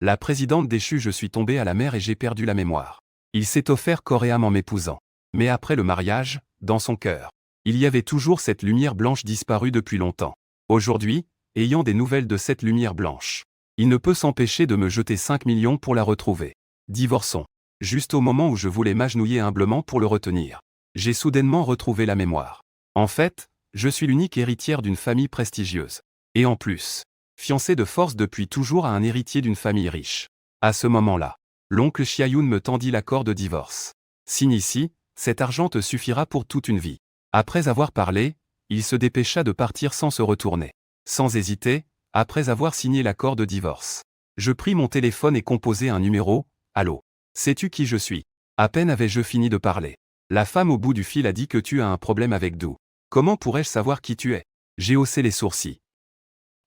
La présidente déchue, je suis tombé à la mer et j'ai perdu la mémoire. Il s'est offert corps et âme en m'épousant. Mais après le mariage, dans son cœur, il y avait toujours cette lumière blanche disparue depuis longtemps. Aujourd'hui, ayant des nouvelles de cette lumière blanche, il ne peut s'empêcher de me jeter 5 millions pour la retrouver. Divorçons. Juste au moment où je voulais m'agenouiller humblement pour le retenir, j'ai soudainement retrouvé la mémoire. En fait, je suis l'unique héritière d'une famille prestigieuse. Et en plus, fiancée de force depuis toujours à un héritier d'une famille riche. À ce moment-là, l'oncle Chiayoun me tendit l'accord de divorce. Signe ici, cet argent te suffira pour toute une vie. Après avoir parlé, il se dépêcha de partir sans se retourner. Sans hésiter, après avoir signé l'accord de divorce, je pris mon téléphone et composai un numéro. Allô. Sais-tu qui je suis? À peine avais-je fini de parler. La femme au bout du fil a dit que tu as un problème avec Dou. Comment pourrais-je savoir qui tu es? J'ai haussé les sourcils.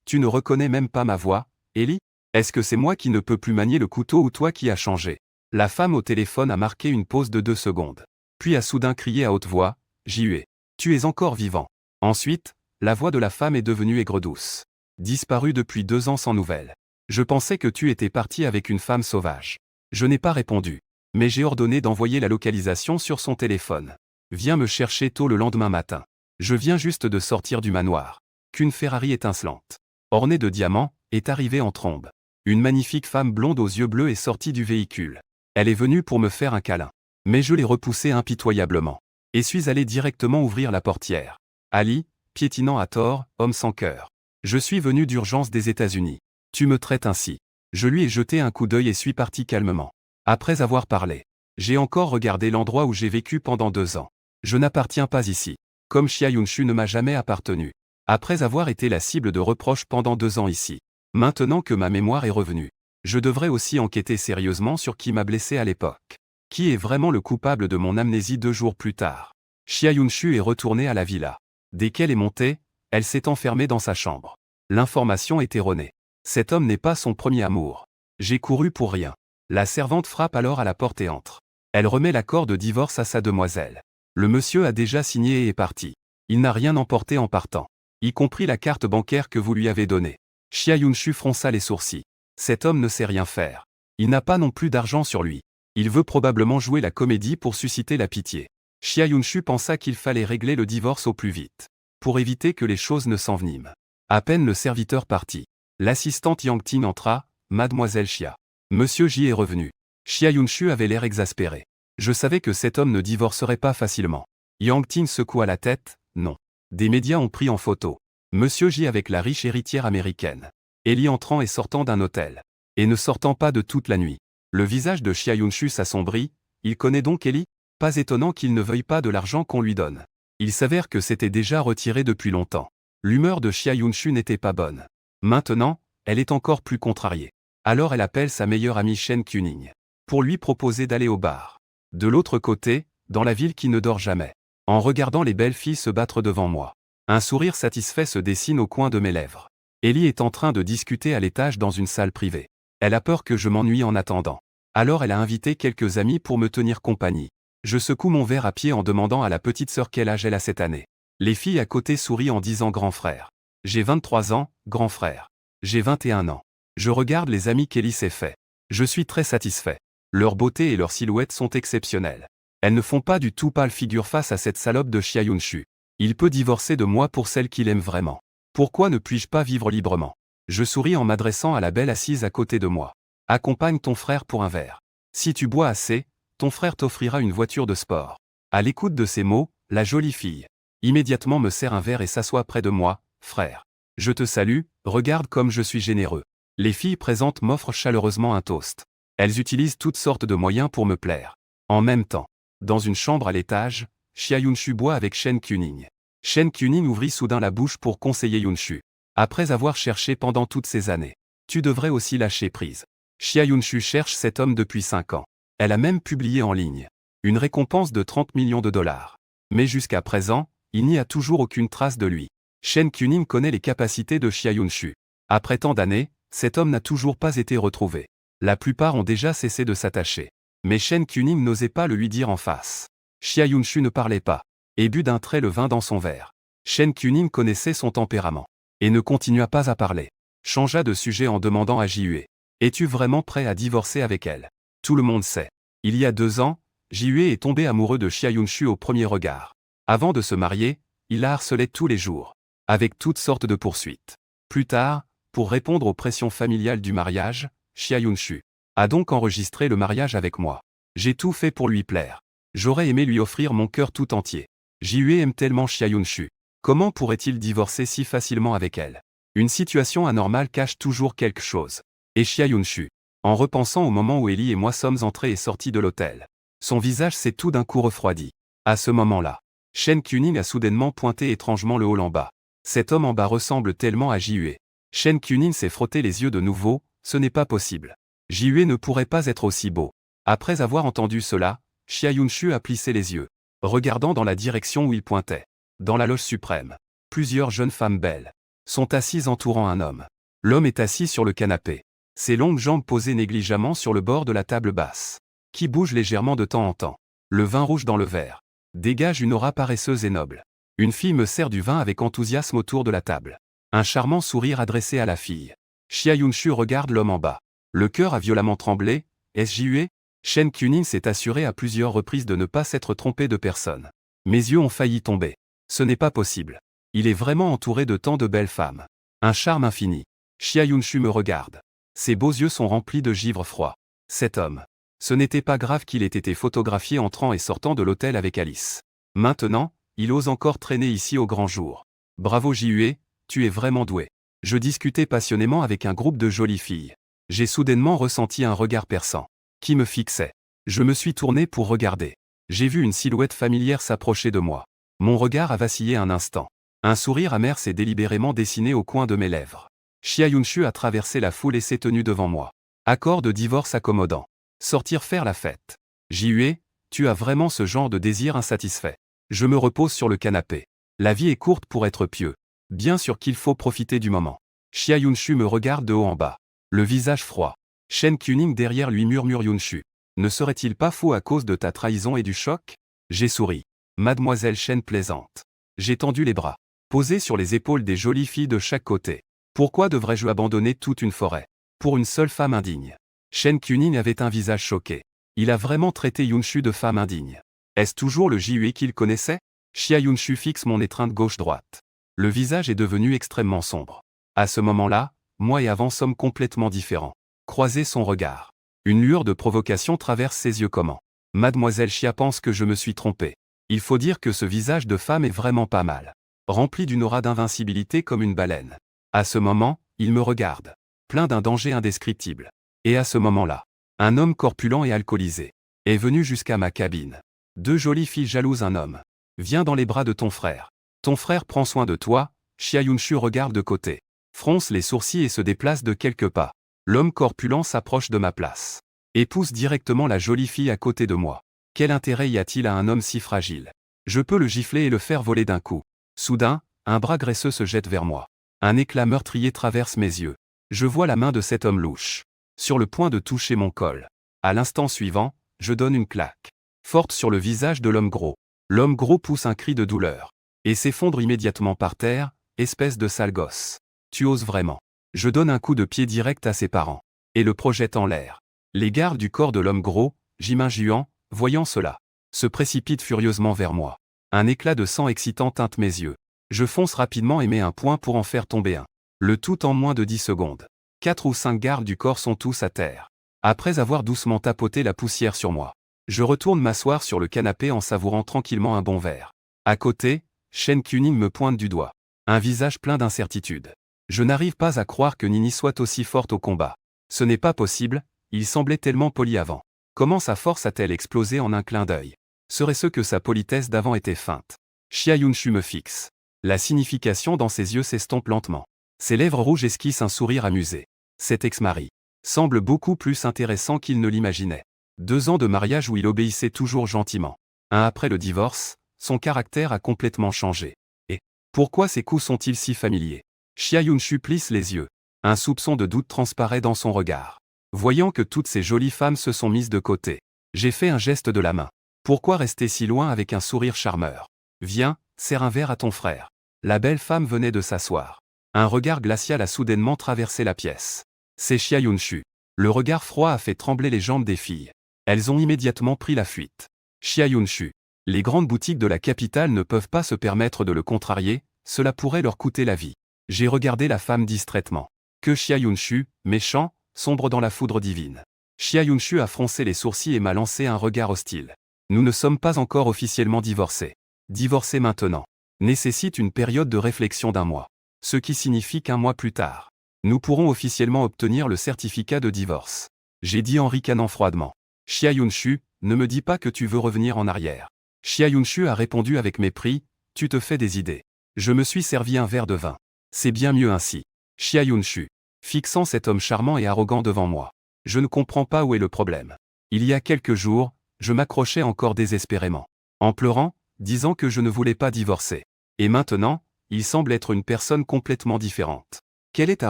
Tu ne reconnais même pas ma voix, Ellie? Est-ce que c'est moi qui ne peux plus manier le couteau ou toi qui as changé? La femme au téléphone a marqué une pause de 2 secondes. Puis a soudain crié à haute voix, J.U.E. Tu es encore vivant. Ensuite, la voix de la femme est devenue aigre-douce. Disparue depuis 2 ans sans nouvelles. Je pensais que tu étais parti avec une femme sauvage. Je n'ai pas répondu. Mais j'ai ordonné d'envoyer la localisation sur son téléphone. Viens me chercher tôt le lendemain matin. Je viens juste de sortir du manoir. Qu'une Ferrari étincelante, ornée de diamants, est arrivée en trombe. Une magnifique femme blonde aux yeux bleus est sortie du véhicule. Elle est venue pour me faire un câlin. Mais je l'ai repoussée impitoyablement. Et suis allé directement ouvrir la portière. Ali, piétinant à tort, homme sans cœur. Je suis venu d'urgence des États-Unis. Tu me traites ainsi. Je lui ai jeté un coup d'œil et suis parti calmement. Après avoir parlé, j'ai encore regardé l'endroit où j'ai vécu pendant 2 ans. Je n'appartiens pas ici. Comme Chia Yun-shu ne m'a jamais appartenu. Après avoir été la cible de reproches pendant 2 ans ici. Maintenant que ma mémoire est revenue, je devrais aussi enquêter sérieusement sur qui m'a blessé à l'époque. Qui est vraiment le coupable de mon amnésie 2 jours plus tard? Chia Yun-shu est retournée à la villa. Dès qu'elle est montée, elle s'est enfermée dans sa chambre. L'information est erronée. Cet homme n'est pas son premier amour. J'ai couru pour rien. La servante frappe alors à la porte et entre. Elle remet l'accord de divorce à sa demoiselle. Le monsieur a déjà signé et est parti. Il n'a rien emporté en partant, y compris la carte bancaire que vous lui avez donnée. Chia Yun-shu fronça les sourcils. Cet homme ne sait rien faire. Il n'a pas non plus d'argent sur lui. Il veut probablement jouer la comédie pour susciter la pitié. Chia Yun-shu pensa qu'il fallait régler le divorce au plus vite, pour éviter que les choses ne s'enveniment. À peine le serviteur partit, l'assistante Yang Ting entra. Mademoiselle Chia. Monsieur J est revenu. Chia Yun-shu avait l'air exaspéré. Je savais que cet homme ne divorcerait pas facilement. Yang Ting secoua la tête. Non. Des médias ont pris en photo Monsieur J avec la riche héritière américaine. Ellie entrant et sortant d'un hôtel. Et ne sortant pas de toute la nuit. Le visage de Chia Yun-shu s'assombrit. Il connaît donc Ellie? Pas étonnant qu'il ne veuille pas de l'argent qu'on lui donne. Il s'avère que c'était déjà retiré depuis longtemps. L'humeur de Chia Yun-shu n'était pas bonne. Maintenant, elle est encore plus contrariée. Alors elle appelle sa meilleure amie Shen Kuning. Pour lui proposer d'aller au bar. De l'autre côté, dans la ville qui ne dort jamais. En regardant les belles filles se battre devant moi. Un sourire satisfait se dessine au coin de mes lèvres. Ellie est en train de discuter à l'étage dans une salle privée. Elle a peur que je m'ennuie en attendant. Alors elle a invité quelques amis pour me tenir compagnie. Je secoue mon verre à pied en demandant à la petite sœur quel âge elle a cette année. Les filles à côté sourient en disant grand frère. J'ai 23 ans, grand frère. J'ai 21 ans. Je regarde les amis qu'Ellie s'est fait. Je suis très satisfait. Leur beauté et leur silhouette sont exceptionnelles. Elles ne font pas du tout pâle figure face à cette salope de Chia Yun-shu. Il peut divorcer de moi pour celle qu'il aime vraiment. Pourquoi ne puis-je pas vivre librement? Je souris en m'adressant à la belle assise à côté de moi. Accompagne ton frère pour un verre. Si tu bois assez, ton frère t'offrira une voiture de sport. À l'écoute de ces mots, la jolie fille immédiatement me sert un verre et s'assoit près de moi. Frère. Je te salue, regarde comme je suis généreux. Les filles présentes m'offrent chaleureusement un toast. Elles utilisent toutes sortes de moyens pour me plaire. En même temps, dans une chambre à l'étage, Chia Yun-shu boit avec Shen Kuning. Shen Kuning ouvrit soudain la bouche pour conseiller Yun-shu. Après avoir cherché pendant toutes ces années, tu devrais aussi lâcher prise. Chia Yun-shu cherche cet homme depuis 5 ans. Elle a même publié en ligne une récompense de 30 millions de dollars. Mais jusqu'à présent, il n'y a toujours aucune trace de lui. Shen Kuning connaît les capacités de Chia Yun-shu. Après tant d'années, cet homme n'a toujours pas été retrouvé. La plupart ont déjà cessé de s'attacher. Mais Shen Kuning n'osait pas le lui dire en face. Chia Yun-shu ne parlait pas, et but d'un trait le vin dans son verre. Shen Kuning connaissait son tempérament, et ne continua pas à parler. Changea de sujet en demandant à J.U.E. Es-tu vraiment prêt à divorcer avec elle? Tout le monde sait. Il y a 2 ans, Ji-hye est tombé amoureux de Chia Yun-shu au premier regard. Avant de se marier, il la harcelait tous les jours, avec toutes sortes de poursuites. Plus tard, pour répondre aux pressions familiales du mariage, Chia Yun-shu a donc enregistré le mariage avec moi. J'ai tout fait pour lui plaire. J'aurais aimé lui offrir mon cœur tout entier. Ji-hye aime tellement Chia Yun-shu. Comment pourrait-il divorcer si facilement avec elle? Une situation anormale cache toujours quelque chose. Et Chia Yun-shu, en repensant au moment où Ellie et moi sommes entrés et sortis de l'hôtel, son visage s'est tout d'un coup refroidi. À ce moment-là, Shen Kuning a soudainement pointé étrangement le hall en bas. Cet homme en bas ressemble tellement à Ji-hye. Shen Kuning s'est frotté les yeux de nouveau, ce n'est pas possible. Ji-hye ne pourrait pas être aussi beau. Après avoir entendu cela, Chia Yun-shu a plissé les yeux, regardant dans la direction où il pointait. Dans la loge suprême, plusieurs jeunes femmes belles sont assises entourant un homme. L'homme est assis sur le canapé, ses longues jambes posées négligemment sur le bord de la table basse, qui bouge légèrement de temps en temps. Le vin rouge dans le verre dégage une aura paresseuse et noble. Une fille me sert du vin avec enthousiasme autour de la table. Un charmant sourire adressé à la fille. Chia Yun-shu regarde l'homme en bas. Le cœur a violemment tremblé. Est-ce Shen Kuning s'est assuré à plusieurs reprises de ne pas s'être trompé de personne. Mes yeux ont failli tomber. Ce n'est pas possible. Il est vraiment entouré de tant de belles femmes. Un charme infini. Chia Yun-shu me regarde. Ses beaux yeux sont remplis de givre froid. Cet homme. Ce n'était pas grave qu'il ait été photographié entrant et sortant de l'hôtel avec Alice. Maintenant, il ose encore traîner ici au grand jour. Bravo Ji-hye, tu es vraiment doué. Je discutais passionnément avec un groupe de jolies filles. J'ai soudainement ressenti un regard perçant, qui me fixait. Je me suis tourné pour regarder. J'ai vu une silhouette familière s'approcher de moi. Mon regard a vacillé un instant. Un sourire amer s'est délibérément dessiné au coin de mes lèvres. Chia Yun-shu a traversé la foule et s'est tenu devant moi. Accord de divorce accommodant. Sortir faire la fête. Ji-hye, tu as vraiment ce genre de désir insatisfait. Je me repose sur le canapé. La vie est courte pour être pieux. Bien sûr qu'il faut profiter du moment. Chia Yun-shu me regarde de haut en bas. Le visage froid. Shen Kuning derrière lui murmure Yun-shu. Ne serait-il pas fou à cause de ta trahison et du choc? J'ai souri. Mademoiselle Shen plaisante. J'ai tendu les bras, posés sur les épaules des jolies filles de chaque côté. Pourquoi devrais-je abandonner toute une forêt pour une seule femme indigne? Shen Kuning avait un visage choqué. Il a vraiment traité Yun-shu de femme indigne. Est-ce toujours le Ji-hye qu'il connaissait? Chia Yun-shu fixe mon étreinte gauche-droite. Le visage est devenu extrêmement sombre. À ce moment-là, moi et avant sommes complètement différents. Croisez son regard. Une lueur de provocation traverse ses yeux. Comment? Mademoiselle Chia pense que je me suis trompé. Il faut dire que ce visage de femme est vraiment pas mal. Rempli d'une aura d'invincibilité comme une baleine. À ce moment, il me regarde. Plein d'un danger indescriptible. Et à ce moment-là, un homme corpulent et alcoolisé est venu jusqu'à ma cabine. 2 jolies filles jalousent un homme. Viens dans les bras de ton frère. Ton frère prend soin de toi. Chia Yun-shu regarde de côté, fronce les sourcils et se déplace de quelques pas. L'homme corpulent s'approche de ma place et pousse directement la jolie fille à côté de moi. Quel intérêt y a-t-il à un homme si fragile? Je peux le gifler et le faire voler d'un coup. Soudain, un bras graisseux se jette vers moi. Un éclat meurtrier traverse mes yeux. Je vois la main de cet homme louche, sur le point de toucher mon col. À l'instant suivant, je donne une claque forte sur le visage de l'homme gros. L'homme gros pousse un cri de douleur et s'effondre immédiatement par terre, espèce de sale gosse. Tu oses vraiment? Je donne un coup de pied direct à ses parents et le projette en l'air. Les gardes du corps de l'homme gros, Jimin Juan, voyant cela, se précipitent furieusement vers moi. Un éclat de sang excitant teinte mes yeux. Je fonce rapidement et mets un poing pour en faire tomber un. Le tout en moins de 10 secondes. 4 ou 5 gardes du corps sont tous à terre. Après avoir doucement tapoté la poussière sur moi, je retourne m'asseoir sur le canapé en savourant tranquillement un bon verre. À côté, Shen Kuning me pointe du doigt. Un visage plein d'incertitude. Je n'arrive pas à croire que Nini soit aussi forte au combat. Ce n'est pas possible, il semblait tellement poli avant. Comment sa force a-t-elle explosé en un clin d'œil? Serait-ce que sa politesse d'avant était feinte? Chia Yun-shu me fixe. La signification dans ses yeux s'estompe lentement. Ses lèvres rouges esquissent un sourire amusé. Cet ex-mari semble beaucoup plus intéressant qu'il ne l'imaginait. 2 ans de mariage où il obéissait toujours gentiment. Après le divorce, son caractère a complètement changé. Et pourquoi ses coups sont-ils si familiers? Chia Yun-shu plisse les yeux. Un soupçon de doute transparaît dans son regard. Voyant que toutes ces jolies femmes se sont mises de côté, j'ai fait un geste de la main. Pourquoi rester si loin avec un sourire charmeur? Viens, sers un verre à ton frère. La belle femme venait de s'asseoir. Un regard glacial a soudainement traversé la pièce. C'est Chia Yun-shu. Le regard froid a fait trembler les jambes des filles. Elles ont immédiatement pris la fuite. Xia Yunshu. Les grandes boutiques de la capitale ne peuvent pas se permettre de le contrarier, cela pourrait leur coûter la vie. J'ai regardé la femme distraitement. Que Xia Yunshu, méchant, sombre dans la foudre divine. Xia Yunshu a froncé les sourcils et m'a lancé un regard hostile. Nous ne sommes pas encore officiellement divorcés. Divorcer maintenant nécessite une période de réflexion d'1 mois. Ce qui signifie qu'1 mois plus tard, nous pourrons officiellement obtenir le certificat de divorce. J'ai dit en ricanant froidement. Xia Yunshu, ne me dis pas que tu veux revenir en arrière. Xia Yunshu a répondu avec mépris, tu te fais des idées. Je me suis servi un verre de vin. C'est bien mieux ainsi. Xia Yunshu, fixant cet homme charmant et arrogant devant moi. Je ne comprends pas où est le problème. Il y a quelques jours, je m'accrochais encore désespérément. En pleurant, disant que je ne voulais pas divorcer. Et maintenant, il semble être une personne complètement différente. Quelle est ta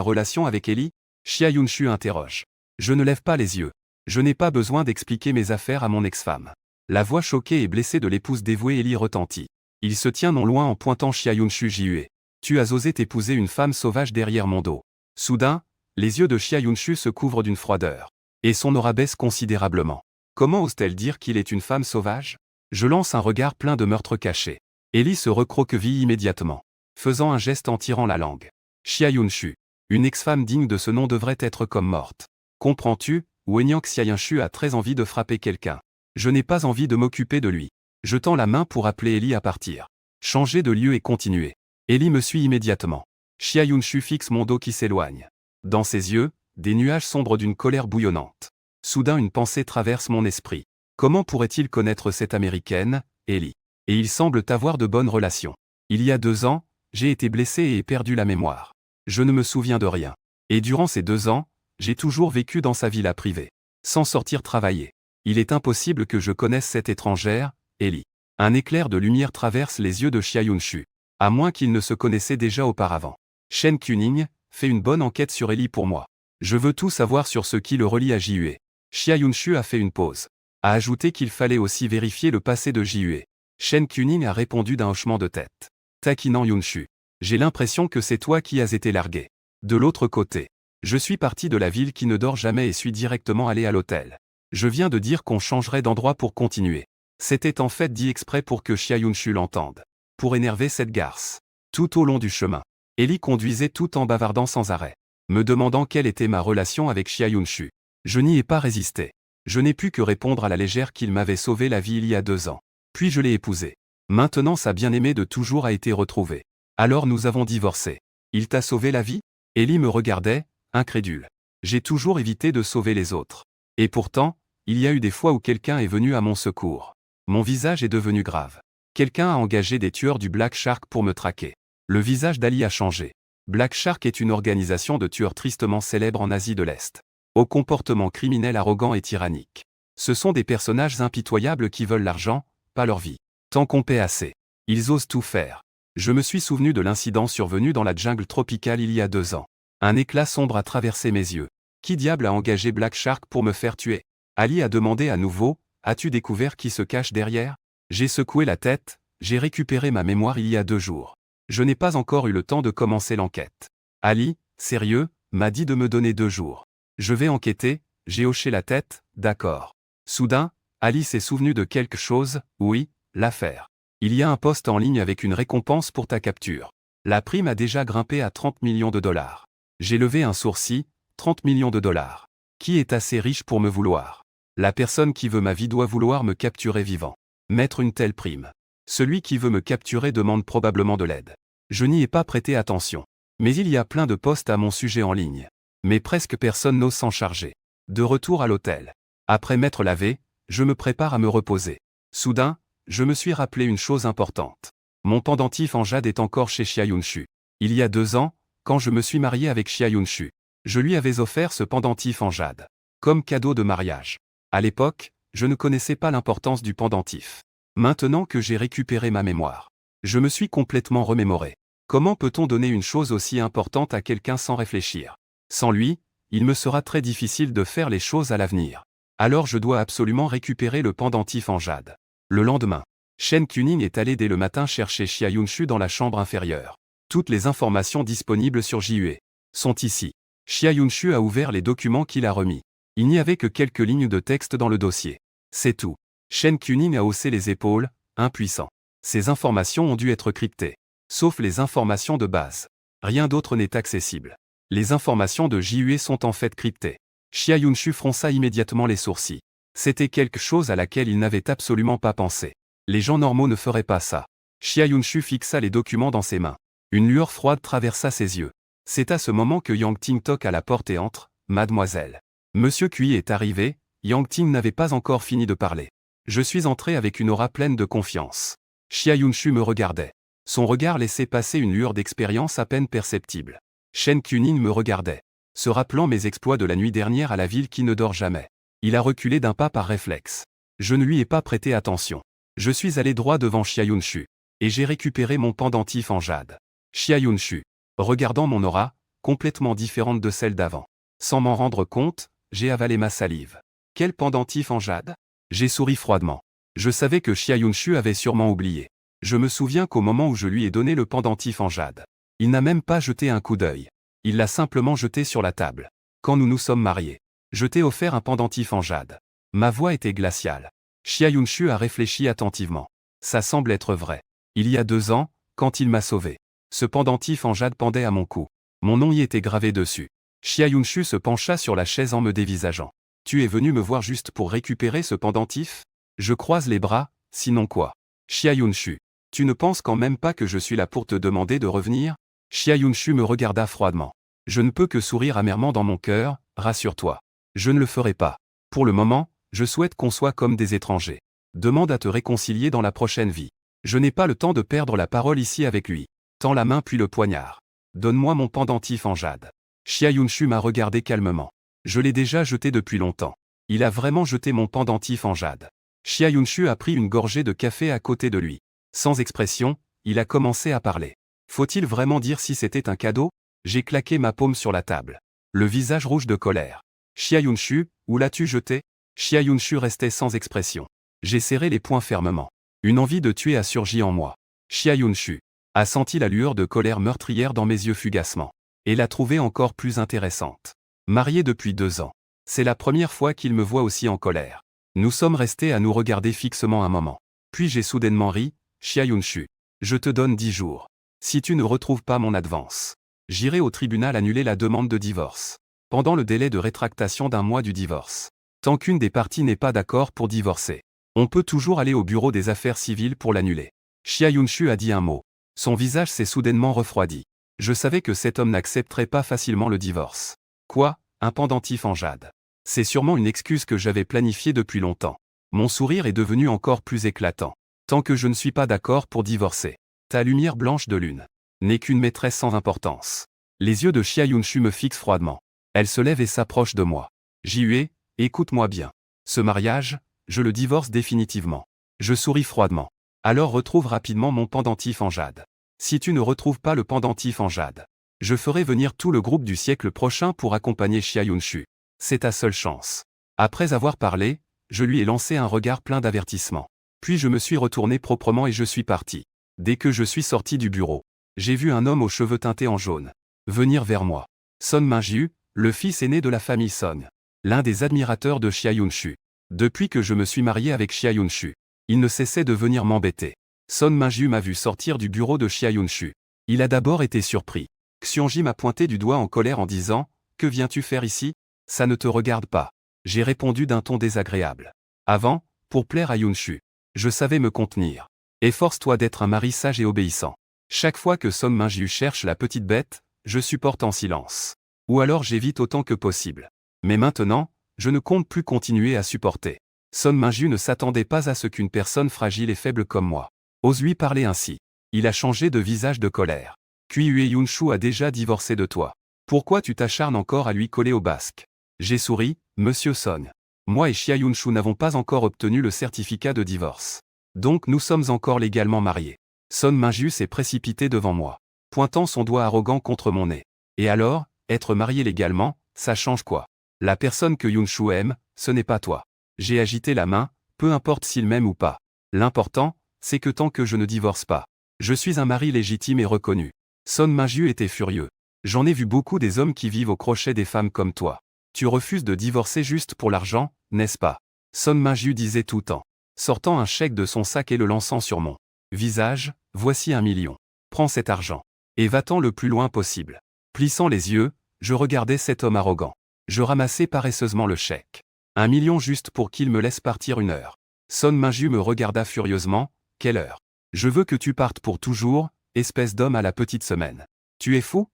relation avec Ellie? Xia Yunshu interroge. Je ne lève pas les yeux. Je n'ai pas besoin d'expliquer mes affaires à mon ex-femme. La voix choquée et blessée de l'épouse dévouée Ellie retentit. Il se tient non loin en pointant Xia Yunshu Jue. Tu as osé t'épouser une femme sauvage derrière mon dos. Soudain, les yeux de Xia Yunshu se couvrent d'une froideur. Et son aura baisse considérablement. Comment ose-t-elle dire qu'il est une femme sauvage? Je lance un regard plein de meurtre caché. Ellie se recroqueville immédiatement, faisant un geste en tirant la langue. Xia Yunshu. Une ex-femme digne de ce nom devrait être comme morte. Comprends-tu, Wenyang Xia Yunshu a très envie de frapper quelqu'un. Je n'ai pas envie de m'occuper de lui. Je tends la main pour appeler Ellie à partir. Changer de lieu et continuer. Ellie me suit immédiatement. Xia Yunshu fixe mon dos qui s'éloigne. Dans ses yeux, des nuages sombres d'une colère bouillonnante. Soudain une pensée traverse mon esprit. Comment pourrait-il connaître cette américaine, Ellie? Et ils semblent avoir de bonnes relations. Il y a 2 ans, j'ai été blessé et ai perdu la mémoire. Je ne me souviens de rien. Et durant ces 2 ans, j'ai toujours vécu dans sa villa privée. Sans sortir travailler. Il est impossible que je connaisse cette étrangère, Ellie. Un éclair de lumière traverse les yeux de Xia Yunshu. À moins qu'il ne se connaissait déjà auparavant. Shen Kuning, fais une bonne enquête sur Ellie pour moi. Je veux tout savoir sur ce qui le relie à Jue. Xia Yunshu a fait une pause. A ajouté qu'il fallait aussi vérifier le passé de Jue. Shen Kuning a répondu d'un hochement de tête. Taquinant Yunshu. J'ai l'impression que c'est toi qui as été largué. De l'autre côté. Je suis parti de la ville qui ne dort jamais et suis directement allé à l'hôtel. Je viens de dire qu'on changerait d'endroit pour continuer. C'était en fait dit exprès pour que Xia Yunshu l'entende. Pour énerver cette garce. Tout au long du chemin. Ellie conduisait tout en bavardant sans arrêt. Me demandant quelle était ma relation avec Xia Yunshu. Je n'y ai pas résisté. Je n'ai pu que répondre à la légère qu'il m'avait sauvé la vie il y a 2 ans. Puis je l'ai épousé. Maintenant sa bien-aimée de toujours a été retrouvée. Alors nous avons divorcé. Il t'a sauvé la vie? Ellie me regardait, incrédule. J'ai toujours évité de sauver les autres. Et pourtant, il y a eu des fois où quelqu'un est venu à mon secours. Mon visage est devenu grave. Quelqu'un a engagé des tueurs du Black Shark pour me traquer. Le visage d'Ali a changé. Black Shark est une organisation de tueurs tristement célèbre en Asie de l'Est. Au comportement criminel arrogant et tyrannique. Ce sont des personnages impitoyables qui veulent l'argent, pas leur vie. Tant qu'on paie assez. Ils osent tout faire. Je me suis souvenu de l'incident survenu dans la jungle tropicale il y a 2 ans. Un éclat sombre a traversé mes yeux. Qui diable a engagé Black Shark pour me faire tuer? Ali a demandé à nouveau, as-tu découvert qui se cache derrière? J'ai secoué la tête, j'ai récupéré ma mémoire il y a 2 jours. Je n'ai pas encore eu le temps de commencer l'enquête. Ali, sérieux, m'a dit de me donner 2 jours. Je vais enquêter, j'ai hoché la tête, d'accord. Soudain, Ali s'est souvenu de quelque chose, oui, l'affaire. Il y a un poste en ligne avec une récompense pour ta capture. La prime a déjà grimpé à 30 millions de dollars. J'ai levé un sourcil, 30 millions de dollars. Qui est assez riche pour me vouloir? La personne qui veut ma vie doit vouloir me capturer vivant. Mettre une telle prime. Celui qui veut me capturer demande probablement de l'aide. Je n'y ai pas prêté attention. Mais il y a plein de postes à mon sujet en ligne. Mais presque personne n'ose s'en charger. De retour à l'hôtel. Après m'être lavé, je me prépare à me reposer. Soudain, je me suis rappelé une chose importante. Mon pendentif en jade est encore chez Xia Yunshu. Il y a 2 ans, quand je me suis marié avec Xia Yunshu, je lui avais offert ce pendentif en jade. Comme cadeau de mariage. À l'époque, je ne connaissais pas l'importance du pendentif. Maintenant que j'ai récupéré ma mémoire, je me suis complètement remémoré. Comment peut-on donner une chose aussi importante à quelqu'un sans réfléchir? Sans lui, il me sera très difficile de faire les choses à l'avenir. Alors je dois absolument récupérer le pendentif en jade. Le lendemain, Shen Kuning est allé dès le matin chercher Xia Yunshu dans la chambre inférieure. Toutes les informations disponibles sur Jue sont ici. Xia Yunshu a ouvert les documents qu'il a remis. Il n'y avait que quelques lignes de texte dans le dossier. C'est tout. Shen Kuning a haussé les épaules, impuissant. Ces informations ont dû être cryptées. Sauf les informations de base. Rien d'autre n'est accessible. Les informations de JUE sont en fait cryptées. Xia Yunshu fronça immédiatement les sourcils. C'était quelque chose à laquelle il n'avait absolument pas pensé. Les gens normaux ne feraient pas ça. Xia Yunshu fixa les documents dans ses mains. Une lueur froide traversa ses yeux. C'est à ce moment que Yang Ting toque à la porte et entre. « Mademoiselle. Monsieur Cui est arrivé », Yang Ting n'avait pas encore fini de parler. Je suis entré avec une aura pleine de confiance. Xia Yunshu me regardait. Son regard laissait passer une lueur d'expérience à peine perceptible. Shen Kuning me regardait, se rappelant mes exploits de la nuit dernière à la ville qui ne dort jamais. Il a reculé d'un pas par réflexe. Je ne lui ai pas prêté attention. Je suis allé droit devant Xia Yunshu, et j'ai récupéré mon pendentif en jade. Xia Yunshu, regardant mon aura, complètement différente de celle d'avant. Sans m'en rendre compte, j'ai avalé ma salive. Quel pendentif en jade? J'ai souri froidement. Je savais que Xia Yunshu avait sûrement oublié. Je me souviens qu'au moment où je lui ai donné le pendentif en jade, il n'a même pas jeté un coup d'œil. Il l'a simplement jeté sur la table. Quand nous nous sommes mariés, je t'ai offert un pendentif en jade. Ma voix était glaciale. Xia Yunshu a réfléchi attentivement. Ça semble être vrai. Il y a 2 ans, quand il m'a sauvé, ce pendentif en jade pendait à mon cou. Mon nom y était gravé dessus. Xia Yunshu se pencha sur la chaise en me dévisageant. Tu es venu me voir juste pour récupérer ce pendentif? Je croise les bras, sinon quoi? Xia Yunshu, tu ne penses quand même pas que je suis là pour te demander de revenir? Xia Yunshu me regarda froidement. Je ne peux que sourire amèrement dans mon cœur, rassure-toi. Je ne le ferai pas. Pour le moment, je souhaite qu'on soit comme des étrangers. Demande à te réconcilier dans la prochaine vie. Je n'ai pas le temps de perdre la parole ici avec lui. Tends la main puis le poignard. Donne-moi mon pendentif en jade. Xia Yunshu m'a regardé calmement. Je l'ai déjà jeté depuis longtemps. Il a vraiment jeté mon pendentif en jade. Xia Yunshu a pris une gorgée de café à côté de lui. Sans expression, il a commencé à parler. Faut-il vraiment dire si c'était un cadeau? J'ai claqué ma paume sur la table. Le visage rouge de colère. Xia Yunshu, où l'as-tu jeté? Xia Yunshu restait sans expression. J'ai serré les poings fermement. Une envie de tuer a surgi en moi. Xia Yunshu a senti la lueur de colère meurtrière dans mes yeux fugacement. Et l'a trouvée encore plus intéressante. Marié depuis 2 ans. C'est la première fois qu'il me voit aussi en colère. Nous sommes restés à nous regarder fixement un moment. Puis j'ai soudainement ri. Xia Yunshu, je te donne 10 jours. Si tu ne retrouves pas mon avance, j'irai au tribunal annuler la demande de divorce. Pendant le délai de rétractation d'1 mois du divorce. Tant qu'une des parties n'est pas d'accord pour divorcer, on peut toujours aller au bureau des affaires civiles pour l'annuler. Xia Yunshu a dit un mot. Son visage s'est soudainement refroidi. Je savais que cet homme n'accepterait pas facilement le divorce. Quoi? Un pendentif en jade. C'est sûrement une excuse que j'avais planifiée depuis longtemps. Mon sourire est devenu encore plus éclatant. Tant que je ne suis pas d'accord pour divorcer. Ta lumière blanche de lune n'est qu'une maîtresse sans importance. Les yeux de Xia Yunshu me fixent froidement. Elle se lève et s'approche de moi. JUE, écoute-moi bien. Ce mariage, je le divorce définitivement. Je souris froidement. Alors retrouve rapidement mon pendentif en jade. Si tu ne retrouves pas le pendentif en jade, je ferai venir tout le groupe du siècle prochain pour accompagner Xia Yunshu. C'est ta seule chance. Après avoir parlé, je lui ai lancé un regard plein d'avertissement. Puis je me suis retourné proprement et je suis parti. Dès que je suis sorti du bureau, j'ai vu un homme aux cheveux teintés en jaune venir vers moi. Son Minju, le fils aîné de la famille Son. L'un des admirateurs de Xia Yunshu. Depuis que je me suis marié avec Xia Yunshu, il ne cessait de venir m'embêter. Son Minju m'a vu sortir du bureau de Xia Yunshu. Il a d'abord été surpris. Xiongji m'a pointé du doigt en colère en disant « Que viens-tu faire ici? Ça ne te regarde pas. » J'ai répondu d'un ton désagréable. Avant, pour plaire à Yunshu, je savais me contenir. Efforce-toi d'être un mari sage et obéissant. Chaque fois que Son Minju cherche la petite bête, je supporte en silence. Ou alors j'évite autant que possible. Mais maintenant, je ne compte plus continuer à supporter. Son Minju ne s'attendait pas à ce qu'une personne fragile et faible comme moi ose lui parler ainsi. Il a changé de visage de colère. Kui Yunshu a déjà divorcé de toi. Pourquoi tu t'acharnes encore à lui coller au basque? J'ai souri, Monsieur Son. Moi et Xia Yunshu n'avons pas encore obtenu le certificat de divorce. Donc nous sommes encore légalement mariés. Son Minju s'est précipité devant moi, pointant son doigt arrogant contre mon nez. Et alors, être marié légalement, ça change quoi? La personne que Yunshu aime, ce n'est pas toi. J'ai agité la main, peu importe s'il m'aime ou pas. L'important, c'est que tant que je ne divorce pas, je suis un mari légitime et reconnu. Son Minju était furieux. J'en ai vu beaucoup des hommes qui vivent au crochet des femmes comme toi. Tu refuses de divorcer juste pour l'argent, n'est-ce pas? Son Minju disait tout temps, sortant un chèque de son sac et le lançant sur mon visage. Voici 1 million. Prends cet argent. Et va-t'en le plus loin possible. Plissant les yeux, je regardais cet homme arrogant. Je ramassais paresseusement le chèque. 1 million juste pour qu'il me laisse partir 1 heure. Son Minju me regarda furieusement. Quelle heure? Je veux que tu partes pour toujours, espèce d'homme à la petite semaine. Tu es fou?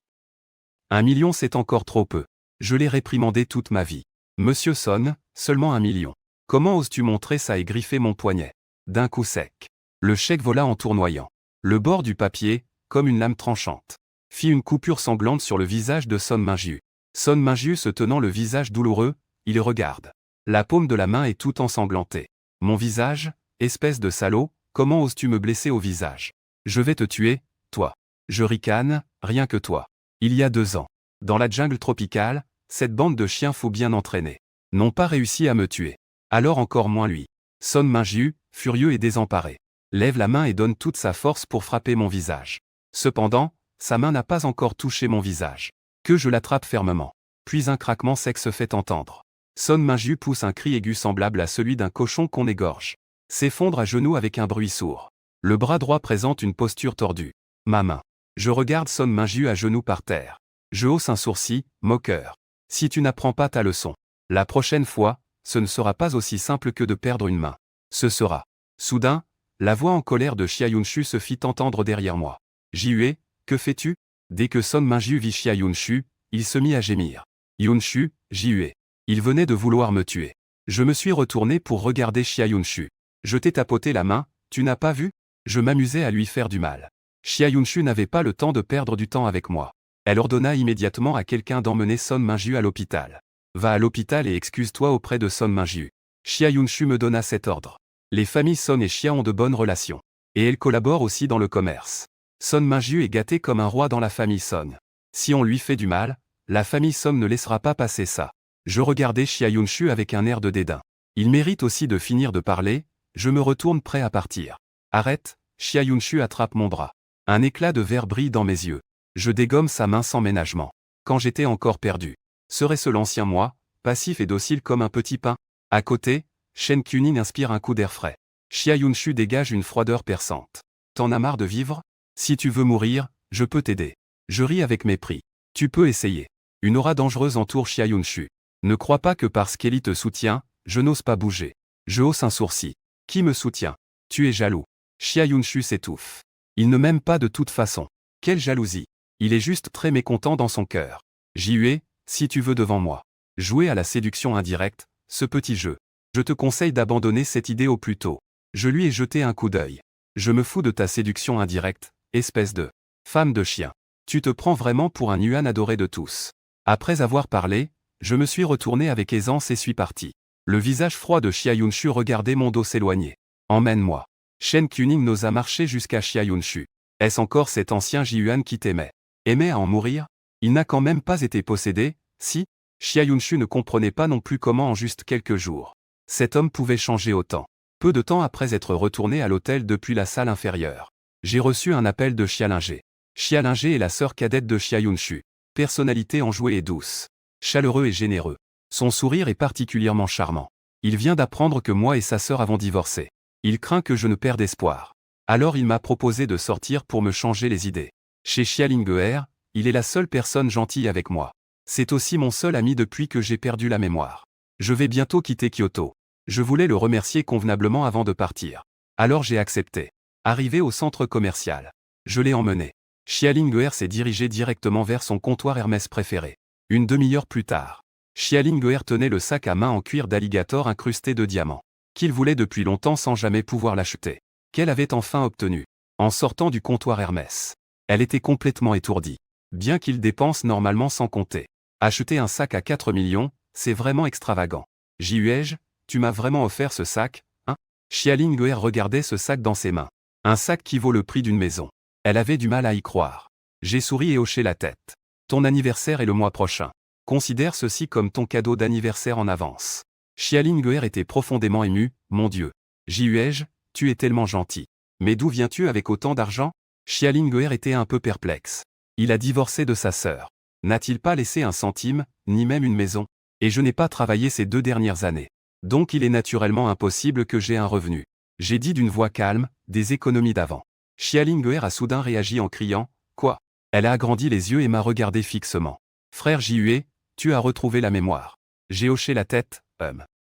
1 million c'est encore trop peu. Je l'ai réprimandé toute ma vie. Monsieur Son, seulement 1 million. Comment oses-tu montrer ça et griffer mon poignet? D'un coup sec. Le chèque vola en tournoyant. Le bord du papier, comme une lame tranchante, fit une coupure sanglante sur le visage de Son Minju. Son Minju se tenant le visage douloureux, il regarde. La paume de la main est tout ensanglantée. Mon visage, espèce de salaud, comment oses-tu me blesser au visage? Je vais te tuer, toi. Je ricane, rien que toi. Il y a 2 ans, dans la jungle tropicale, cette bande de chiens fous bien entraînés n'ont pas réussi à me tuer. Alors encore moins lui. Son Minju, furieux et désemparé, lève la main et donne toute sa force pour frapper mon visage. Cependant, sa main n'a pas encore touché mon visage. Que je l'attrape fermement. Puis un craquement sec se fait entendre. Son Minju pousse un cri aigu semblable à celui d'un cochon qu'on égorge. S'effondre à genoux avec un bruit sourd. Le bras droit présente une posture tordue. Ma main. Je regarde Son Minju à genoux par terre. Je hausse un sourcil, moqueur. Si tu n'apprends pas ta leçon, la prochaine fois, ce ne sera pas aussi simple que de perdre une main. Ce sera. Soudain, la voix en colère de Xia Yunshu se fit entendre derrière moi. Jihue, que fais-tu? Dès que Son Minju vit Xia Yunshu, il se mit à gémir. Yunshu, Jihue. Il venait de vouloir me tuer. Je me suis retourné pour regarder Xia Yunshu. Je t'ai tapoté la main, tu n'as pas vu? Je m'amusais à lui faire du mal. Xia Yunshu n'avait pas le temps de perdre du temps avec moi. Elle ordonna immédiatement à quelqu'un d'emmener Son Minju à l'hôpital. Va à l'hôpital et excuse-toi auprès de Son Minju. Xia Yunshu me donna cet ordre. Les familles Son et Xia ont de bonnes relations. Et elles collaborent aussi dans le commerce. Son Minju est gâté comme un roi dans la famille Son. Si on lui fait du mal, la famille Son ne laissera pas passer ça. Je regardais Xia Yunshu avec un air de dédain. Il mérite aussi de finir de parler, je me retourne prêt à partir. Arrête, Xia Yunshu attrape mon bras. Un éclat de verre brille dans mes yeux. Je dégomme sa main sans ménagement. Quand j'étais encore perdu. Serait-ce l'ancien moi, passif et docile comme un petit pain? À côté, Shen Kuning inspire un coup d'air frais. Xia Yunshu dégage une froideur perçante. T'en as marre de vivre? Si tu veux mourir, je peux t'aider. Je ris avec mépris. Tu peux essayer. Une aura dangereuse entoure Xia Yunshu. Ne crois pas que parce qu'Eli te soutient, je n'ose pas bouger. Je hausse un sourcil. Qui me soutient? Tu es jaloux. Xia Yunshu s'étouffe. Il ne m'aime pas de toute façon. Quelle jalousie. Il est juste très mécontent dans son cœur. Jihue, si tu veux devant moi jouer à la séduction indirecte, ce petit jeu, je te conseille d'abandonner cette idée au plus tôt. Je lui ai jeté un coup d'œil. Je me fous de ta séduction indirecte, espèce de femme de chien. Tu te prends vraiment pour un Yuan adoré de tous. Après avoir parlé, je me suis retourné avec aisance et suis parti. Le visage froid de Xia Yunshu regardait mon dos s'éloigner. Emmène-moi. Shen Kuning n'osa marcher jusqu'à Xia Yunshu. Est-ce encore cet ancien Ji-Yuan qui t'aimait? Aimait à en mourir? Il n'a quand même pas été possédé, si? Xia Yunshu ne comprenait pas non plus comment en juste quelques jours cet homme pouvait changer autant. Peu de temps après être retourné à l'hôtel depuis la salle inférieure, j'ai reçu un appel de Xia Lingé. Xia Lingé est la sœur cadette de Xia Yunshu. Personnalité enjouée et douce. Chaleureux et généreux. Son sourire est particulièrement charmant. Il vient d'apprendre que moi et sa sœur avons divorcé. Il craint que je ne perde espoir. Alors il m'a proposé de sortir pour me changer les idées. Chez Xia Lingguer, il est la seule personne gentille avec moi. C'est aussi mon seul ami depuis que j'ai perdu la mémoire. Je vais bientôt quitter Kyoto. Je voulais le remercier convenablement avant de partir. Alors j'ai accepté. Arrivé au centre commercial, je l'ai emmené. Xia Lingguer s'est dirigé directement vers son comptoir Hermès préféré. Une demi-heure plus tard, Xia Lingguer tenait le sac à main en cuir d'alligator incrusté de diamants, qu'il voulait depuis longtemps sans jamais pouvoir l'acheter, qu'elle avait enfin obtenu, en sortant du comptoir Hermès. Elle était complètement étourdie. Bien qu'il dépense normalement sans compter. Acheter un sac à 4 millions, c'est vraiment extravagant. Jihue, tu m'as vraiment offert ce sac, hein? Xia Lingguer regardait ce sac dans ses mains. Un sac qui vaut le prix d'une maison. Elle avait du mal à y croire. J'ai souri et hoché la tête. Ton anniversaire est le mois prochain. Considère ceci comme ton cadeau d'anniversaire en avance. Xia Lingguer était profondément ému. Mon Dieu. Jihue, tu es tellement gentil. Mais d'où viens-tu avec autant d'argent? Xia Lingguer était un peu perplexe. Il a divorcé de sa sœur. N'a-t-il pas laissé un centime, ni même une maison? Et je n'ai pas travaillé ces 2 dernières années. Donc il est naturellement impossible que j'aie un revenu. J'ai dit d'une voix calme, des économies d'avant. Xialinguer a soudain réagi en criant, quoi? Elle a agrandi les yeux et m'a regardé fixement. Frère Jihue, tu as retrouvé la mémoire. J'ai hoché la tête,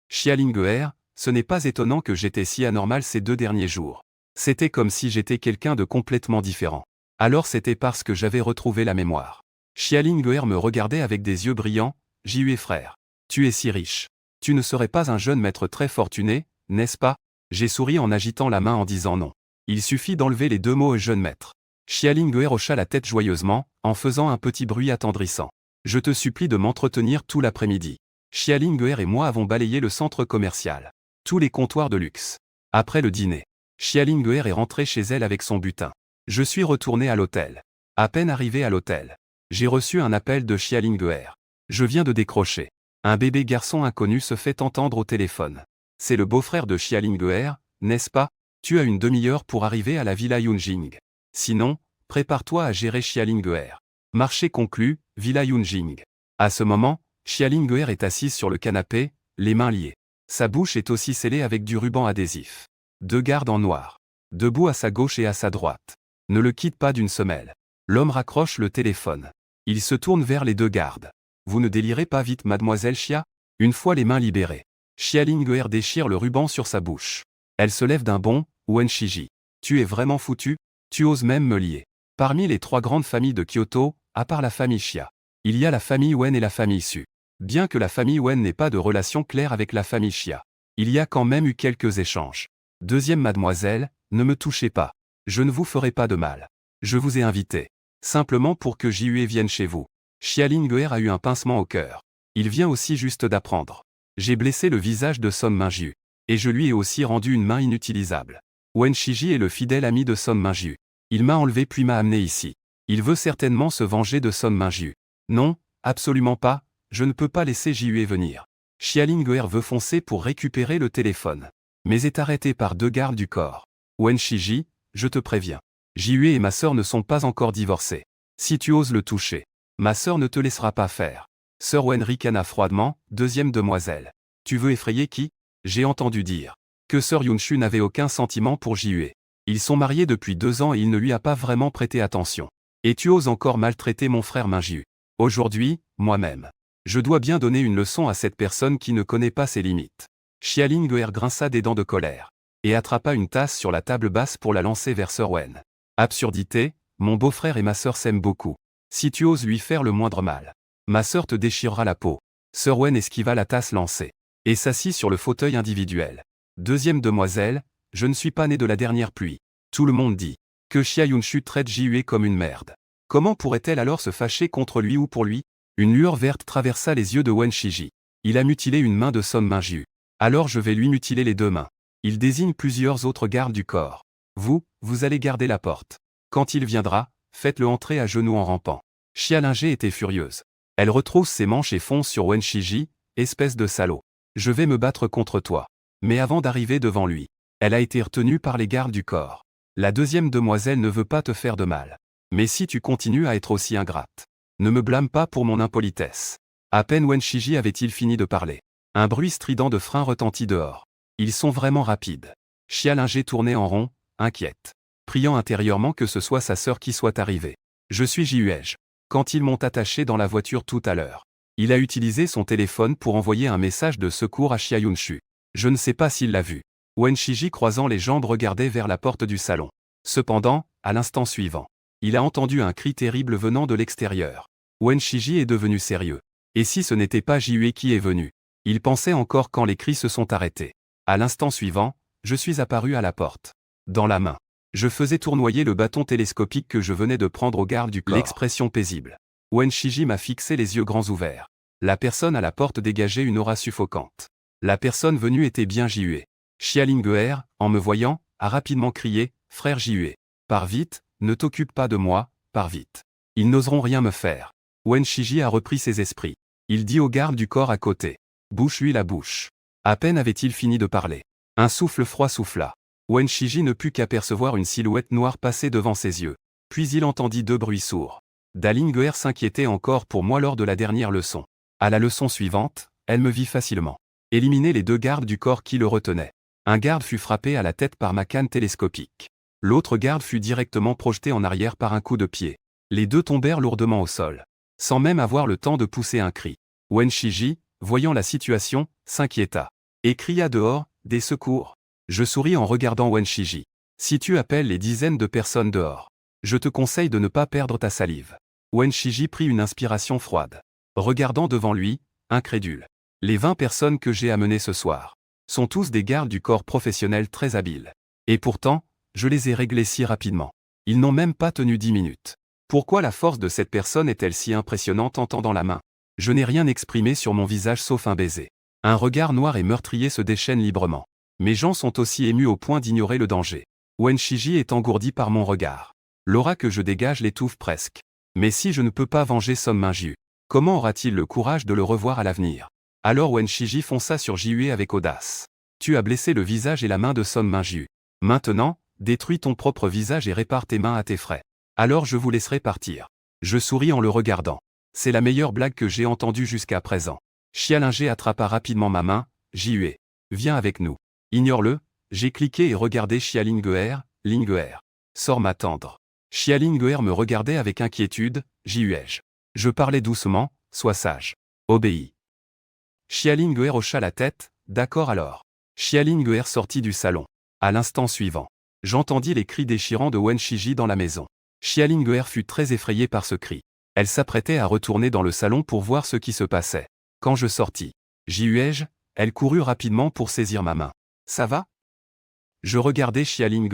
Xialinguer, ce n'est pas étonnant que j'étais si anormal ces 2 derniers jours. C'était comme si j'étais quelqu'un de complètement différent. Alors c'était parce que j'avais retrouvé la mémoire. Xialinguer me regardait avec des yeux brillants, Jihue frère. Tu es si riche. Tu ne serais pas un jeune maître très fortuné, n'est-ce pas? J'ai souri en agitant la main en disant non. Il suffit d'enlever les 2 mots jeune maître. Xialinguer hocha la tête joyeusement, en faisant un petit bruit attendrissant. Je te supplie de m'entretenir tout l'après-midi. Xialinguer et moi avons balayé le centre commercial. Tous les comptoirs de luxe. Après le dîner, Xialinguer est rentrée chez elle avec son butin. Je suis retourné à l'hôtel. À peine arrivé à l'hôtel, j'ai reçu un appel de Xialinguer. Je viens de décrocher. Un bébé garçon inconnu se fait entendre au téléphone. C'est le beau-frère de Xialinguer, n'est-ce pas? Tu as une demi-heure pour arriver à la villa Yunjing. Sinon, prépare-toi à gérer Xialinguer. Marché conclu, villa Yunjing. À ce moment, Xialinguer est assise sur le canapé, les mains liées. Sa bouche est aussi scellée avec du ruban adhésif. 2 gardes en noir. Debout à sa gauche et à sa droite. Ne le quitte pas d'une semelle. L'homme raccroche le téléphone. Il se tourne vers les 2 gardes. Vous ne délirez pas vite, mademoiselle Xia? Une fois les mains libérées, Xialinguer déchire le ruban sur sa bouche. Elle se lève d'un bond, Wen Shiji. Tu es vraiment foutu? Tu oses même me lier. Parmi les 3 grandes familles de Kyoto, à part la famille Xia, il y a la famille Wen et la famille Su. Bien que la famille Wen n'ait pas de relation claire avec la famille Xia, il y a quand même eu quelques échanges. Deuxième mademoiselle, ne me touchez pas. Je ne vous ferai pas de mal. Je vous ai invité. Simplement pour que Jihue vienne chez vous. Xialinguer a eu un pincement au cœur. Il vient aussi juste d'apprendre. J'ai blessé le visage de Son Minju. Et je lui ai aussi rendu une main inutilisable. Wen Shiji est le fidèle ami de Son Minju. Il m'a enlevé puis m'a amené ici. Il veut certainement se venger de Son Minju. Non, absolument pas, je ne peux pas laisser Jihue venir. Xialinguer veut foncer pour récupérer le téléphone. Mais est arrêté par 2 gardes du corps. Wen Shiji, je te préviens. Jihue et ma sœur ne sont pas encore divorcés. Si tu oses le toucher, ma sœur ne te laissera pas faire. Sœur Wen ricana froidement, deuxième demoiselle. Tu veux effrayer qui? J'ai entendu dire que Sœur Yunshu n'avait aucun sentiment pour Jihue. Ils sont mariés depuis 2 ans et il ne lui a pas vraiment prêté attention. Et tu oses encore maltraiter mon frère Minju. Aujourd'hui, moi-même. Je dois bien donner une leçon à cette personne qui ne connaît pas ses limites. Xialinguer grinça des dents de colère. Et attrapa une tasse sur la table basse pour la lancer vers Sœur Wen. Absurdité, mon beau-frère et ma sœur s'aiment beaucoup. Si tu oses lui faire le moindre mal, ma sœur te déchirera la peau. Sœur Wen esquiva la tasse lancée. Et s'assit sur le fauteuil individuel. Deuxième demoiselle, je ne suis pas né de la dernière pluie. Tout le monde dit que Xia Yunshu traite Jihue comme une merde. Comment pourrait-elle alors se fâcher contre lui ou pour lui? Une lueur verte traversa les yeux de Wen Shiji. Il a mutilé une main de Son Minju. Alors je vais lui mutiler les 2 mains. Il désigne plusieurs autres gardes du corps. Vous allez garder la porte. Quand il viendra, faites-le entrer à genoux en rampant. Xialinguer était furieuse. Elle retrousse ses manches et fonce sur Wen Shiji, espèce de salaud. Je vais me battre contre toi. Mais avant d'arriver devant lui, elle a été retenue par les gardes du corps. La deuxième demoiselle ne veut pas te faire de mal. Mais si tu continues à être aussi ingrate, ne me blâme pas pour mon impolitesse. À peine Wen Shiji avait-il fini de parler. Un bruit strident de frein retentit dehors. Ils sont vraiment rapides. Xialinguer tournait en rond, inquiète, priant intérieurement que ce soit sa sœur qui soit arrivée. Je suis Jihue. Quand ils m'ont attaché dans la voiture tout à l'heure, il a utilisé son téléphone pour envoyer un message de secours à Xia Yunshu. Je ne sais pas s'il l'a vu. Wen Shiji croisant les jambes regardait vers la porte du salon. Cependant, à l'instant suivant, il a entendu un cri terrible venant de l'extérieur. Wen Shiji est devenu sérieux. Et si ce n'était pas Jihue qui est venu? Il pensait encore quand les cris se sont arrêtés. À l'instant suivant, je suis apparu à la porte. Dans la main, je faisais tournoyer le bâton télescopique que je venais de prendre au garde du corps. L'expression paisible. Wen Shiji m'a fixé les yeux grands ouverts. La personne à la porte dégageait une aura suffocante. La personne venue était bien Jihue. Xialinguer, en me voyant, a rapidement crié « Frère Jihue, pars vite, ne t'occupe pas de moi, pars vite. Ils n'oseront rien me faire. » Wen Shiji a repris ses esprits. Il dit au garde du corps à côté « Bouche-lui la bouche. » À peine avait-il fini de parler. Un souffle froid souffla. Wen Shiji ne put qu'apercevoir une silhouette noire passer devant ses yeux. Puis il entendit 2 bruits sourds. Xialinguer s'inquiétait encore pour moi lors de la dernière leçon. À la leçon suivante, elle me vit facilement. Éliminer les 2 gardes du corps qui le retenaient. Un garde fut frappé à la tête par ma canne télescopique. L'autre garde fut directement projeté en arrière par un coup de pied. Les 2 tombèrent lourdement au sol, sans même avoir le temps de pousser un cri. Wen Shiji, voyant la situation, s'inquiéta et cria dehors, « Des secours !» Je souris en regardant Wen Shiji. Si tu appelles les dizaines de personnes dehors, je te conseille de ne pas perdre ta salive. Wen Shiji prit une inspiration froide, regardant devant lui, incrédule. Les 20 personnes que j'ai amenées ce soir sont tous des gardes du corps professionnels très habiles. Et pourtant, je les ai réglés si rapidement. Ils n'ont même pas tenu 10 minutes. Pourquoi la force de cette personne est-elle si impressionnante en tendant la main? Je n'ai rien exprimé sur mon visage sauf un baiser. Un regard noir et meurtrier se déchaîne librement. Mes gens sont aussi émus au point d'ignorer le danger. Wen Shiji est engourdi par mon regard. L'aura que je dégage l'étouffe presque. Mais si je ne peux pas venger Song Minju, comment aura-t-il le courage de le revoir à l'avenir? Alors Wen Shiji fonça sur Jihue avec audace. Tu as blessé le visage et la main de Song Minju. Maintenant, détruis ton propre visage et répare tes mains à tes frais. Alors je vous laisserai partir. Je souris en le regardant. C'est la meilleure blague que j'ai entendue jusqu'à présent. Xialing attrapa rapidement ma main. Jihue, viens avec nous. Ignore-le. J'ai cliqué et regardé Xialing. Linguer. Sors m'attendre. Xialing me regardait avec inquiétude. Jihue. Je parlais doucement, sois sage. Obéis. Xialing hocha la tête. D'accord alors. Xialing sortit du salon. À l'instant suivant, j'entendis les cris déchirants de Wen Shiji dans la maison. Xialing fut très effrayée par ce cri. Elle s'apprêtait à retourner dans le salon pour voir ce qui se passait. Quand je sortis, Jihue, elle courut rapidement pour saisir ma main. Ça va? Je regardai Xialing.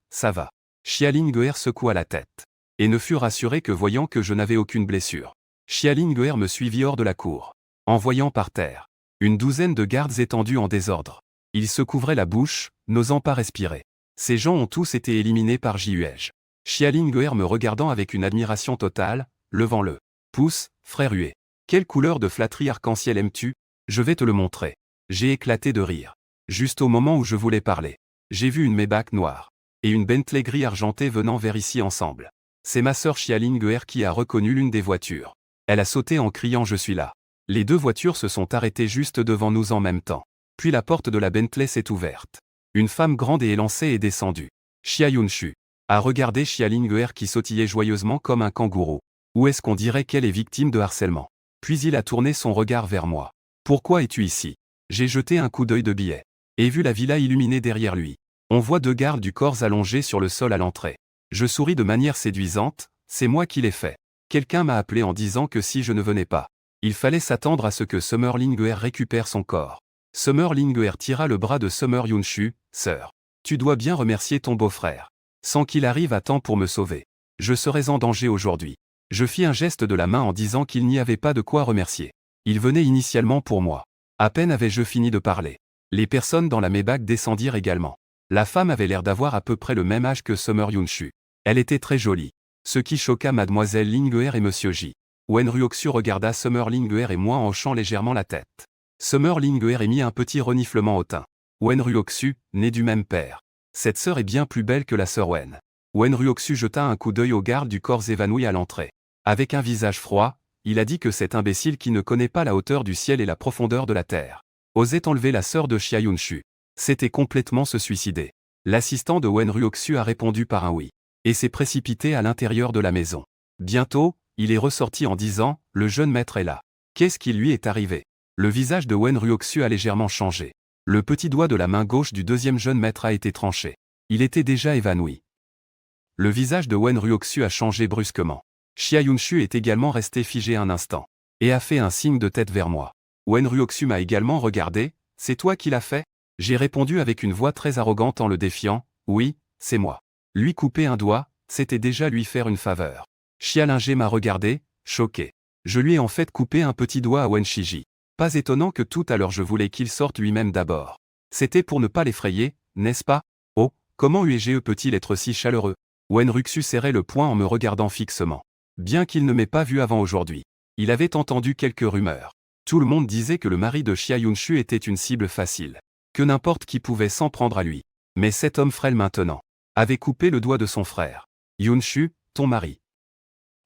Ça va. Xialing secoua la tête. Et ne fut rassuré que voyant que je n'avais aucune blessure. Xialing me suivit hors de la cour. En voyant par terre une douzaine de gardes étendus en désordre. Ils se couvraient la bouche, n'osant pas respirer. Ces gens ont tous été éliminés par Jihue. Xialing me regardant avec une admiration totale, levant le pouce, frère hué. Quelle couleur de flatterie arc-en-ciel aimes-tu? Je vais te le montrer. J'ai éclaté de rire. Juste au moment où je voulais parler, j'ai vu une Maybach noire et une Bentley gris argenté venant vers ici ensemble. C'est ma sœur Xialing qui a reconnu l'une des voitures. Elle a sauté en criant « Je suis là ». Les 2 voitures se sont arrêtées juste devant nous en même temps. Puis la porte de la Bentley s'est ouverte. Une femme grande et élancée est descendue. Xia Yunshu a regardé Xialing qui sautillait joyeusement comme un kangourou. Où est-ce qu'on dirait qu'elle est victime de harcèlement? Puis il a tourné son regard vers moi. Pourquoi es-tu ici? J'ai jeté un coup d'œil de biais et vu la villa illuminée derrière lui. On voit 2 gardes du corps allongés sur le sol à l'entrée. Je souris de manière séduisante, c'est moi qui l'ai fait. Quelqu'un m'a appelé en disant que si je ne venais pas, il fallait s'attendre à ce que Summer récupère son corps. Summer tira le bras de Summer Yunshu, sœur. Tu dois bien remercier ton beau-frère. Sans qu'il arrive à temps pour me sauver. Je serais en danger aujourd'hui. Je fis un geste de la main en disant qu'il n'y avait pas de quoi remercier. Il venait initialement pour moi. À peine avais-je fini de parler. Les personnes dans la Maybach descendirent également. La femme avait l'air d'avoir à peu près le même âge que Summer Yunshu. Elle était très jolie. Ce qui choqua Mademoiselle Linguer et Monsieur J. Wen Ruoxu regarda Summer Linguer et moi en hochant légèrement la tête. Summer Linguer émit un petit reniflement hautain. Wen Ruoxu, né du même père. Cette sœur est bien plus belle que la sœur Wen. Wen Ruoxu jeta un coup d'œil aux gardes du corps évanoui à l'entrée. Avec un visage froid, il a dit que cet imbécile qui ne connaît pas la hauteur du ciel et la profondeur de la terre osait enlever la sœur de Xia Yunshu. C'était complètement se suicider. L'assistant de Wen Ruoxu a répondu par un oui. Et s'est précipité à l'intérieur de la maison. Bientôt, il est ressorti en disant « Le jeune maître est là ». Qu'est-ce qui lui est arrivé? Le visage de Wen Ruoxu a légèrement changé. Le petit doigt de la main gauche du deuxième jeune maître a été tranché. Il était déjà évanoui. Le visage de Wen Ruoxu a changé brusquement. Xia Yunshu est également resté figé un instant. Et a fait un signe de tête vers moi. Wen Ruoxu m'a également regardé. « C'est toi qui l'as fait ?» J'ai répondu avec une voix très arrogante en le défiant. « Oui, c'est moi. » Lui couper un doigt, c'était déjà lui faire une faveur. Xialing m'a regardé, choqué. Je lui ai en fait coupé un petit doigt à Wen Shiji. Pas étonnant que tout à l'heure je voulais qu'il sorte lui-même d'abord. C'était pour ne pas l'effrayer, n'est-ce pas? Oh, comment UEGE peut-il être si chaleureux? Wen Ruoxu serrait le poing en me regardant fixement. Bien qu'il ne m'ait pas vu avant aujourd'hui. Il avait entendu quelques rumeurs. Tout le monde disait que le mari de Xia Yunshu était une cible facile. Que n'importe qui pouvait s'en prendre à lui. Mais cet homme frêle maintenant avait coupé le doigt de son frère. Yunshu, ton mari.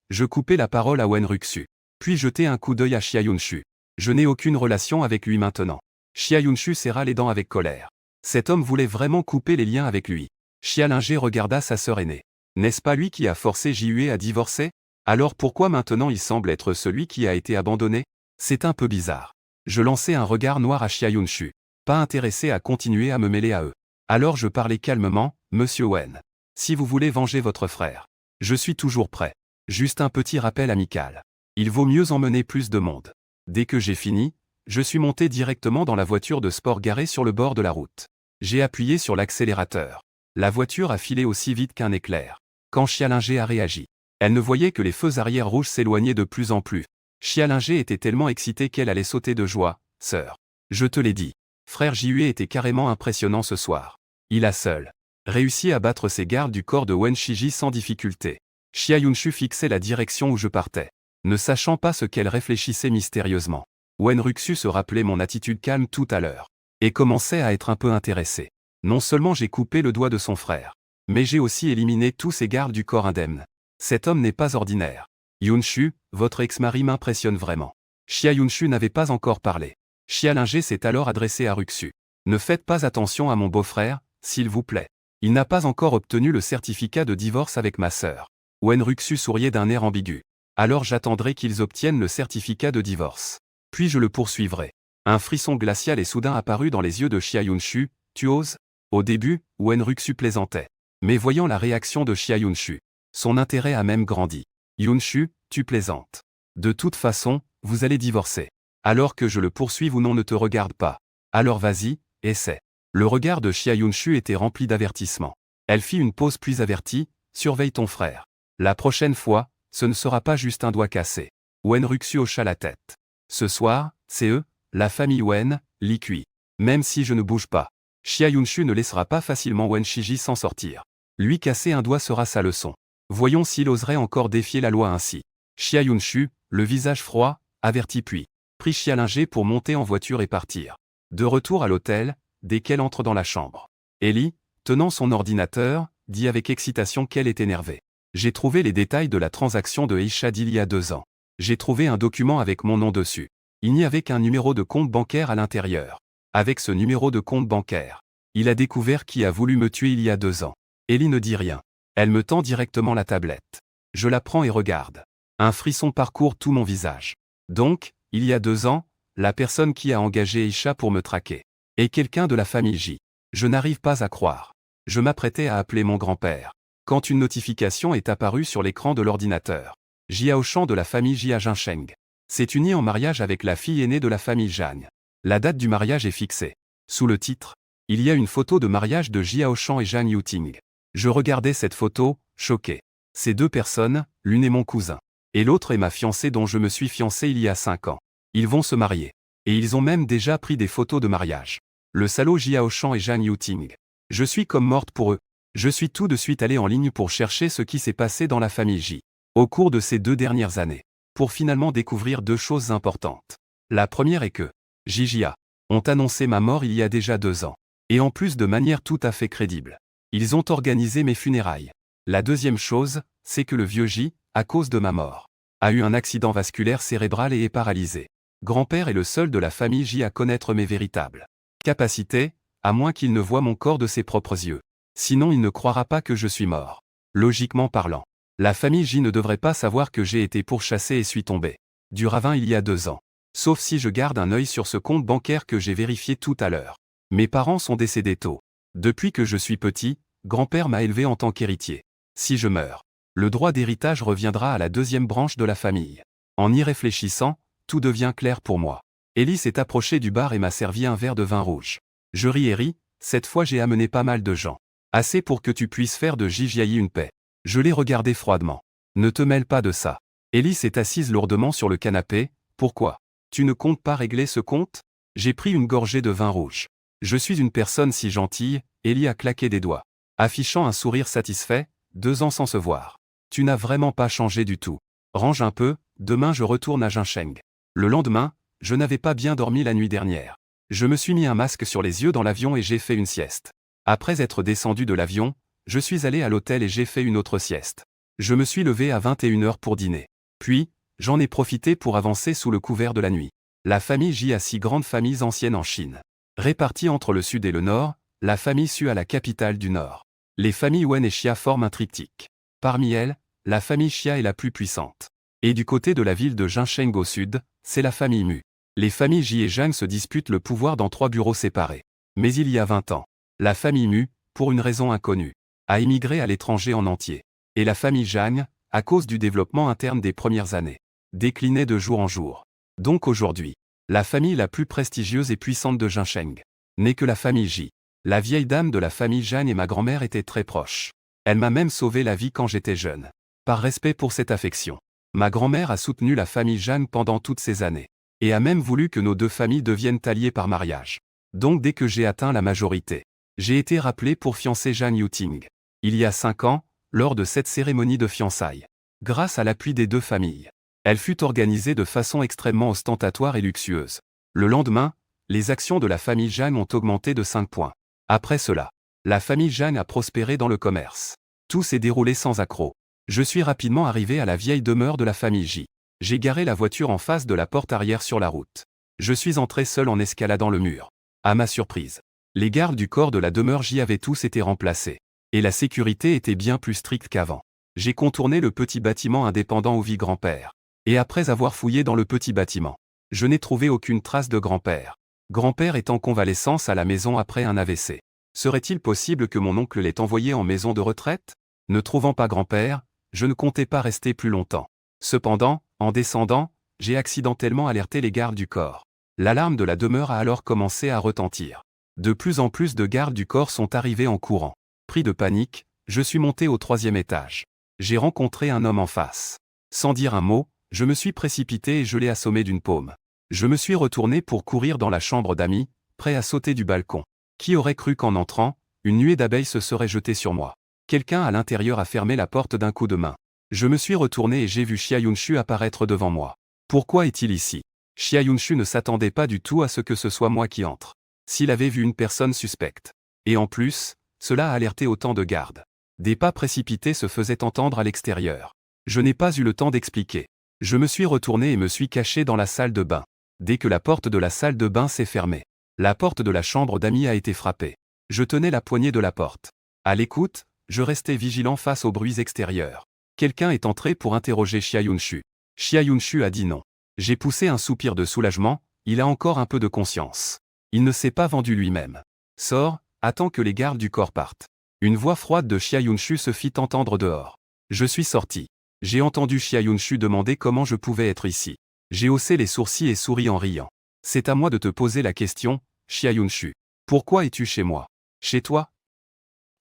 Je coupai la parole à Wen Ruoxu. Puis jetai un coup d'œil à Xia Yunshu. Je n'ai aucune relation avec lui maintenant. Xia Yunshu serra les dents avec colère. Cet homme voulait vraiment couper les liens avec lui. Xia Lingé regarda sa sœur aînée. N'est-ce pas lui qui a forcé Jihue à divorcer? Alors pourquoi maintenant il semble être celui qui a été abandonné? C'est un peu bizarre. Je lançai un regard noir à Xia Yunshu, pas intéressé à continuer à me mêler à eux. Alors je parlais calmement, Monsieur Wen. Si vous voulez venger votre frère, je suis toujours prêt. Juste un petit rappel amical. Il vaut mieux emmener plus de monde. Dès que j'ai fini, je suis monté directement dans la voiture de sport garée sur le bord de la route. J'ai appuyé sur l'accélérateur. La voiture a filé aussi vite qu'un éclair. Quand Xia Lingé a réagi, elle ne voyait que les feux arrière rouges s'éloigner de plus en plus. Xia Lingé était tellement excitée qu'elle allait sauter de joie. Sœur, je te l'ai dit. Frère Jihue était carrément impressionnant ce soir. Il a seul réussi à battre ses gardes du corps de Wen Shiji sans difficulté. Xia Yunshu fixait la direction où je partais, ne sachant pas ce qu'elle réfléchissait mystérieusement. Wen Ruxu se rappelait mon attitude calme tout à l'heure, et commençait à être un peu intéressé. Non seulement j'ai coupé le doigt de son frère, mais j'ai aussi éliminé tous ses gardes du corps indemne. Cet homme n'est pas ordinaire. Yunshu, votre ex-mari m'impressionne vraiment. Xia Yunshu n'avait pas encore parlé. Xia Lingé s'est alors adressé à Ruxu. Ne faites pas attention à mon beau-frère, s'il vous plaît. Il n'a pas encore obtenu le certificat de divorce avec ma sœur. Wen Ruxu souriait d'un air ambigu. Alors j'attendrai qu'ils obtiennent le certificat de divorce. Puis je le poursuivrai. Un frisson glacial est soudain apparu dans les yeux de Xia Yunshu. Tu oses? Au début, Wen Ruxu plaisantait. Mais voyant la réaction de Xia Yunshu, son intérêt a même grandi. Yunshu, tu plaisantes. De toute façon, vous allez divorcer. Alors que je le poursuive ou non ne te regarde pas. Alors vas-y, essaie. Le regard de Xia Yunshu était rempli d'avertissement. Elle fit une pause puis avertit, surveille ton frère. La prochaine fois, ce ne sera pas juste un doigt cassé. Wen Ruxu hocha la tête. Ce soir, c'est eux, la famille Wen, Li Kui. Même si je ne bouge pas, Xia Yunshu ne laissera pas facilement Wen Shiji s'en sortir. Lui casser un doigt sera sa leçon. Voyons s'il oserait encore défier la loi ainsi. Xia Yunshu, le visage froid, avertit puis prit Xia Lingé pour monter en voiture et partir. De retour à l'hôtel, dès qu'elle entre dans la chambre, Ellie, tenant son ordinateur, dit avec excitation qu'elle est énervée. J'ai trouvé les détails de la transaction de Aisha d'il y a 2 ans. J'ai trouvé un document avec mon nom dessus. Il n'y avait qu'un numéro de compte bancaire à l'intérieur. Avec ce numéro de compte bancaire, il a découvert qui a voulu me tuer il y a 2 ans. Ellie ne dit rien. Elle me tend directement la tablette. Je la prends et regarde. Un frisson parcourt tout mon visage. Donc, il y a 2 ans, la personne qui a engagé Aisha pour me traquer est quelqu'un de la famille J. Je n'arrive pas à croire. Je m'apprêtais à appeler mon grand-père, quand une notification est apparue sur l'écran de l'ordinateur. Jiao Shan de la famille Jia Jinsheng s'est uni en mariage avec la fille aînée de la famille Zhang. La date du mariage est fixée. Sous le titre, il y a une photo de mariage de Jiao Shan et Zhang Yuting. Je regardais cette photo, choqué. Ces 2 personnes, l'une est mon cousin, et l'autre est ma fiancée dont je me suis fiancé il y a 5 ans. Ils vont se marier. Et ils ont même déjà pris des photos de mariage. Le salaud Jiao Shan et Zhang Yuting. Je suis comme morte pour eux. Je suis tout de suite allé en ligne pour chercher ce qui s'est passé dans la famille J au cours de ces 2 dernières années, pour finalement découvrir 2 choses importantes. La première est que Jijia ont annoncé ma mort il y a déjà 2 ans, et en plus de manière tout à fait crédible. Ils ont organisé mes funérailles. La deuxième chose, c'est que le vieux J, à cause de ma mort, a eu un accident vasculaire cérébral et est paralysé. Grand-père est le seul de la famille J à connaître mes véritables capacités, à moins qu'il ne voie mon corps de ses propres yeux. Sinon il ne croira pas que je suis mort. Logiquement parlant, la famille J ne devrait pas savoir que j'ai été pourchassé et suis tombé du ravin il y a 2 ans. Sauf si je garde un œil sur ce compte bancaire que j'ai vérifié tout à l'heure. Mes parents sont décédés tôt. Depuis que je suis petit, grand-père m'a élevé en tant qu'héritier. Si je meurs, le droit d'héritage reviendra à la 2e branche de la famille. En y réfléchissant, tout devient clair pour moi. Ellie s'est approchée du bar et m'a servi un verre de vin rouge. Je ris et ris, cette fois j'ai amené pas mal de gens. Assez pour que tu puisses faire de Jijiayi une paix. Je l'ai regardé froidement. Ne te mêle pas de ça. Ellie s'est assise lourdement sur le canapé. Pourquoi? Tu ne comptes pas régler ce compte? J'ai pris une gorgée de vin rouge. Je suis une personne si gentille, Ellie a claqué des doigts, affichant un sourire satisfait. 2 ans sans se voir. Tu n'as vraiment pas changé du tout. Range un peu, demain je retourne à Jinsheng. Le lendemain, je n'avais pas bien dormi la nuit dernière. Je me suis mis un masque sur les yeux dans l'avion et j'ai fait une sieste. Après être descendu de l'avion, je suis allé à l'hôtel et j'ai fait une autre sieste. Je me suis levé à 21h pour dîner. Puis, j'en ai profité pour avancer sous le couvert de la nuit. La famille Ji a 6 grandes familles anciennes en Chine. Réparties entre le sud et le nord, la famille Su a la capitale du nord. Les familles Wen et Xia forment un triptyque. Parmi elles, la famille Xia est la plus puissante. Et du côté de la ville de Jinsheng au sud, c'est la famille Mu. Les familles Ji et Zhang se disputent le pouvoir dans 3 bureaux séparés. Mais il y a 20 ans, la famille Mu, pour une raison inconnue, a immigré à l'étranger en entier. Et la famille Zhang, à cause du développement interne des premières années, déclinait de jour en jour. Donc aujourd'hui, la famille la plus prestigieuse et puissante de Jinsheng n'est que la famille Ji. La vieille dame de la famille Zhang et ma grand-mère étaient très proches. Elle m'a même sauvé la vie quand j'étais jeune. Par respect pour cette affection, ma grand-mère a soutenu la famille Zhang pendant toutes ces années, et a même voulu que nos deux familles deviennent alliées par mariage. Donc dès que j'ai atteint la majorité, j'ai été rappelé pour fiancer Zhang Yuting. Il y a 5 ans, lors de cette cérémonie de fiançailles. Grâce à l'appui des deux familles, elle fut organisée de façon extrêmement ostentatoire et luxueuse. Le lendemain, les actions de la famille Zhang ont augmenté de 5 points. Après cela, la famille Zhang a prospéré dans le commerce. Tout s'est déroulé sans accroc. Je suis rapidement arrivé à la vieille demeure de la famille Ji. J'ai garé la voiture en face de la porte arrière sur la route. Je suis entré seul en escaladant le mur. À ma surprise, les gardes du corps de la demeure Ji avaient tous été remplacés. Et la sécurité était bien plus stricte qu'avant. J'ai contourné le petit bâtiment indépendant où vit grand-père. Et après avoir fouillé dans le petit bâtiment, je n'ai trouvé aucune trace de grand-père. Grand-père est en convalescence à la maison après un AVC. Serait-il possible que mon oncle l'ait envoyé en maison de retraite? Ne trouvant pas grand-père, je ne comptais pas rester plus longtemps. Cependant, en descendant, j'ai accidentellement alerté les gardes du corps. L'alarme de la demeure a alors commencé à retentir. De plus en plus de gardes du corps sont arrivés en courant. Pris de panique, je suis monté au 3e étage. J'ai rencontré un homme en face. Sans dire un mot, je me suis précipité et je l'ai assommé d'une paume. Je me suis retourné pour courir dans la chambre d'amis, prêt à sauter du balcon. Qui aurait cru qu'en entrant, une nuée d'abeilles se serait jetée sur moi? Quelqu'un à l'intérieur a fermé la porte d'un coup de main. Je me suis retourné et j'ai vu Xia Yunshu apparaître devant moi. Pourquoi est-il ici? Xia Yunshu ne s'attendait pas du tout à ce que ce soit moi qui entre. S'il avait vu une personne suspecte. Et en plus, cela a alerté autant de gardes. Des pas précipités se faisaient entendre à l'extérieur. Je n'ai pas eu le temps d'expliquer. Je me suis retourné et me suis caché dans la salle de bain. Dès que la porte de la salle de bain s'est fermée, la porte de la chambre d'amis a été frappée. Je tenais la poignée de la porte. À l'écoute, je restais vigilant face aux bruits extérieurs. Quelqu'un est entré pour interroger Xia Yunshu. Xia Yunshu a dit non. J'ai poussé un soupir de soulagement, il a encore un peu de conscience. Il ne s'est pas vendu lui-même. Sors, attends que les gardes du corps partent. Une voix froide de Xia Yunshu se fit entendre dehors. Je suis sorti. J'ai entendu Xia Yunshu demander comment je pouvais être ici. J'ai haussé les sourcils et souri en riant. C'est à moi de te poser la question, Xia Yunshu. Pourquoi es-tu chez moi? Chez toi?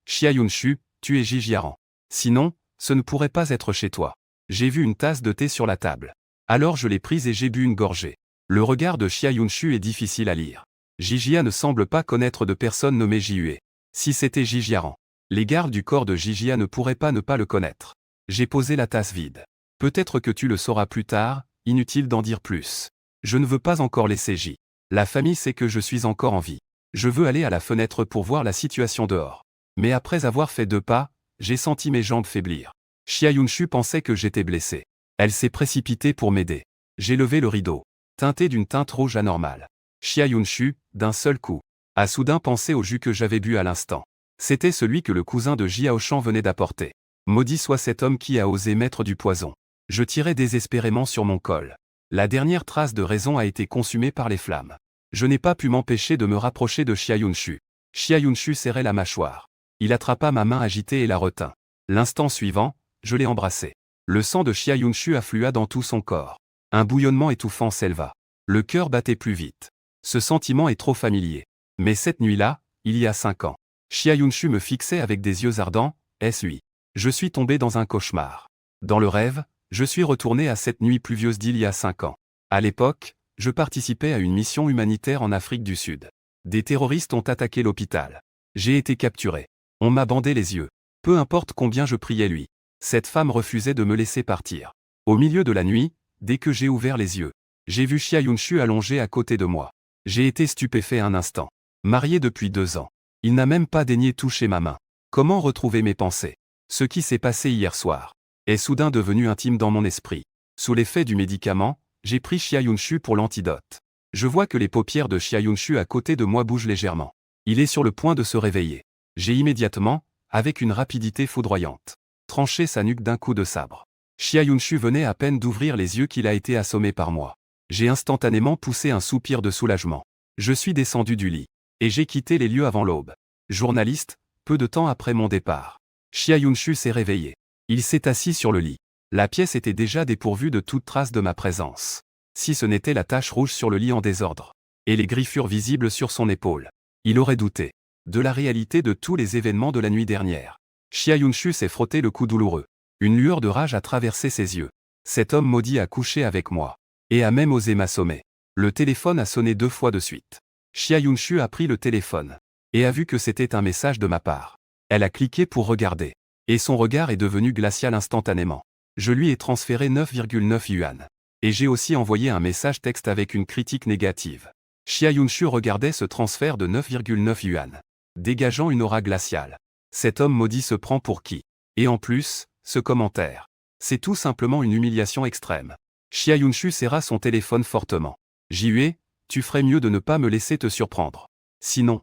Xia Yunshu, tu es Jijiaran. Sinon, ce ne pourrait pas être chez toi. J'ai vu une tasse de thé sur la table. Alors je l'ai prise et j'ai bu une gorgée. Le regard de Xia Yunshu est difficile à lire. Jijia ne semble pas connaître de personne nommée Jihue. Si c'était Jijiaran, les gardes du corps de Jijia ne pourraient pas ne pas le connaître. J'ai posé la tasse vide. Peut-être que tu le sauras plus tard, inutile d'en dire plus. Je ne veux pas encore laisser J. La famille sait que je suis encore en vie. Je veux aller à la fenêtre pour voir la situation dehors. Mais après avoir fait 2 pas, j'ai senti mes jambes faiblir. Xia Yunshu pensait que j'étais blessé. Elle s'est précipitée pour m'aider. J'ai levé le rideau, teinté d'une teinte rouge anormale. Xia Yunshu, d'un seul coup, a soudain pensé au jus que j'avais bu à l'instant. C'était celui que le cousin de Jiao Shan venait d'apporter. Maudit soit cet homme qui a osé mettre du poison. Je tirais désespérément sur mon col. La dernière trace de raison a été consumée par les flammes. Je n'ai pas pu m'empêcher de me rapprocher de Xia Yunshu. Xia Yunshu serrait la mâchoire. Il attrapa ma main agitée et la retint. L'instant suivant, je l'ai embrassé. Le sang de Xia Yunshu afflua dans tout son corps. Un bouillonnement étouffant s'éleva. Le cœur battait plus vite. Ce sentiment est trop familier. Mais cette nuit-là, il y a 5 ans, Xia Yunshu me fixait avec des yeux ardents, est-ce lui? Je suis tombé dans un cauchemar. Dans le rêve, je suis retourné à cette nuit pluvieuse d'il y a 5 ans. À l'époque, je participais à une mission humanitaire en Afrique du Sud. Des terroristes ont attaqué l'hôpital. J'ai été capturé. On m'a bandé les yeux. Peu importe combien je priais lui. Cette femme refusait de me laisser partir. Au milieu de la nuit, dès que j'ai ouvert les yeux, j'ai vu Xia Yunshu allongé à côté de moi. J'ai été stupéfait un instant. Marié depuis 2 ans. Il n'a même pas daigné toucher ma main. Comment retrouver mes pensées? Ce qui s'est passé hier soir est soudain devenu intime dans mon esprit. Sous l'effet du médicament, j'ai pris Xia Yunshu pour l'antidote. Je vois que les paupières de Xia Yunshu à côté de moi bougent légèrement. Il est sur le point de se réveiller. J'ai immédiatement, avec une rapidité foudroyante, tranché sa nuque d'un coup de sabre. Xia Yunshu venait à peine d'ouvrir les yeux qu'il a été assommé par moi. J'ai instantanément poussé un soupir de soulagement. Je suis descendu du lit. Et j'ai quitté les lieux avant l'aube. Journaliste, peu de temps après mon départ. Xia Yunshu s'est réveillé. Il s'est assis sur le lit. La pièce était déjà dépourvue de toute trace de ma présence. Si ce n'était la tache rouge sur le lit en désordre. Et les griffures visibles sur son épaule. Il aurait douté. De la réalité de tous les événements de la nuit dernière. Xia Yunshu s'est frotté le cou douloureux. Une lueur de rage a traversé ses yeux. Cet homme maudit a couché avec moi. Et a même osé m'assommer. Le téléphone a sonné 2 fois de suite. Xia Yunshu a pris le téléphone. Et a vu que c'était un message de ma part. Elle a cliqué pour regarder. Et son regard est devenu glacial instantanément. Je lui ai transféré 9,9 yuan. Et j'ai aussi envoyé un message texte avec une critique négative. Xia Yunshu regardait ce transfert de 9,9 yuan. Dégageant une aura glaciale. Cet homme maudit se prend pour qui? Et en plus, ce commentaire. C'est tout simplement une humiliation extrême. Xia Yunshu serra son téléphone fortement. Jihue, tu ferais mieux de ne pas me laisser te surprendre. Sinon.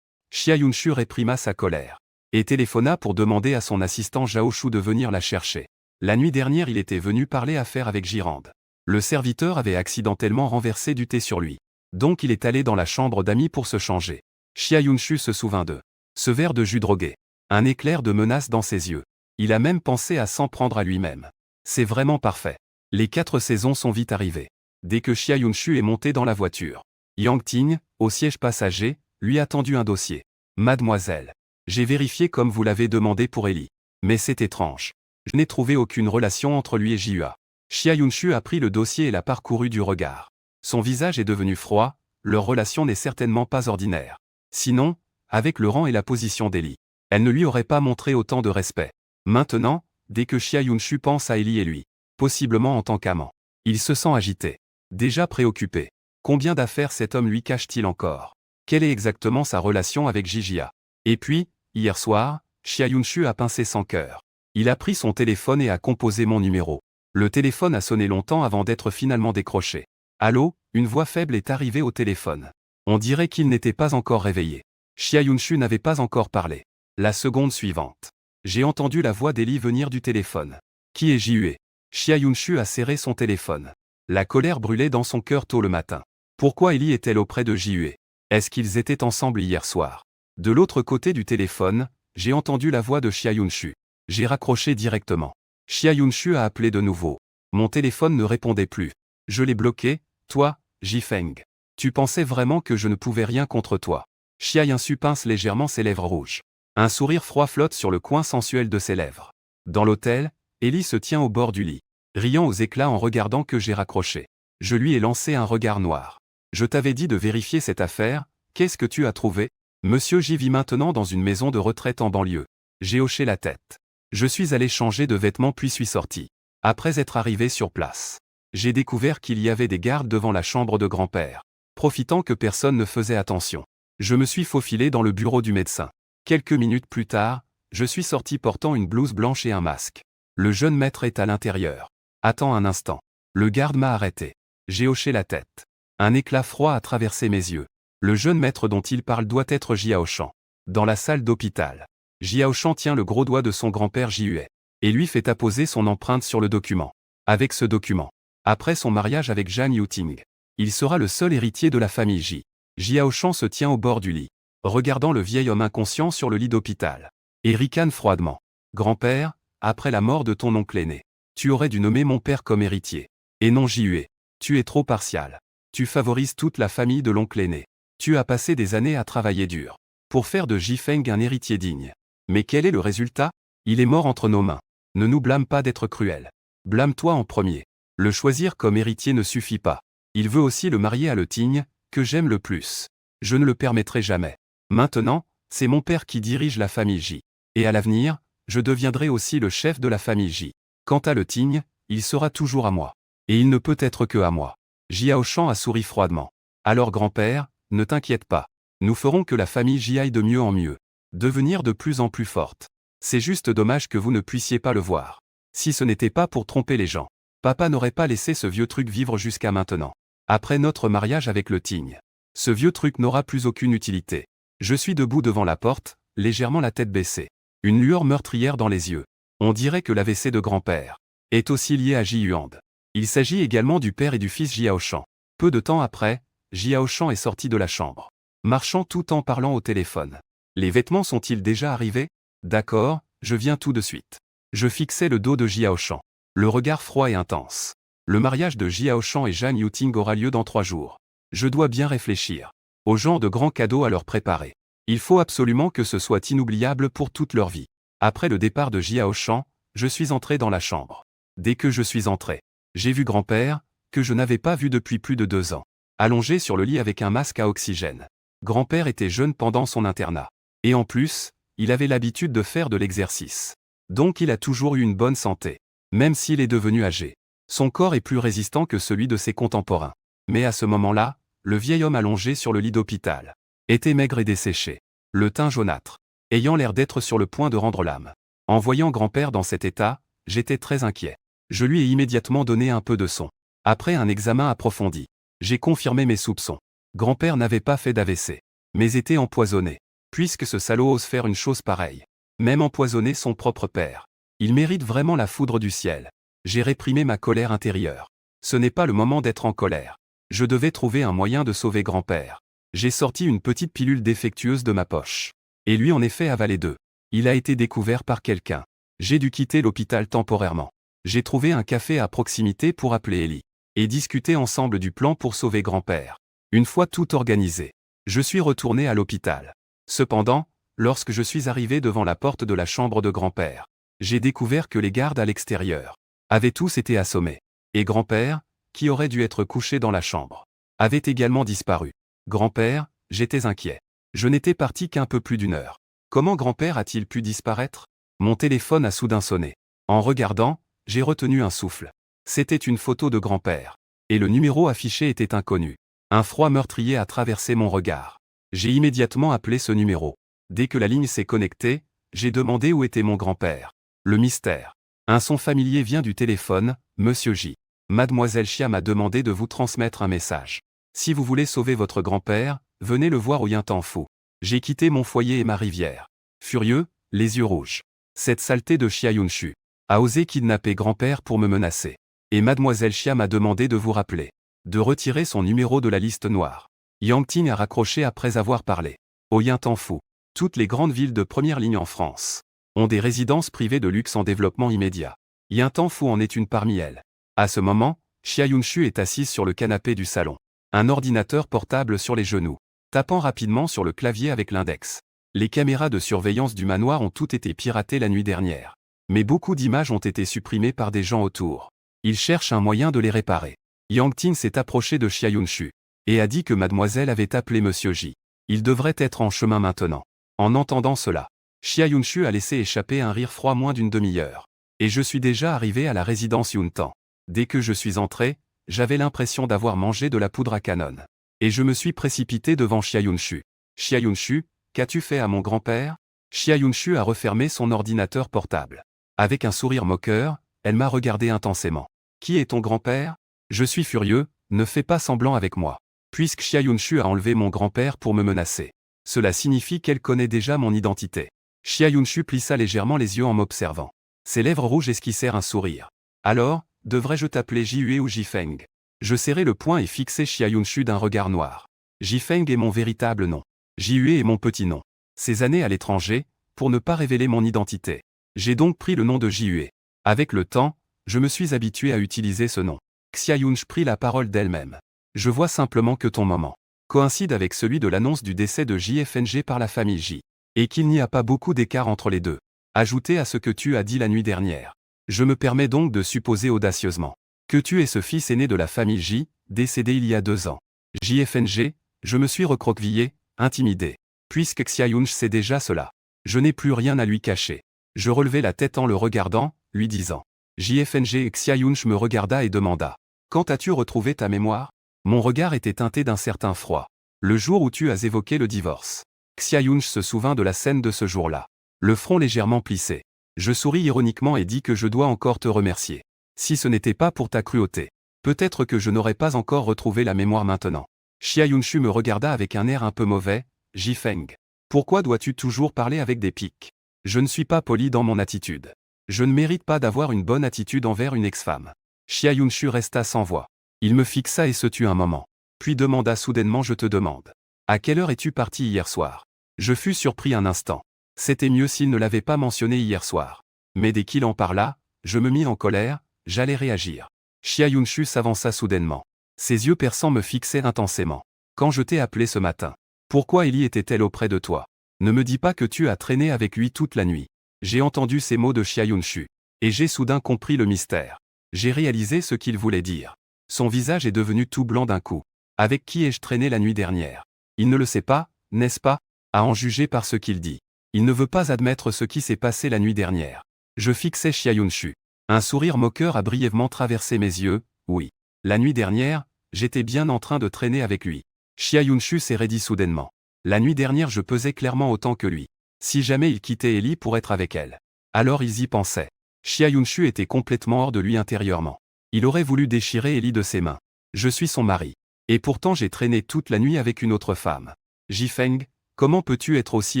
Xia Yunshu réprima sa colère. Et téléphona pour demander à son assistant Zhao Shu de venir la chercher. La nuit dernière il était venu parler affaires avec Girande. Le serviteur avait accidentellement renversé du thé sur lui. Donc il est allé dans la chambre d'amis pour se changer. Xia Yunshu se souvint de ce verre de jus drogué. Un éclair de menace dans ses yeux. Il a même pensé à s'en prendre à lui-même. C'est vraiment parfait. Les 4 saisons sont vite arrivées. Dès que Xia Yunshu est monté dans la voiture, Yang Ting, au siège passager, lui a tendu un dossier. Mademoiselle, j'ai vérifié comme vous l'avez demandé pour Ellie. Mais c'est étrange. Je n'ai trouvé aucune relation entre lui et Jihua. Xia Yunshu a pris le dossier et l'a parcouru du regard. Son visage est devenu froid, leur relation n'est certainement pas ordinaire. Sinon, avec le rang et la position d'Ellie, elle ne lui aurait pas montré autant de respect. Maintenant, dès que Xia Yunshu pense à Ellie et lui, possiblement en tant qu'amant, il se sent agité. Déjà préoccupé. Combien d'affaires cet homme lui cache-t-il encore? Quelle est exactement sa relation avec Jijia? Et puis, hier soir, Xia Yunshu a pincé sans cœur. Il a pris son téléphone et a composé mon numéro. Le téléphone a sonné longtemps avant d'être finalement décroché. Allô, une voix faible est arrivée au téléphone. On dirait qu'il n'était pas encore réveillé. Xia Yunshu n'avait pas encore parlé. La seconde suivante. J'ai entendu la voix d'Ellie venir du téléphone. Qui est Jihue? Xia Yunshu a serré son téléphone. La colère brûlait dans son cœur tôt le matin. Pourquoi Ellie est-elle auprès de Jihue? Est-ce qu'ils étaient ensemble hier soir? De l'autre côté du téléphone, j'ai entendu la voix de Xia Yunshu. J'ai raccroché directement. Xia Yunshu a appelé de nouveau. Mon téléphone ne répondait plus. Je l'ai bloqué, toi, Jifeng. Tu pensais vraiment que je ne pouvais rien contre toi? Xia Yunshu pince légèrement ses lèvres rouges. Un sourire froid flotte sur le coin sensuel de ses lèvres. Dans l'hôtel, Ellie se tient au bord du lit, riant aux éclats en regardant que j'ai raccroché. Je lui ai lancé un regard noir. Je t'avais dit de vérifier cette affaire, qu'est-ce que tu as trouvé? Monsieur J vit maintenant dans une maison de retraite en banlieue. J'ai hoché la tête. Je suis allé changer de vêtements puis suis sorti. Après être arrivé sur place, j'ai découvert qu'il y avait des gardes devant la chambre de grand-père. Profitant que personne ne faisait attention, je me suis faufilé dans le bureau du médecin. Quelques minutes plus tard, je suis sorti portant une blouse blanche et un masque. Le jeune maître est à l'intérieur. Attends un instant. Le garde m'a arrêté. J'ai hoché la tête. Un éclat froid a traversé mes yeux. Le jeune maître dont il parle doit être Jiao Shan. Dans la salle d'hôpital, Jiao Shan tient le gros doigt de son grand-père Jihue et lui fait apposer son empreinte sur le document. Avec ce document, après son mariage avec Zhang Yuting, il sera le seul héritier de la famille Ji. Jiao Shan se tient au bord du lit, regardant le vieil homme inconscient sur le lit d'hôpital. Et ricane froidement. Grand-père, après la mort de ton oncle aîné, tu aurais dû nommer mon père comme héritier. Et non Jihue. Tu es trop partial. Tu favorises toute la famille de l'oncle aîné. Tu as passé des années à travailler dur pour faire de Jifeng un héritier digne. Mais quel est le résultat? Il est mort entre nos mains. Ne nous blâme pas d'être cruel. Blâme-toi en premier. Le choisir comme héritier ne suffit pas. Il veut aussi le marier à Le Ting, que j'aime le plus. Je ne le permettrai jamais. Maintenant, c'est mon père qui dirige la famille J. Et à l'avenir, je deviendrai aussi le chef de la famille J. Quant à Le Ting, il sera toujours à moi. Et il ne peut être que à moi. Jiao Shan a souri froidement. Alors grand-père, ne t'inquiète pas. Nous ferons que la famille J aille de mieux en mieux. Devenir de plus en plus forte. C'est juste dommage que vous ne puissiez pas le voir. Si ce n'était pas pour tromper les gens, papa n'aurait pas laissé ce vieux truc vivre jusqu'à maintenant. Après notre mariage avec le Ting. Ce vieux truc n'aura plus aucune utilité. Je suis debout devant la porte, légèrement la tête baissée. Une lueur meurtrière dans les yeux. On dirait que l'AVC de grand-père est aussi lié à Ji Yuan. Il s'agit également du père et du fils Jiaoshan. Peu de temps après, Jiaoshan est sorti de la chambre, marchant tout en parlant au téléphone. Les vêtements sont-ils déjà arrivés? D'accord, je viens tout de suite. Je fixais le dos de Jiaoshan. Le regard froid et intense. Le mariage de Jiaoshan et Zhang Yuting aura lieu dans 3 jours. Je dois bien réfléchir au genre de grands cadeaux à leur préparer. Il faut absolument que ce soit inoubliable pour toute leur vie. Après le départ de Jiaoshan, je suis entré dans la chambre. Dès que je suis entré, j'ai vu grand-père, que je n'avais pas vu depuis plus de 2 ans, allongé sur le lit avec un masque à oxygène. Grand-père était jeune pendant son internat. Et en plus, il avait l'habitude de faire de l'exercice. Donc il a toujours eu une bonne santé. Même s'il est devenu âgé. Son corps est plus résistant que celui de ses contemporains. Mais à ce moment-là, le vieil homme allongé sur le lit d'hôpital était maigre et desséché, le teint jaunâtre, ayant l'air d'être sur le point de rendre l'âme. En voyant grand-père dans cet état, j'étais très inquiet. Je lui ai immédiatement donné un peu de son. Après un examen approfondi, j'ai confirmé mes soupçons. Grand-père n'avait pas fait d'AVC, mais était empoisonné. Puisque ce salaud ose faire une chose pareille, même empoisonner son propre père. Il mérite vraiment la foudre du ciel. J'ai réprimé ma colère intérieure. Ce n'est pas le moment d'être en colère. Je devais trouver un moyen de sauver grand-père. J'ai sorti une petite pilule défectueuse de ma poche. Et lui en effet avalé 2. Il a été découvert par quelqu'un. J'ai dû quitter l'hôpital temporairement. J'ai trouvé un café à proximité pour appeler Ellie. Et discuter ensemble du plan pour sauver grand-père. Une fois tout organisé, je suis retourné à l'hôpital. Cependant, lorsque je suis arrivé devant la porte de la chambre de grand-père, j'ai découvert que les gardes à l'extérieur avaient tous été assommés. Et grand-père, qui aurait dû être couché dans la chambre, avait également disparu. Grand-père, j'étais inquiet. Je n'étais parti qu'un peu plus d'1 heure. Comment grand-père a-t-il pu disparaître? Mon téléphone a soudain sonné. En regardant, j'ai retenu un souffle. C'était une photo de grand-père. Et le numéro affiché était inconnu. Un froid meurtrier a traversé mon regard. J'ai immédiatement appelé ce numéro. Dès que la ligne s'est connectée, j'ai demandé où était mon grand-père. Le mystère. Un son familier vient du téléphone, Monsieur J. Mademoiselle Chia m'a demandé de vous transmettre un message. Si vous voulez sauver votre grand-père, venez le voir au Yintan Fu. J'ai quitté mon foyer et ma rivière. Furieux, les yeux rouges. Cette saleté de Xia Yunshu a osé kidnapper grand-père pour me menacer. Et Mademoiselle Chia m'a demandé de vous rappeler. De retirer son numéro de la liste noire. Yang Ting a raccroché après avoir parlé. Au Yintan Fu. Toutes les grandes villes de première ligne en France ont des résidences privées de luxe en développement immédiat. Yintan Fu en est une parmi elles. À ce moment, Xia Yunshu est assise sur le canapé du salon. Un ordinateur portable sur les genoux, tapant rapidement sur le clavier avec l'index. Les caméras de surveillance du manoir ont toutes été piratées la nuit dernière. Mais beaucoup d'images ont été supprimées par des gens autour. Ils cherchent un moyen de les réparer. Yang Ting s'est approché de Xia Yunshu et a dit que mademoiselle avait appelé Monsieur J. Il devrait être en chemin maintenant. En entendant cela, Xia Yunshu a laissé échapper un rire froid moins d'une demi-heure. Et je suis déjà arrivé à la résidence Yuntan. Dès que je suis entré, j'avais l'impression d'avoir mangé de la poudre à canon. Et je me suis précipité devant Xia Yunshu. Xia Yunshu, qu'as-tu fait à mon grand-père? Xia Yunshu a refermé son ordinateur portable. Avec un sourire moqueur, elle m'a regardé intensément. Qui est ton grand-père? Je suis furieux, ne fais pas semblant avec moi. Puisque Xia Yunshu a enlevé mon grand-père pour me menacer. Cela signifie qu'elle connaît déjà mon identité. Xia Yunshu plissa légèrement les yeux en m'observant. Ses lèvres rouges esquissèrent un sourire. Alors, devrais-je t'appeler Jihue ou Jifeng? Je serrai le poing et fixai Xia Yunshu d'un regard noir. Jifeng est mon véritable nom. Jihue est mon petit nom. Ces années à l'étranger, pour ne pas révéler mon identité. J'ai donc pris le nom de Jihue. Avec le temps, je me suis habitué à utiliser ce nom. Xia Yunshu prit la parole d'elle-même. Je vois simplement que ton moment coïncide avec celui de l'annonce du décès de JFNG par la famille J. Et qu'il n'y a pas beaucoup d'écart entre les deux. Ajouté à ce que tu as dit la nuit dernière. Je me permets donc de supposer audacieusement que tu es ce fils aîné de la famille J, décédé il y a 2 ans. JFNG, je me suis recroquevillé, intimidé. Puisque Xia Yunshu sait déjà cela. Je n'ai plus rien à lui cacher. Je relevai la tête en le regardant, lui disant. JFNG et Xia Yunshu me regarda et demanda. Quand as-tu retrouvé ta mémoire? Mon regard était teinté d'un certain froid. Le jour où tu as évoqué le divorce. Xia Yunshu se souvint de la scène de ce jour-là. Le front légèrement plissé. Je souris ironiquement et dis que je dois encore te remercier. Si ce n'était pas pour ta cruauté. Peut-être que je n'aurais pas encore retrouvé la mémoire maintenant. Xia Yunshu me regarda avec un air un peu mauvais. Jifeng. Pourquoi dois-tu toujours parler avec des pics? Je ne suis pas poli dans mon attitude. Je ne mérite pas d'avoir une bonne attitude envers une ex-femme. Xia Yunshu resta sans voix. Il me fixa et se tut un moment. Puis demanda soudainement: je te demande. À quelle heure es-tu parti hier soir? Je fus surpris un instant. C'était mieux s'il ne l'avait pas mentionné hier soir. Mais dès qu'il en parla, je me mis en colère, j'allais réagir. Xia Yunshu s'avança soudainement. Ses yeux perçants me fixaient intensément. Quand je t'ai appelé ce matin, pourquoi Ellie était-elle auprès de toi? Ne me dis pas que tu as traîné avec lui toute la nuit. J'ai entendu ces mots de Xia Yunshu. Et j'ai soudain compris le mystère. J'ai réalisé ce qu'il voulait dire. Son visage est devenu tout blanc d'un coup. Avec qui ai-je traîné la nuit dernière? Il ne le sait pas, n'est-ce pas? À en juger par ce qu'il dit. Il ne veut pas admettre ce qui s'est passé la nuit dernière. Je fixais Xia Yunshu. Un sourire moqueur a brièvement traversé mes yeux. Oui. La nuit dernière, j'étais bien en train de traîner avec lui. Xia Yunshu s'est raidi soudainement. La nuit dernière je pesais clairement autant que lui. Si jamais il quittait Ellie pour être avec elle. Alors ils y pensaient. Xia Yunshu était complètement hors de lui intérieurement. Il aurait voulu déchirer Ellie de ses mains. Je suis son mari. Et pourtant j'ai traîné toute la nuit avec une autre femme. Jifeng, comment peux-tu être aussi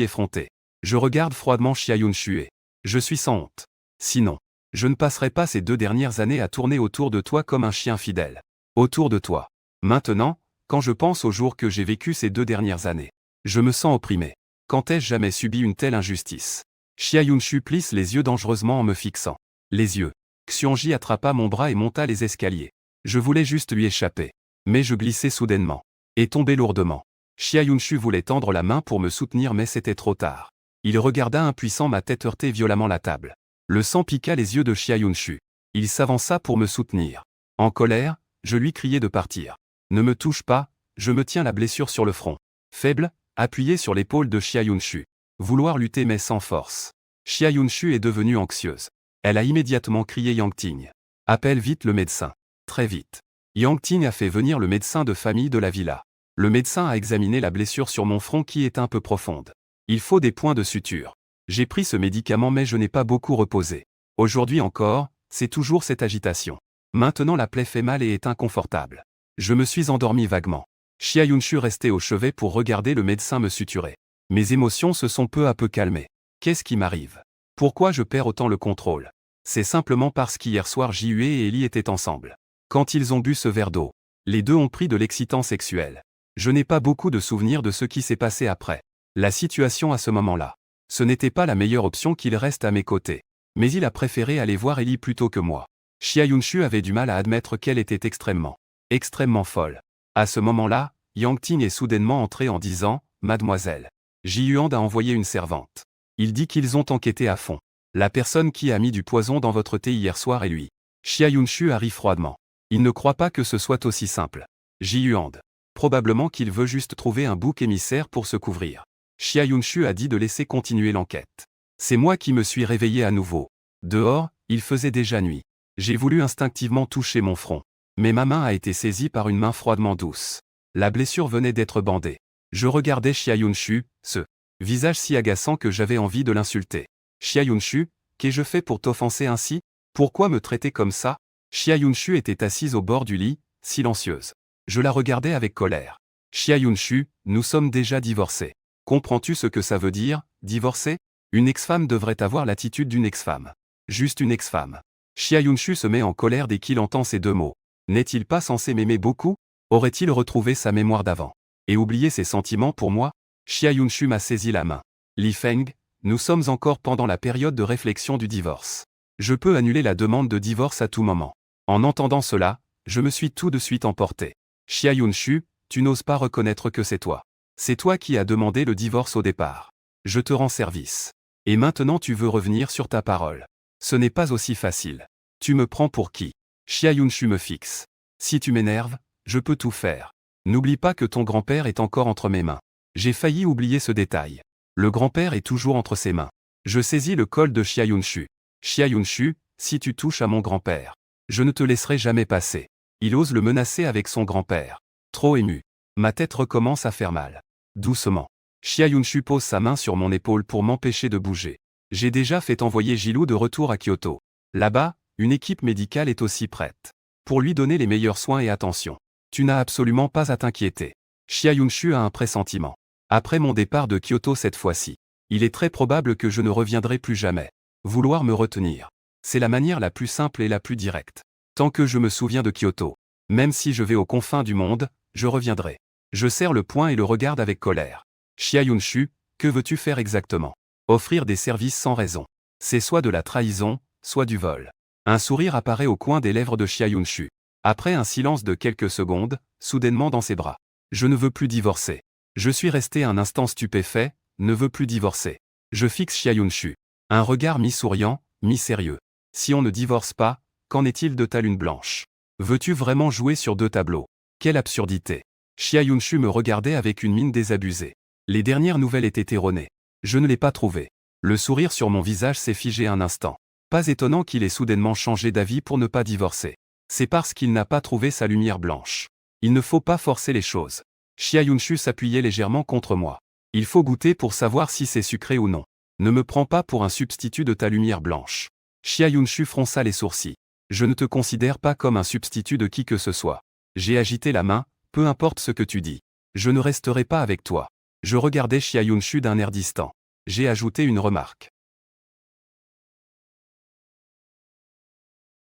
effronté? Je regarde froidement Xia Yunshu et je suis sans honte. Sinon, je ne passerai pas ces 2 dernières années à tourner autour de toi comme un chien fidèle. Autour de toi. Maintenant, quand je pense aux jours que j'ai vécus ces 2 dernières années, je me sens opprimé. Quand ai-je jamais subi une telle injustice? Xia Yunshu plisse les yeux dangereusement en me fixant. Les yeux. Xiongji attrapa mon bras et monta les escaliers. Je voulais juste lui échapper. Mais je glissai soudainement. Et tombai lourdement. Xia Yunshu voulait tendre la main pour me soutenir mais c'était trop tard. Il regarda impuissant ma tête heurter violemment la table. Le sang piqua les yeux de Xia Yunshu. Il s'avança pour me soutenir. En colère, je lui criai de partir. Ne me touche pas, je me tiens la blessure sur le front. Faible, appuyé sur l'épaule de Xia Yunshu. Vouloir lutter mais sans force. Xia Yunshu est devenue anxieuse. Elle a immédiatement crié Yangting. Appelle vite le médecin. Très vite. Yangting a fait venir le médecin de famille de la villa. Le médecin a examiné la blessure sur mon front qui est un peu profonde. Il faut des points de suture. J'ai pris ce médicament mais je n'ai pas beaucoup reposé. Aujourd'hui encore, c'est toujours cette agitation. Maintenant la plaie fait mal et est inconfortable. Je me suis endormi vaguement. Xia Yunshu restait au chevet pour regarder le médecin me suturer. Mes émotions se sont peu à peu calmées. Qu'est-ce qui m'arrive? Pourquoi je perds autant le contrôle? C'est simplement parce qu'hier soir Jihue et Ellie étaient ensemble. Quand ils ont bu ce verre d'eau, les deux ont pris de l'excitant sexuel. Je n'ai pas beaucoup de souvenirs de ce qui s'est passé après. La situation à ce moment-là. Ce n'était pas la meilleure option qu'il reste à mes côtés. Mais il a préféré aller voir Ellie plutôt que moi. Xia Yunshu avait du mal à admettre qu'elle était extrêmement folle. À ce moment-là, Yangting est soudainement entré en disant « Mademoiselle. Jiyuan a envoyé une servante. Il dit qu'ils ont enquêté à fond. La personne qui a mis du poison dans votre thé hier soir est lui. » Xia Yunshu a ri froidement. Il ne croit pas que ce soit aussi simple. Jiyuan. Probablement qu'il veut juste trouver un bouc émissaire pour se couvrir. Xia Yunshu a dit de laisser continuer l'enquête. C'est moi qui me suis réveillé à nouveau. Dehors, il faisait déjà nuit. J'ai voulu instinctivement toucher mon front. Mais ma main a été saisie par une main froidement douce. La blessure venait d'être bandée. Je regardais Xia Yunshu, ce visage si agaçant que j'avais envie de l'insulter. Xia Yunshu, qu'ai-je fait pour t'offenser ainsi? Pourquoi me traiter comme ça? Xia Yunshu était assise au bord du lit, silencieuse. Je la regardais avec colère. Xia Yunshu, nous sommes déjà divorcés. Comprends-tu ce que ça veut dire, divorcer? Une ex-femme devrait avoir l'attitude d'une ex-femme. Juste une ex-femme. Xia Yunshu se met en colère dès qu'il entend ces 2 mots. N'est-il pas censé m'aimer beaucoup? Aurait-il retrouvé sa mémoire d'avant? Et oublié ses sentiments pour moi? Xia Yunshu m'a saisi la main. Li Feng, nous sommes encore pendant la période de réflexion du divorce. Je peux annuler la demande de divorce à tout moment. En entendant cela, je me suis tout de suite emporté. Xia Yunshu, tu n'oses pas reconnaître que c'est toi. C'est toi qui as demandé le divorce au départ. Je te rends service. Et maintenant tu veux revenir sur ta parole. Ce n'est pas aussi facile. Tu me prends pour qui? Xia Yunshu me fixe. Si tu m'énerves, je peux tout faire. N'oublie pas que ton grand-père est encore entre mes mains. J'ai failli oublier ce détail. Le grand-père est toujours entre ses mains. Je saisis le col de Xia Yunshu. Xia Yunshu, si tu touches à mon grand-père, je ne te laisserai jamais passer. Il ose le menacer avec son grand-père. Trop ému. Ma tête recommence à faire mal. Doucement. Xia Yunshu pose sa main sur mon épaule pour m'empêcher de bouger. J'ai déjà fait envoyer Jilou de retour à Kyoto. Là-bas, une équipe médicale est aussi prête. pour lui donner les meilleurs soins et attention. Tu n'as absolument pas à t'inquiéter. Xia Yunshu a un pressentiment. Après mon départ de Kyoto cette fois-ci, il est très probable que je ne reviendrai plus jamais. Vouloir me retenir. C'est la manière la plus simple et la plus directe. Tant que je me souviens de Kyoto, même si je vais aux confins du monde, je reviendrai. Je serre le poing et le regarde avec colère. Xia Yunshu, que veux-tu faire exactement? Offrir des services sans raison. C'est soit de la trahison, soit du vol. Un sourire apparaît au coin des lèvres de Xia Yunshu. Après un silence de quelques secondes, soudainement dans ses bras. Je ne veux plus divorcer. Je suis resté un instant stupéfait, ne veux plus divorcer. Je fixe Xia Yunshu. Un regard mi-souriant, mi-sérieux. Si on ne divorce pas, qu'en est-il de ta lune blanche? Veux-tu vraiment jouer sur deux tableaux? Quelle absurdité! Xia Yunshu me regardait avec une mine désabusée. Les dernières nouvelles étaient erronées. Je ne l'ai pas trouvé. Le sourire sur mon visage s'est figé un instant. Pas étonnant qu'il ait soudainement changé d'avis pour ne pas divorcer. C'est parce qu'il n'a pas trouvé sa lumière blanche. Il ne faut pas forcer les choses. Xia Yunshu s'appuyait légèrement contre moi. Il faut goûter pour savoir si c'est sucré ou non. Ne me prends pas pour un substitut de ta lumière blanche. Xia Yunshu fronça les sourcils. Je ne te considère pas comme un substitut de qui que ce soit. J'ai agité la main, peu importe ce que tu dis. Je ne resterai pas avec toi. Je regardais Xia Yunshu d'un air distant. J'ai ajouté une remarque.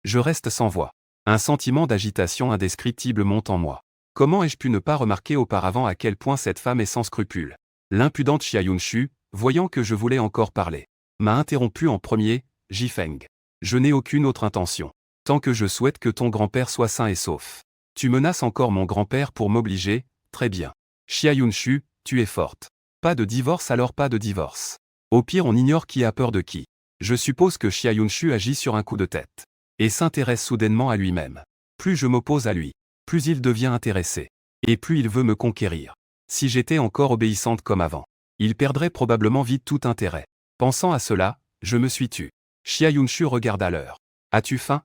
Je reste sans voix. Un sentiment d'agitation indescriptible monte en moi. Comment ai-je pu ne pas remarquer auparavant à quel point cette femme est sans scrupules? L'impudente Xia Yunshu, voyant que je voulais encore parler, m'a interrompu en premier. Jifeng. Je n'ai aucune autre intention. Tant que je souhaite que ton grand-père soit sain et sauf. Tu menaces encore mon grand-père pour m'obliger, très bien. Xia Yunshu, tu es forte. Pas de divorce alors pas de divorce. Au pire on ignore qui a peur de qui. Je suppose que Xia Yunshu agit sur un coup de tête. Et s'intéresse soudainement à lui-même. Plus je m'oppose à lui, plus il devient intéressé. Et plus il veut me conquérir. Si j'étais encore obéissante comme avant, il perdrait probablement vite tout intérêt. Pensant à cela, je me suis tue. Xia Yunshu regarda l'heure. As-tu faim?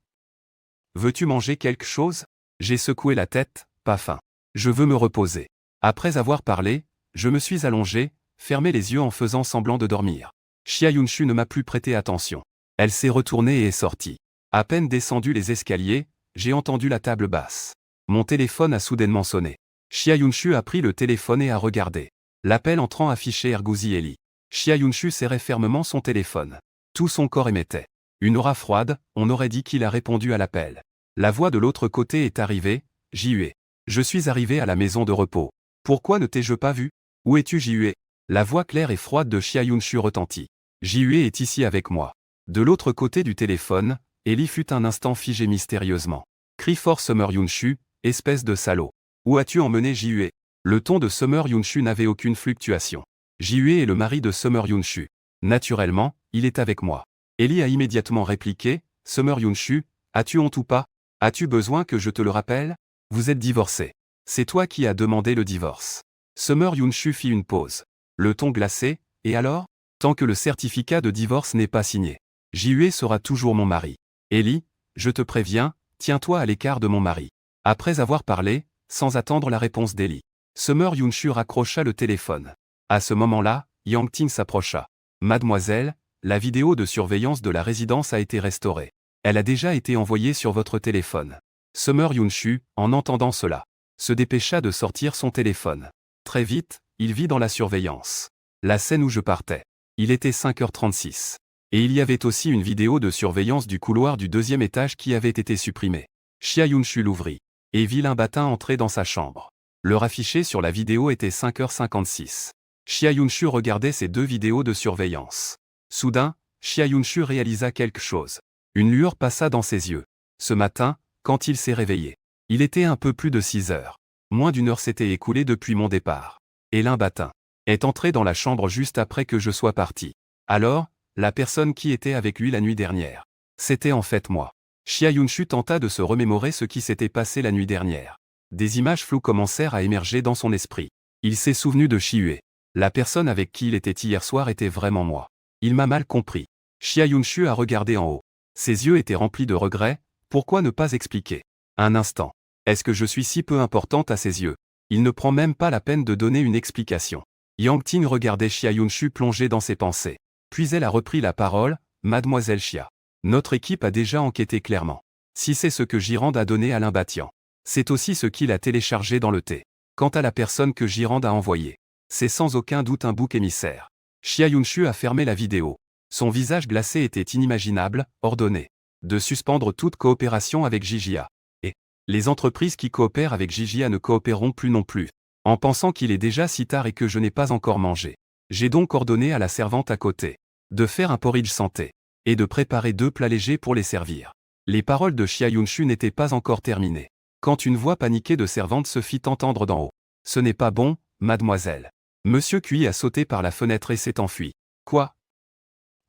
Veux-tu manger quelque chose? J'ai secoué la tête, pas faim. Je veux me reposer. Après avoir parlé, je me suis allongé, fermé les yeux en faisant semblant de dormir. Xia Yunshu ne m'a plus prêté attention. Elle s'est retournée et est sortie. À peine descendu les escaliers, j'ai entendu la table basse. Mon téléphone a soudainement sonné. Xia Yunshu a pris le téléphone et a regardé. L'appel entrant affichait Ergouzi Eli. Xia Yunshu serrait fermement son téléphone. Tout son corps émettait une aura froide, on aurait dit qu'il a répondu à l'appel. La voix de l'autre côté est arrivée. Jihue. Je suis arrivé à la maison de repos. Pourquoi ne t'ai-je pas vu? Où es-tu Jihue? La voix claire et froide de Xia Yunshu retentit. Jihue est ici avec moi. De l'autre côté du téléphone, Eli fut un instant figé mystérieusement. Crie fort Summer Yunshu, espèce de salaud. Où as-tu emmené Jihue? Le ton de Summer Yunshu n'avait aucune fluctuation. Jihue est le mari de Summer Yunshu. Naturellement, il est avec moi. Eli a immédiatement répliqué, Summer Yunshu, as-tu honte ou pas? As-tu besoin que je te le rappelle? Vous êtes divorcé. C'est toi qui as demandé le divorce. Summer Yunshu fit une pause. Le ton glacé, et alors? Tant que le certificat de divorce n'est pas signé. Jihue sera toujours mon mari. Eli, je te préviens, tiens-toi à l'écart de mon mari. Après avoir parlé, sans attendre la réponse d'Eli, Summer Yunshu raccrocha le téléphone. À ce moment-là, Yang Ting s'approcha. Mademoiselle, la vidéo de surveillance de la résidence a été restaurée. Elle a déjà été envoyée sur votre téléphone. Summer Yunshu, en entendant cela, se dépêcha de sortir son téléphone. Très vite, il vit dans la surveillance la scène où je partais. Il était 5h36. Et il y avait aussi une vidéo de surveillance du couloir du deuxième étage qui avait été supprimée. Xia Yunshu l'ouvrit. Et vit Batin entrer dans sa chambre. L'heure affichée sur la vidéo était 5h56. Xia Yunshu regardait ces deux vidéos de surveillance. Soudain, Xia Yunshu réalisa quelque chose. Une lueur passa dans ses yeux. Ce matin, quand il s'est réveillé, il était un peu plus de 6 heures. Moins d'une heure s'était écoulée depuis mon départ. Et Batin est entré dans la chambre juste après que je sois parti. Alors, la personne qui était avec lui la nuit dernière. C'était en fait moi. Xia Yunshu tenta de se remémorer ce qui s'était passé la nuit dernière. Des images floues commencèrent à émerger dans son esprit. Il s'est souvenu de Jihue. La personne avec qui il était hier soir était vraiment moi. Il m'a mal compris. Xia Yunshu a regardé en haut. Ses yeux étaient remplis de regrets. Pourquoi ne pas expliquer? Un instant. Est-ce que je suis si peu importante à ses yeux? Il ne prend même pas la peine de donner une explication. Yang Ting regardait Xia Yunshu plonger dans ses pensées. Puis elle a repris la parole, Mademoiselle Xia. Notre équipe a déjà enquêté clairement. Si c'est ce que Jirand a donné à l'Imbatian, c'est aussi ce qu'il a téléchargé dans le thé. Quant à la personne que Jirand a envoyée, c'est sans aucun doute un bouc émissaire. Xia Yunshu a fermé la vidéo. Son visage glacé était inimaginable, ordonné de suspendre toute coopération avec Gijia. Et les entreprises qui coopèrent avec Gijia ne coopéreront plus non plus. En pensant qu'il est déjà si tard et que je n'ai pas encore mangé, j'ai donc ordonné à la servante à côté de faire un porridge santé et de préparer 2 plats légers pour les servir. Les paroles de Xia Yunshu n'étaient pas encore terminées, quand une voix paniquée de servante se fit entendre d'en haut. « Ce n'est pas bon, mademoiselle. Monsieur Cui a sauté par la fenêtre et s'est enfui. » Quoi?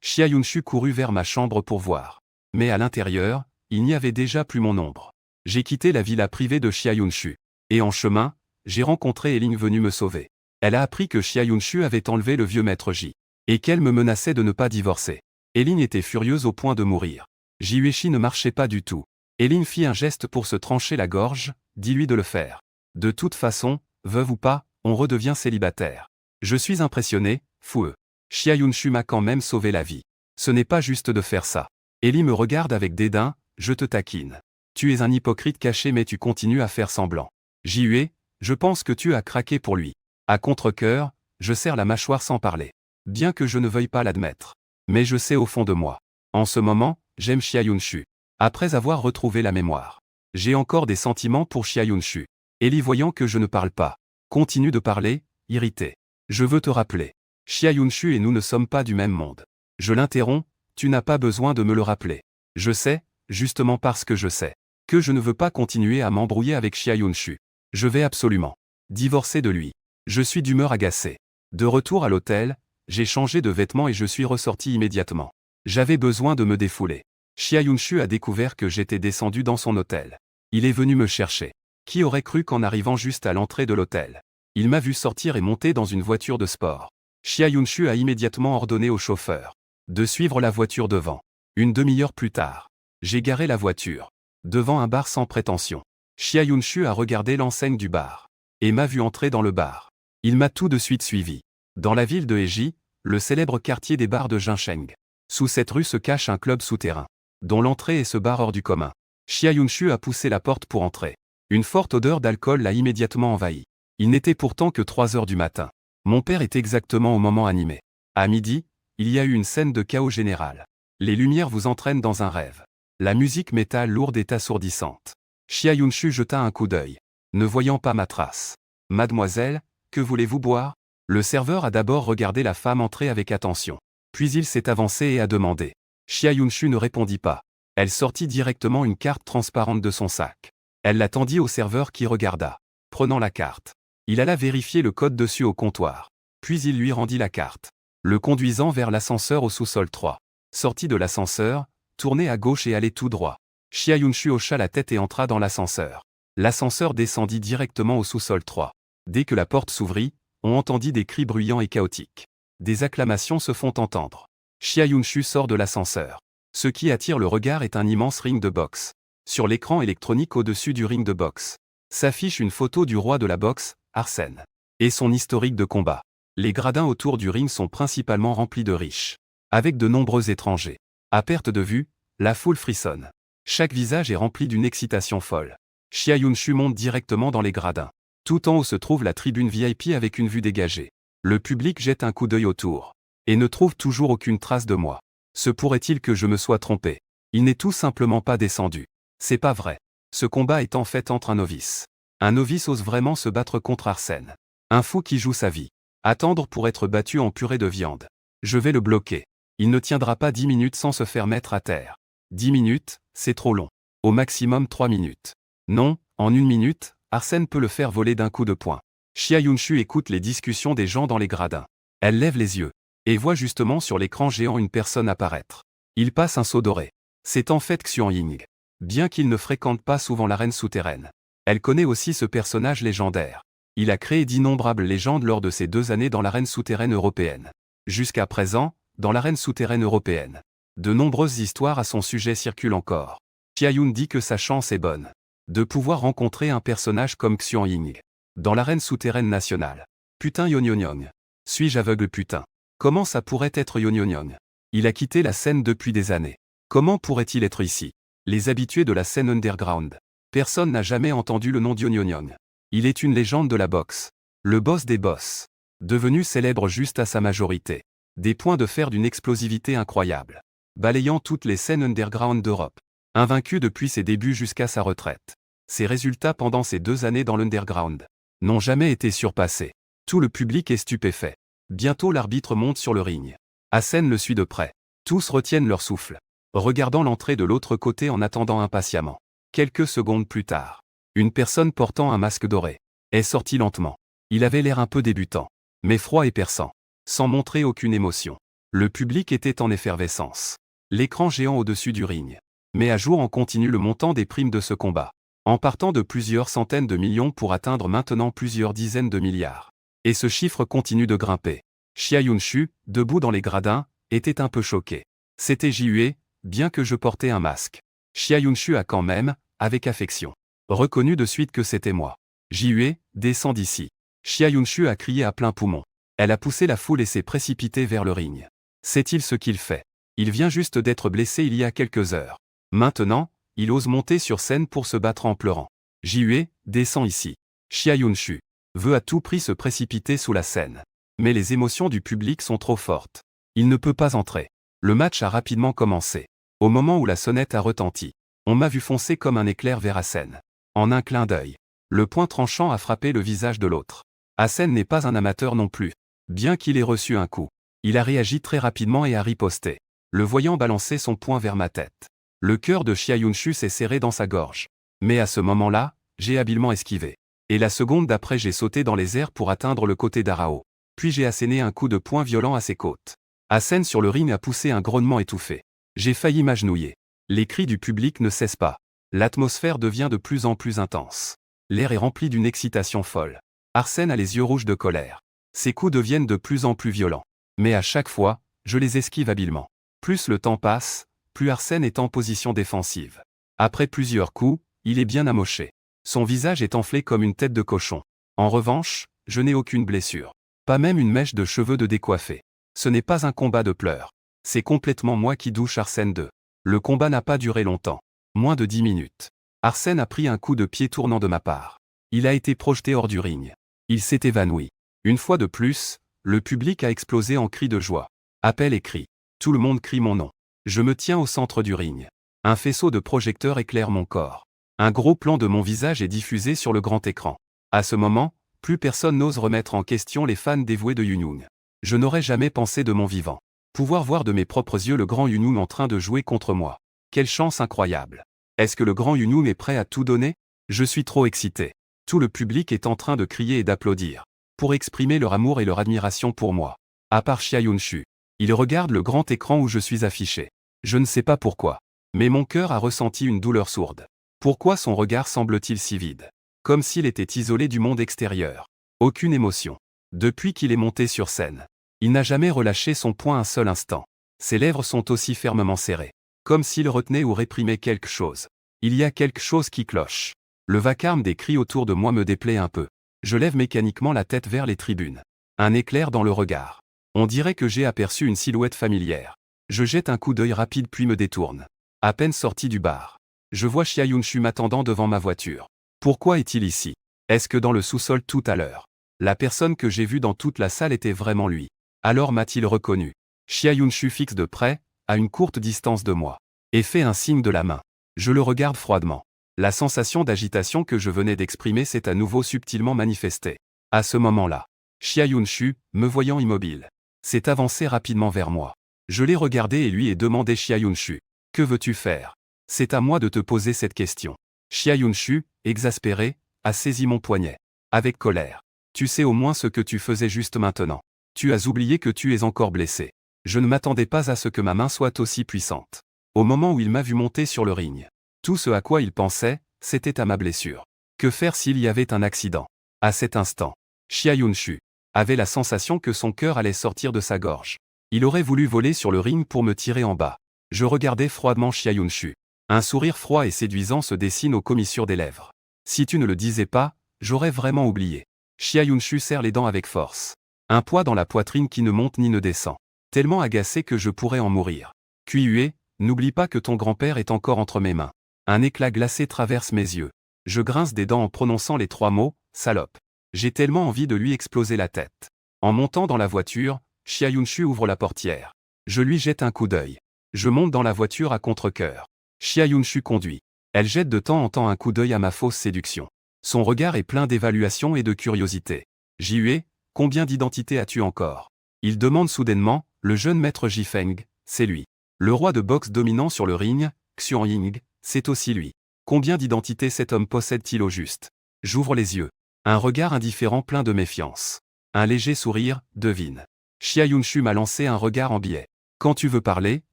Xia Yunshu courut vers ma chambre pour voir. Mais à l'intérieur, il n'y avait déjà plus mon ombre. J'ai quitté la villa privée de Xia Yunshu. Et en chemin, j'ai rencontré Eling venue me sauver. Elle a appris que Xia Yunshu avait enlevé le vieux maître Ji. Et qu'elle me menaçait de ne pas divorcer. Eling était furieuse au point de mourir. Jiueshi ne marchait pas du tout. Eling fit un geste pour se trancher la gorge, dis-lui de le faire. De toute façon, veuve ou pas, on redevient célibataire. Je suis impressionné, foueux. Xia Yunshu m'a quand même sauvé la vie. Ce n'est pas juste de faire ça. Ellie me regarde avec dédain, je te taquine. Tu es un hypocrite caché mais tu continues à faire semblant. Jihue, je pense que tu as craqué pour lui. À contre-cœur, je serre la mâchoire sans parler. Bien que je ne veuille pas l'admettre. Mais je sais au fond de moi. En ce moment, j'aime Xia Yunshu. Après avoir retrouvé la mémoire. J'ai encore des sentiments pour Xia Yunshu. Ellie voyant que je ne parle pas, continue de parler, irrité. Je veux te rappeler. Xia Yunshu et nous ne sommes pas du même monde. Je l'interromps, tu n'as pas besoin de me le rappeler. Je sais, justement parce que je sais, que je ne veux pas continuer à m'embrouiller avec Xia Yunshu. Je vais absolument divorcer de lui. Je suis d'humeur agacée. De retour à l'hôtel, j'ai changé de vêtements et je suis ressorti immédiatement. J'avais besoin de me défouler. Xia Yunshu a découvert que j'étais descendu dans son hôtel. Il est venu me chercher. Qui aurait cru qu'en arrivant juste à l'entrée de l'hôtel, il m'a vu sortir et monter dans une voiture de sport. Xia Yunshu a immédiatement ordonné au chauffeur de suivre la voiture devant. Une demi-heure plus tard, j'ai garé la voiture devant un bar sans prétention. Xia Yunshu a regardé l'enseigne du bar et m'a vu entrer dans le bar. Il m'a tout de suite suivi. Dans la ville de Heji, le célèbre quartier des bars de Jincheng. Sous cette rue se cache un club souterrain, dont l'entrée est ce bar hors du commun. Xia Yunshu a poussé la porte pour entrer. Une forte odeur d'alcool l'a immédiatement envahi. Il n'était pourtant que 3 heures du matin. Mon père est exactement au moment animé. À midi, il y a eu une scène de chaos général. Les lumières vous entraînent dans un rêve. La musique métal lourde est assourdissante. Xia Yunshu jeta un coup d'œil, ne voyant pas ma trace. « Mademoiselle, que voulez-vous boire ?» Le serveur a d'abord regardé la femme entrer avec attention. Puis il s'est avancé et a demandé. Xia Yunshu ne répondit pas. Elle sortit directement une carte transparente de son sac. Elle la tendit au serveur qui regarda. Prenant la carte, il alla vérifier le code dessus au comptoir. Puis il lui rendit la carte, le conduisant vers l'ascenseur au sous-sol 3. Sorti de l'ascenseur, tournez à gauche et allez tout droit. Xia Yunshu hocha la tête et entra dans l'ascenseur. L'ascenseur descendit directement au sous-sol 3. Dès que la porte s'ouvrit, on entendit des cris bruyants et chaotiques. Des acclamations se font entendre. Xia Yunshu sort de l'ascenseur. Ce qui attire le regard est un immense ring de boxe. Sur l'écran électronique au-dessus du ring de boxe, s'affiche une photo du roi de la boxe, Arsène, et son historique de combat. Les gradins autour du ring sont principalement remplis de riches, avec de nombreux étrangers. À perte de vue, la foule frissonne. Chaque visage est rempli d'une excitation folle. Xia Yunshu monte directement dans les gradins. Tout en haut se trouve la tribune VIP avec une vue dégagée. Le public jette un coup d'œil autour, et ne trouve toujours aucune trace de moi. Se pourrait-il que je me sois trompé? Il n'est tout simplement pas descendu. C'est pas vrai. Ce combat est en fait entre un novice. Un novice ose vraiment se battre contre Arsène. Un fou qui joue sa vie. Attendre pour être battu en purée de viande. Je vais le bloquer. Il ne tiendra pas 10 minutes sans se faire mettre à terre. 10 minutes, c'est trop long. Au maximum 3 minutes. Non, en 1 minute, Arsène peut le faire voler d'un coup de poing. Xia Yunshu écoute les discussions des gens dans les gradins. Elle lève les yeux et voit justement sur l'écran géant une personne apparaître. Il passe un seau doré. C'est en fait Xian Ying. Bien qu'il ne fréquente pas souvent l'arène souterraine, elle connaît aussi ce personnage légendaire. Il a créé d'innombrables légendes lors de ses 2 années dans l'arène souterraine européenne. Jusqu'à présent, dans l'arène souterraine européenne, de nombreuses histoires à son sujet circulent encore. Xia Yun dit que sa chance est bonne de pouvoir rencontrer un personnage comme Xian Ying dans l'arène souterraine nationale. Putain Yonyonyong. Suis-je aveugle putain? Comment ça pourrait être Yonyonyong? Il a quitté la scène depuis des années. Comment pourrait-il être ici? Les habitués de la scène underground. Personne n'a jamais entendu le nom d'Yonyonyong. Il est une légende de la boxe. Le boss des boss. Devenu célèbre juste à sa majorité. Des points de fer d'une explosivité incroyable. Balayant toutes les scènes underground d'Europe. Invaincu depuis ses débuts jusqu'à sa retraite. Ses résultats pendant ces 2 années dans l'underground n'ont jamais été surpassés. Tout le public est stupéfait. Bientôt l'arbitre monte sur le ring. Hassen le suit de près. Tous retiennent leur souffle, regardant l'entrée de l'autre côté en attendant impatiemment. Quelques secondes plus tard, une personne portant un masque doré est sortie lentement. Il avait l'air un peu débutant, mais froid et perçant, sans montrer aucune émotion. Le public était en effervescence. L'écran géant au-dessus du ring met à jour en continu le montant des primes de ce combat, en partant de plusieurs centaines de millions pour atteindre maintenant plusieurs dizaines de milliards. Et ce chiffre continue de grimper. Xia Yunshu, debout dans les gradins, était un peu choqué. C'était Jihue, bien que je portais un masque. Xia Yunshu a quand même, avec affection, reconnu de suite que c'était moi. Jihue, descends d'ici. Xia Yunshu a crié à plein poumon. Elle a poussé la foule et s'est précipitée vers le ring. Sait-il ce qu'il fait? Il vient juste d'être blessé il y a quelques heures. Maintenant, il ose monter sur scène pour se battre en pleurant. Jihue, descends ici. Xia Yunshu veut à tout prix se précipiter sous la scène. Mais les émotions du public sont trop fortes. Il ne peut pas entrer. Le match a rapidement commencé. Au moment où la sonnette a retenti, on m'a vu foncer comme un éclair vers Hassen. En un clin d'œil, le point tranchant a frappé le visage de l'autre. Hassen n'est pas un amateur non plus. Bien qu'il ait reçu un coup, il a réagi très rapidement et a riposté, le voyant balancer son poing vers ma tête. Le cœur de Xia Yunshu s'est serré dans sa gorge. Mais à ce moment-là, j'ai habilement esquivé. Et la seconde d'après j'ai sauté dans les airs pour atteindre le côté d'Arao. Puis j'ai asséné un coup de poing violent à ses côtes. Hassen sur le ring a poussé un grognement étouffé. J'ai failli m'agenouiller. Les cris du public ne cessent pas. L'atmosphère devient de plus en plus intense. L'air est rempli d'une excitation folle. Hassen a les yeux rouges de colère. Ses coups deviennent de plus en plus violents. Mais à chaque fois, je les esquive habilement. Plus le temps passe, plus Hassen est en position défensive. Après plusieurs coups, il est bien amoché. Son visage est enflé comme une tête de cochon. En revanche, je n'ai aucune blessure. Pas même une mèche de cheveux de décoiffé. Ce n'est pas un combat de pleurs. C'est complètement moi qui douche Hassen 2. Le combat n'a pas duré longtemps. Moins de 10 minutes. Hassen a pris un coup de pied tournant de ma part. Il a été projeté hors du ring. Il s'est évanoui. Une fois de plus, le public a explosé en cris de joie. Appel et cris. Tout le monde crie mon nom. Je me tiens au centre du ring. Un faisceau de projecteurs éclaire mon corps. Un gros plan de mon visage est diffusé sur le grand écran. À ce moment, plus personne n'ose remettre en question les fans dévoués de Yunyoung. Je n'aurais jamais pensé de mon vivant pouvoir voir de mes propres yeux le grand Yunyoung en train de jouer contre moi. Quelle chance incroyable. Est-ce que le grand Yunyoung est prêt à tout donner? Je suis trop excité. Tout le public est en train de crier et d'applaudir, pour exprimer leur amour et leur admiration pour moi. À part Xia Yunshu. Il regarde le grand écran où je suis affiché. Je ne sais pas pourquoi. Mais mon cœur a ressenti une douleur sourde. Pourquoi son regard semble-t-il si vide? Comme s'il était isolé du monde extérieur. Aucune émotion. Depuis qu'il est monté sur scène, il n'a jamais relâché son poing un seul instant. Ses lèvres sont aussi fermement serrées. Comme s'il retenait ou réprimait quelque chose. Il y a quelque chose qui cloche. Le vacarme des cris autour de moi me déplaît un peu. Je lève mécaniquement la tête vers les tribunes. Un éclair dans le regard. On dirait que j'ai aperçu une silhouette familière. Je jette un coup d'œil rapide puis me détourne. À peine sorti du bar, je vois Xia Yunshu m'attendant devant ma voiture. Pourquoi est-il ici? Est-ce que dans le sous-sol tout à l'heure, la personne que j'ai vue dans toute la salle était vraiment lui? Alors m'a-t-il reconnu? Xia Yunshu fixe de près, à une courte distance de moi, et fait un signe de la main. Je le regarde froidement. La sensation d'agitation que je venais d'exprimer s'est à nouveau subtilement manifestée. À ce moment-là, Xia Yunshu, me voyant immobile, s'est avancé rapidement vers moi. Je l'ai regardé et lui ai demandé: Xia Yunshu, que veux-tu faire? C'est à moi de te poser cette question. Xia Yunshu, exaspéré, a saisi mon poignet. Avec colère. Tu sais au moins ce que tu faisais juste maintenant. Tu as oublié que tu es encore blessé. Je ne m'attendais pas à ce que ma main soit aussi puissante. Au moment où il m'a vu monter sur le ring, tout ce à quoi il pensait, c'était à ma blessure. Que faire s'il y avait un accident? À cet instant, Xia Yunshu avait la sensation que son cœur allait sortir de sa gorge. Il aurait voulu voler sur le ring pour me tirer en bas. Je regardais froidement Xia Yunshu. Un sourire froid et séduisant se dessine aux commissures des lèvres. Si tu ne le disais pas, j'aurais vraiment oublié. Xia Yunshu serre les dents avec force. Un poids dans la poitrine qui ne monte ni ne descend. Tellement agacé que je pourrais en mourir. Qiyue, n'oublie pas que ton grand-père est encore entre mes mains. Un éclat glacé traverse mes yeux. Je grince des dents en prononçant les 3 mots, salope. J'ai tellement envie de lui exploser la tête. En montant dans la voiture, Chia Yun-shu ouvre la portière. Je lui jette un coup d'œil. Je monte dans la voiture à contre-cœur. Chia Yun-shu conduit. Elle jette de temps en temps un coup d'œil à ma fausse séduction. Son regard est plein d'évaluation et de curiosité. Ji-hue, combien d'identités as-tu encore? Il demande soudainement, le jeune maître Ji-feng, c'est lui. Le roi de boxe dominant sur le ring, Xuan-ying, c'est aussi lui. Combien d'identités cet homme possède-t-il au juste? J'ouvre les yeux. Un regard indifférent plein de méfiance. Un léger sourire, devine. Chia Yun-shu m'a lancé un regard en biais. Quand tu veux parler,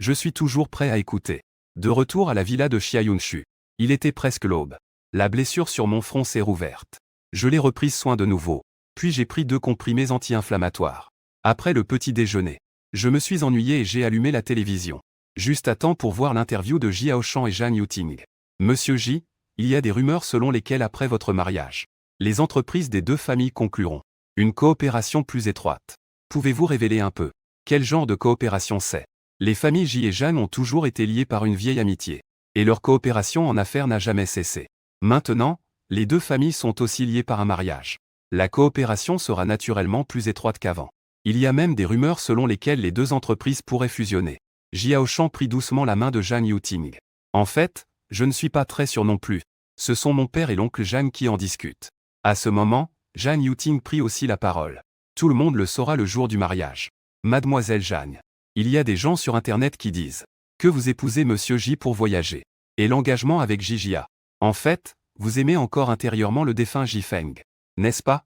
je suis toujours prêt à écouter. De retour à la villa de Chia Yun-shu. Il était presque l'aube. La blessure sur mon front s'est rouverte. Je l'ai reprise soin de nouveau. Puis j'ai pris 2 comprimés anti-inflammatoires. Après le petit déjeuner, je me suis ennuyé et j'ai allumé la télévision. Juste à temps pour voir l'interview de Jiao Shan et Zhang Yuting. Monsieur Ji, il y a des rumeurs selon lesquelles après votre mariage, les entreprises des 2 familles concluront une coopération plus étroite. Pouvez-vous révéler un peu quel genre de coopération c'est? Les familles Ji et Zhang ont toujours été liées par une vieille amitié. Et leur coopération en affaires n'a jamais cessé. Maintenant, les 2 familles sont aussi liées par un mariage. La coopération sera naturellement plus étroite qu'avant. Il y a même des rumeurs selon lesquelles les 2 entreprises pourraient fusionner. Jiao Shan prit doucement la main de Zhang Yuting. En fait, je ne suis pas très sûr non plus. Ce sont mon père et l'oncle Zhang qui en discutent. À ce moment, Zhang Yuting prit aussi la parole. Tout le monde le saura le jour du mariage. Mademoiselle Zhang. Il y a des gens sur Internet qui disent que vous épousez Monsieur Ji pour voyager. Et l'engagement avec Ji-jia. En fait, vous aimez encore intérieurement le défunt Ji-feng. N'est-ce pas?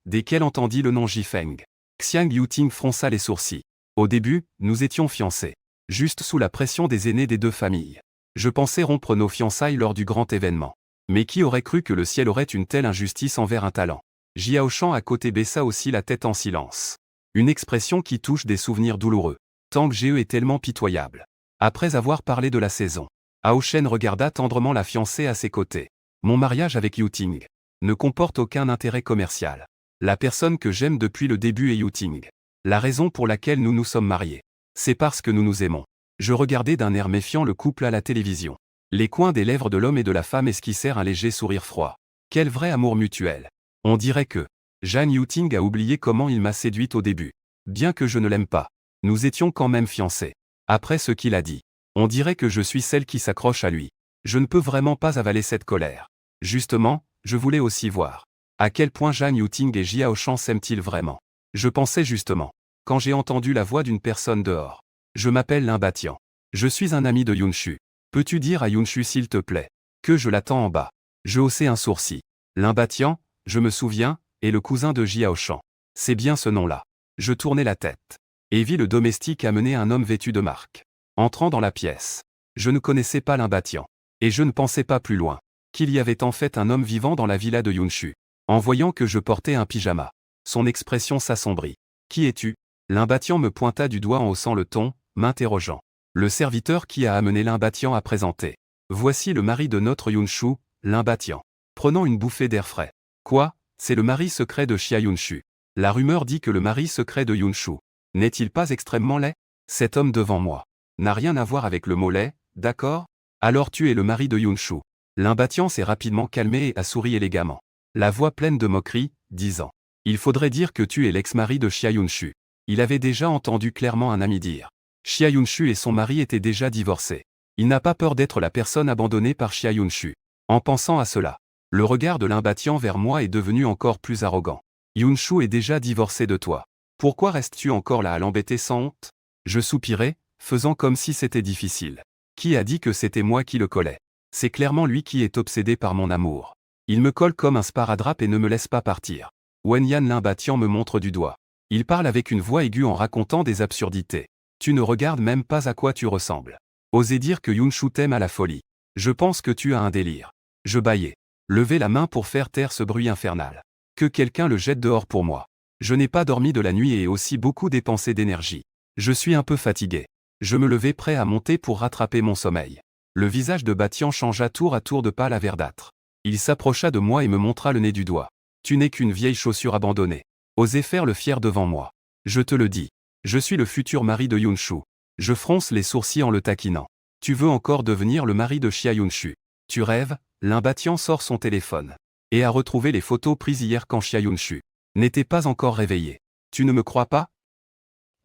Dès qu'elle entendit le nom Ji-feng, Xiang Yuting fronça les sourcils. Au début, nous étions fiancés. Juste sous la pression des aînés des 2 familles. Je pensais rompre nos fiançailles lors du grand événement. Mais qui aurait cru que le ciel aurait une telle injustice envers un talent? Jiao Shan à côté baissa aussi la tête en silence. Une expression qui touche des souvenirs douloureux. Tang Jie est tellement pitoyable. Après avoir parlé de la saison, Hao Shen regarda tendrement la fiancée à ses côtés. Mon mariage avec Yuting ne comporte aucun intérêt commercial. La personne que j'aime depuis le début est Yuting. La raison pour laquelle nous nous sommes mariés, c'est parce que nous nous aimons. Je regardais d'un air méfiant le couple à la télévision. Les coins des lèvres de l'homme et de la femme esquissèrent un léger sourire froid. Quel vrai amour mutuel. On dirait que Zhang Yuting a oublié comment il m'a séduite au début. Bien que je ne l'aime pas, nous étions quand même fiancés. Après ce qu'il a dit, on dirait que je suis celle qui s'accroche à lui. Je ne peux vraiment pas avaler cette colère. Justement, je voulais aussi voir à quel point Zhang Yuting et Jiao Shan s'aiment-ils vraiment. Je pensais justement, quand j'ai entendu la voix d'une personne dehors. Je m'appelle Lin Batian. Je suis un ami de Yunshu. Peux-tu dire à Yunshu s'il te plaît que je l'attends en bas? Je haussai un sourcil. Lin Batian, je me souviens, est le cousin de Jiao Shan. C'est bien ce nom-là. Je tournai la tête et vis le domestique amener un homme vêtu de marque. Entrant dans la pièce, je ne connaissais pas Lin Batian. Et je ne pensais pas plus loin qu'il y avait en fait un homme vivant dans la villa de Yunshu. En voyant que je portais un pyjama, son expression s'assombrit. Qui es-tu? Lin Batian me pointa du doigt en haussant le ton, m'interrogeant. Le serviteur qui a amené Lin Batian a présenté. Voici le mari de notre Yunshu, Lin Batian. Prenant une bouffée d'air frais. Quoi? C'est le mari secret de Chia Yunshu. La rumeur dit que le mari secret de Yunshu n'est-il pas extrêmement laid? Cet homme devant moi n'a rien à voir avec le mot laid, d'accord? Alors tu es le mari de Yunshu. Lin Batian s'est rapidement calmé et a souri élégamment. La voix pleine de moquerie, disant. Il faudrait dire que tu es l'ex-mari de Chia Yunshu. Il avait déjà entendu clairement un ami dire. Chia Yunshu et son mari étaient déjà divorcés. Il n'a pas peur d'être la personne abandonnée par Chia Yunshu. En pensant à cela, le regard de Lin Batian vers moi est devenu encore plus arrogant. Yunshu est déjà divorcé de toi. Pourquoi restes-tu encore là à l'embêter sans honte? Je soupirai, faisant comme si c'était difficile. Qui a dit que c'était moi qui le collais? C'est clairement lui qui est obsédé par mon amour. Il me colle comme un sparadrap et ne me laisse pas partir. Wenyan Lin Batian me montre du doigt. Il parle avec une voix aiguë en racontant des absurdités. Tu ne regardes même pas à quoi tu ressembles. Osez dire que Yunshu t'aime à la folie. Je pense que tu as un délire. Je bâillai. Levai la main pour faire taire ce bruit infernal. Que quelqu'un le jette dehors pour moi. Je n'ai pas dormi de la nuit et aussi beaucoup dépensé d'énergie. Je suis un peu fatigué. Je me levai prêt à monter pour rattraper mon sommeil. Le visage de Batian changea tour à tour de pâle à verdâtre. Il s'approcha de moi et me montra le nez du doigt. Tu n'es qu'une vieille chaussure abandonnée. Osez faire le fier devant moi. Je te le dis. Je suis le futur mari de Yunshu. Je fronce les sourcils en le taquinant. Tu veux encore devenir le mari de Xia Yunshu. Tu rêves. Lin Batian sort son téléphone et a retrouvé les photos prises hier quand Xia Yunshu n'était pas encore réveillé. Tu ne me crois pas?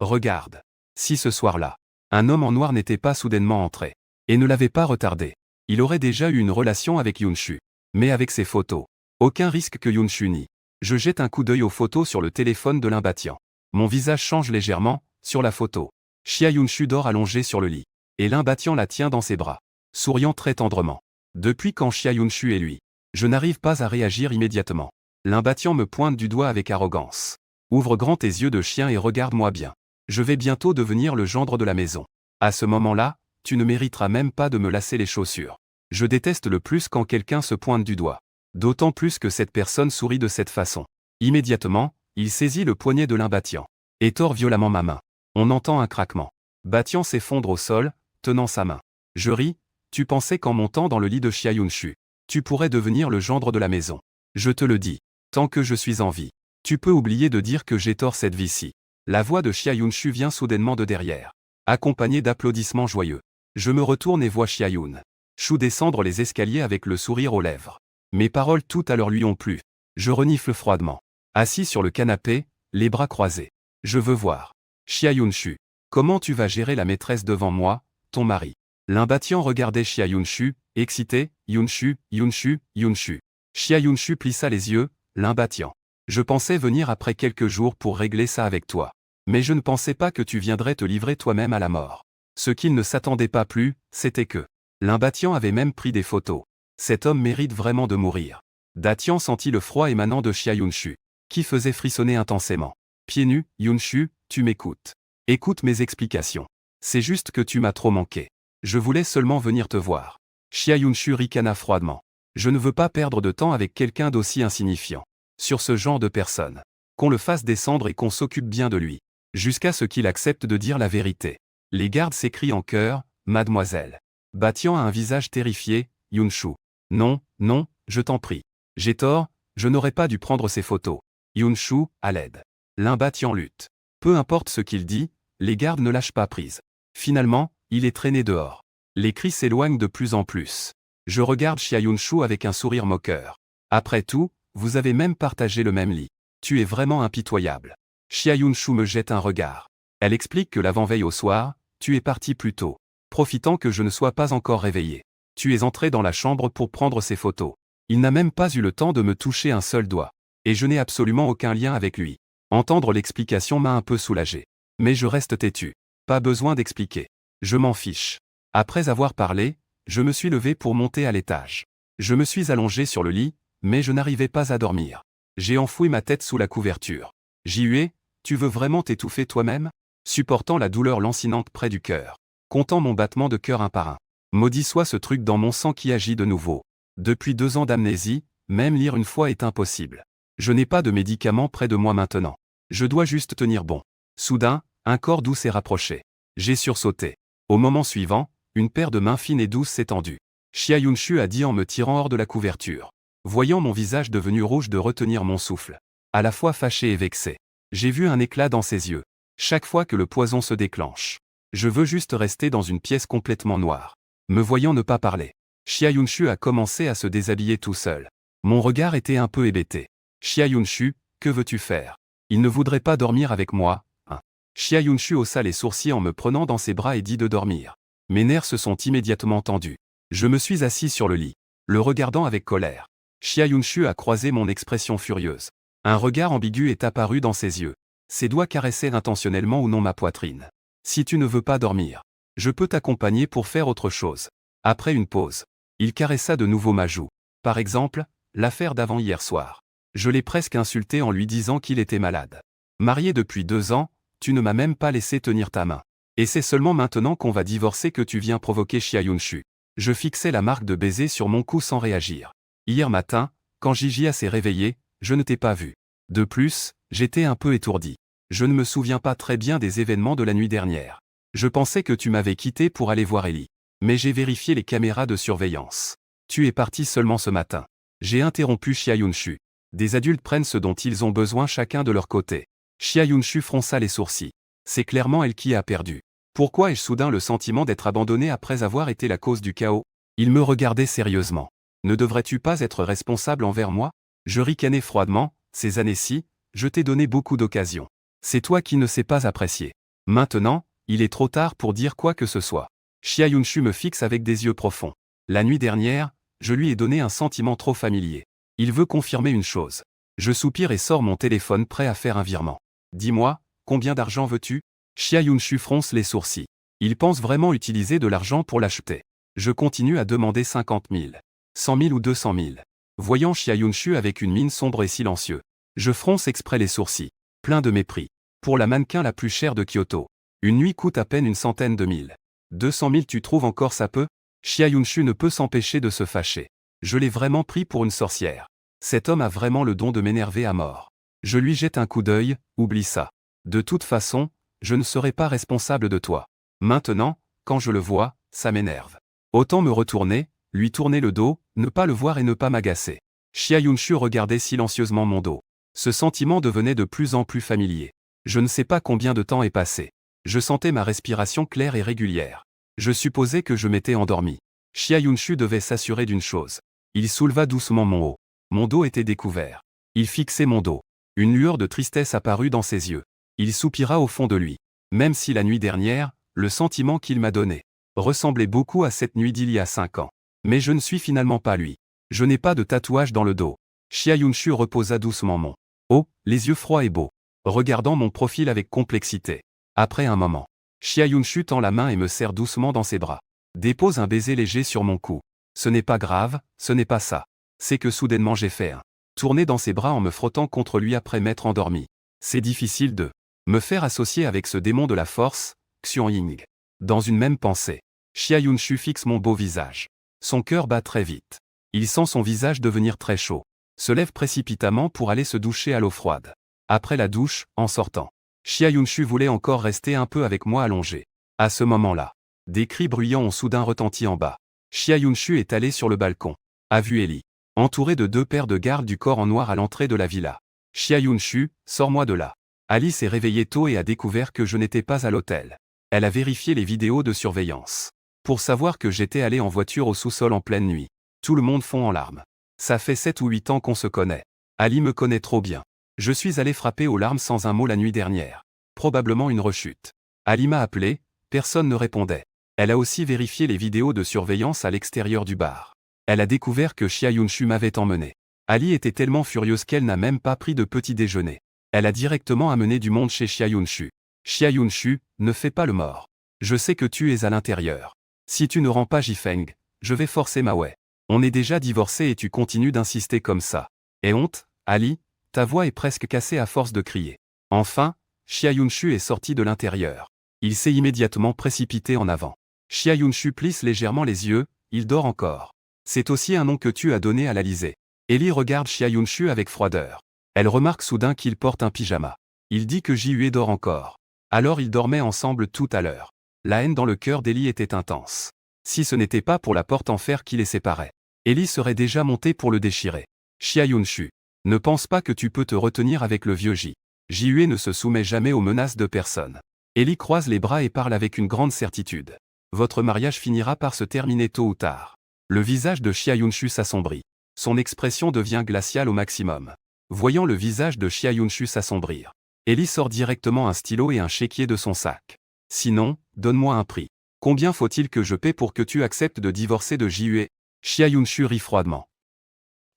Regarde. Si ce soir-là, un homme en noir n'était pas soudainement entré et ne l'avait pas retardé, il aurait déjà eu une relation avec Yunshu. Mais avec ces photos, aucun risque que Yunshu nie. Je jette un coup d'œil aux photos sur le téléphone de Lin Batian. Mon visage change légèrement, sur la photo. Xia Yunshu dort allongée sur le lit. Et Lin Batian la tient dans ses bras, souriant très tendrement. Depuis quand Xia Yunshu est lui? Je n'arrive pas à réagir immédiatement. Lin Batian me pointe du doigt avec arrogance. Ouvre grand tes yeux de chien et regarde-moi bien. Je vais bientôt devenir le gendre de la maison. À ce moment-là, tu ne mériteras même pas de me lasser les chaussures. Je déteste le plus quand quelqu'un se pointe du doigt. D'autant plus que cette personne sourit de cette façon. Immédiatement, il saisit le poignet de Lin Batian et tord violemment ma main. On entend un craquement. Batian s'effondre au sol, tenant sa main. Je ris. Tu pensais qu'en montant dans le lit de Xia Yunshu, tu pourrais devenir le gendre de la maison. Je te le dis. Tant que je suis en vie, tu peux oublier de dire que j'ai tort cette vie-ci. La voix de Xia Yunshu vient soudainement de derrière, accompagnée d'applaudissements joyeux. Je me retourne et vois Xia Yunshu descendre les escaliers avec le sourire aux lèvres. Mes paroles tout à l'heure lui ont plu. Je renifle froidement. Assis sur le canapé, les bras croisés. Je veux voir. Xia Yunshu, comment tu vas gérer la maîtresse devant moi, ton mari? Lin Batian regardait Xia Yunshu, excité. Yunshu, Yunshu, Yunshu. Xia Yunshu plissa les yeux. Lin Batian. Je pensais venir après quelques jours pour régler ça avec toi. Mais je ne pensais pas que tu viendrais te livrer toi-même à la mort. Ce qu'il ne s'attendait pas plus, c'était que Lin Batian avait même pris des photos. Cet homme mérite vraiment de mourir. Batian sentit le froid émanant de Xia Yunshu, qui faisait frissonner intensément. Pieds nus, Yunshu, tu m'écoutes. Écoute mes explications. C'est juste que tu m'as trop manqué. Je voulais seulement venir te voir. Xia Yunshu ricana froidement. Je ne veux pas perdre de temps avec quelqu'un d'aussi insignifiant. Sur ce genre de personne. Qu'on le fasse descendre et qu'on s'occupe bien de lui. Jusqu'à ce qu'il accepte de dire la vérité. Les gardes s'écrient en chœur, mademoiselle. Batian a un visage terrifié. Yunshu. Non, non, je t'en prie. J'ai tort, je n'aurais pas dû prendre ces photos. Yunshu, à l'aide. Lin Batian lutte. Peu importe ce qu'il dit, les gardes ne lâchent pas prise. Finalement, il est traîné dehors. Les cris s'éloignent de plus en plus. Je regarde Xia Yunshu avec un sourire moqueur. Après tout, vous avez même partagé le même lit. Tu es vraiment impitoyable. Xia Yunshu me jette un regard. Elle explique que l'avant-veille au soir, tu es parti plus tôt, profitant que je ne sois pas encore réveillé. Tu es entré dans la chambre pour prendre ces photos. Il n'a même pas eu le temps de me toucher un seul doigt. Et je n'ai absolument aucun lien avec lui. Entendre l'explication m'a un peu soulagé. Mais je reste têtu. Pas besoin d'expliquer. Je m'en fiche. Après avoir parlé, je me suis levé pour monter à l'étage. Je me suis allongé sur le lit, mais je n'arrivais pas à dormir. J'ai enfoui ma tête sous la couverture. Jiue, tu veux vraiment t'étouffer toi-même? Supportant la douleur lancinante près du cœur. Comptant mon battement de cœur un par un. Maudit soit ce truc dans mon sang qui agit de nouveau. Depuis 2 ans d'amnésie, même lire une fois est impossible. Je n'ai pas de médicaments près de moi maintenant. Je dois juste tenir bon. Soudain, un corps doux s'est rapproché. J'ai sursauté. Au moment suivant, une paire de mains fines et douces s'est tendue. Xia Yunshu a dit en me tirant hors de la couverture. Voyant mon visage devenu rouge de retenir mon souffle. À la fois fâché et vexé. J'ai vu un éclat dans ses yeux. Chaque fois que le poison se déclenche. Je veux juste rester dans une pièce complètement noire. Me voyant ne pas parler. Xia Yunshu a commencé à se déshabiller tout seul. Mon regard était un peu hébété. Xia Yunshu, que veux-tu faire? Il ne voudrait pas dormir avec moi, hein? Xia Yunshu haussa les sourcils en me prenant dans ses bras et dit de dormir. Mes nerfs se sont immédiatement tendus. Je me suis assis sur le lit, le regardant avec colère. Xia Yunshu a croisé mon expression furieuse. Un regard ambigu est apparu dans ses yeux. Ses doigts caressaient intentionnellement ou non ma poitrine. Si tu ne veux pas dormir, je peux t'accompagner pour faire autre chose. Après une pause, il caressa de nouveau ma joue. Par exemple, l'affaire d'avant-hier soir. Je l'ai presque insulté en lui disant qu'il était malade. Marié depuis 2 ans, tu ne m'as même pas laissé tenir ta main. Et c'est seulement maintenant qu'on va divorcer que tu viens provoquer Xia Yunshu. Je fixais la marque de baiser sur mon cou sans réagir. Hier matin, quand Gigi s'est réveillé, je ne t'ai pas vu. De plus, j'étais un peu étourdi. Je ne me souviens pas très bien des événements de la nuit dernière. Je pensais que tu m'avais quitté pour aller voir Ellie. Mais j'ai vérifié les caméras de surveillance. Tu es parti seulement ce matin. J'ai interrompu Xia Yunshu. Des adultes prennent ce dont ils ont besoin chacun de leur côté. Xia Yunshu fronça les sourcils. C'est clairement elle qui a perdu. Pourquoi ai-je soudain le sentiment d'être abandonné après avoir été la cause du chaos? Il me regardait sérieusement. Ne devrais-tu pas être responsable envers moi? Je ricanai froidement, ces années-ci, je t'ai donné beaucoup d'occasions. C'est toi qui ne sais pas apprécier. Maintenant, il est trop tard pour dire quoi que ce soit. Xia Yunshu me fixe avec des yeux profonds. La nuit dernière, je lui ai donné un sentiment trop familier. Il veut confirmer une chose. Je soupire et sors mon téléphone prêt à faire un virement. Dis-moi, combien d'argent veux-tu? Xia Yunshu fronce les sourcils. Il pense vraiment utiliser de l'argent pour l'acheter. Je continue à demander 50 000. 100 000 ou 200 000. Voyant Xia Yunshu avec une mine sombre et silencieux. Je fronce exprès les sourcils. Plein de mépris. Pour la mannequin la plus chère de Kyoto. Une nuit coûte à peine une centaine de mille. 200 000 tu trouves encore ça peu? Xia Yunshu ne peut s'empêcher de se fâcher. Je l'ai vraiment pris pour une sorcière. Cet homme a vraiment le don de m'énerver à mort. Je lui jette un coup d'œil, oublie ça. De toute façon, je ne serai pas responsable de toi. Maintenant, quand je le vois, ça m'énerve. Autant me retourner, lui tourner le dos, ne pas le voir et ne pas m'agacer. Xia Yunshu regardait silencieusement mon dos. Ce sentiment devenait de plus en plus familier. Je ne sais pas combien de temps est passé. Je sentais ma respiration claire et régulière. Je supposais que je m'étais endormi. Xia Yunshu devait s'assurer d'une chose. Il souleva doucement mon haut. Mon dos était découvert. Il fixait mon dos. Une lueur de tristesse apparut dans ses yeux. Il soupira au fond de lui. Même si la nuit dernière, le sentiment qu'il m'a donné ressemblait beaucoup à cette nuit d'il y a 5 ans. Mais je ne suis finalement pas lui. Je n'ai pas de tatouage dans le dos. Xia Yunshu reposa doucement mon haut, les yeux froids et beaux, regardant mon profil avec complexité. Après un moment, Xia Yunshu tend la main et me serre doucement dans ses bras. Dépose un baiser léger sur mon cou. Ce n'est pas grave, ce n'est pas ça. C'est que soudainement j'ai fait un tourner dans ses bras en me frottant contre lui après m'être endormi. C'est difficile de me faire associer avec ce démon de la force, Xian Ying. Dans une même pensée, Xia Yunshu fixe mon beau visage. Son cœur bat très vite. Il sent son visage devenir très chaud. Se lève précipitamment pour aller se doucher à l'eau froide. Après la douche, en sortant, Xia Yunshu voulait encore rester un peu avec moi allongé. À ce moment-là, des cris bruyants ont soudain retenti en bas. Xia Yunshu est allé sur le balcon. A vu Ellie, entouré de 2 paires de gardes du corps en noir à l'entrée de la villa. Xia Yunshu, sors-moi de là. Alice est réveillée tôt et a découvert que je n'étais pas à l'hôtel. Elle a vérifié les vidéos de surveillance. Pour savoir que j'étais allé en voiture au sous-sol en pleine nuit. Tout le monde fond en larmes. Ça fait 7 ou 8 ans qu'on se connaît. Ali me connaît trop bien. Je suis allé frapper aux larmes sans un mot la nuit dernière. Probablement une rechute. Ali m'a appelé, personne ne répondait. Elle a aussi vérifié les vidéos de surveillance à l'extérieur du bar. Elle a découvert que Xia Yunshu m'avait emmené. Ali était tellement furieuse qu'elle n'a même pas pris de petit déjeuner. Elle a directement amené du monde chez Xia Yunshu. Xia Yunshu, ne fais pas le mort. Je sais que tu es à l'intérieur. Si tu ne rends pas Jifeng, je vais forcer ma ouais. On est déjà divorcés et tu continues d'insister comme ça. Et honte, Ali, ta voix est presque cassée à force de crier. Enfin, Xia Yunshu est sorti de l'intérieur. Il s'est immédiatement précipité en avant. Xia Yunshu plisse légèrement les yeux, il dort encore. C'est aussi un nom que tu as donné à l'Alizé. Ellie regarde Xia Yunshu avec froideur. Elle remarque soudain qu'il porte un pyjama. Il dit que Jihue dort encore. Alors ils dormaient ensemble tout à l'heure. La haine dans le cœur d'Ellie était intense. Si ce n'était pas pour la porte en fer qui les séparait, Ellie serait déjà montée pour le déchirer. Xia Yunshu, ne pense pas que tu peux te retenir avec le vieux J. Jihue ne se soumet jamais aux menaces de personne. Ellie croise les bras et parle avec une grande certitude. Votre mariage finira par se terminer tôt ou tard. Le visage de Xia Yunshu s'assombrit. Son expression devient glaciale au maximum. Voyant le visage de Xia Yunshu s'assombrir, Ellie sort directement un stylo et un chéquier de son sac. Sinon, donne-moi un prix. Combien faut-il que je paie pour que tu acceptes de divorcer de Jihue? Xia Yunshu rit froidement.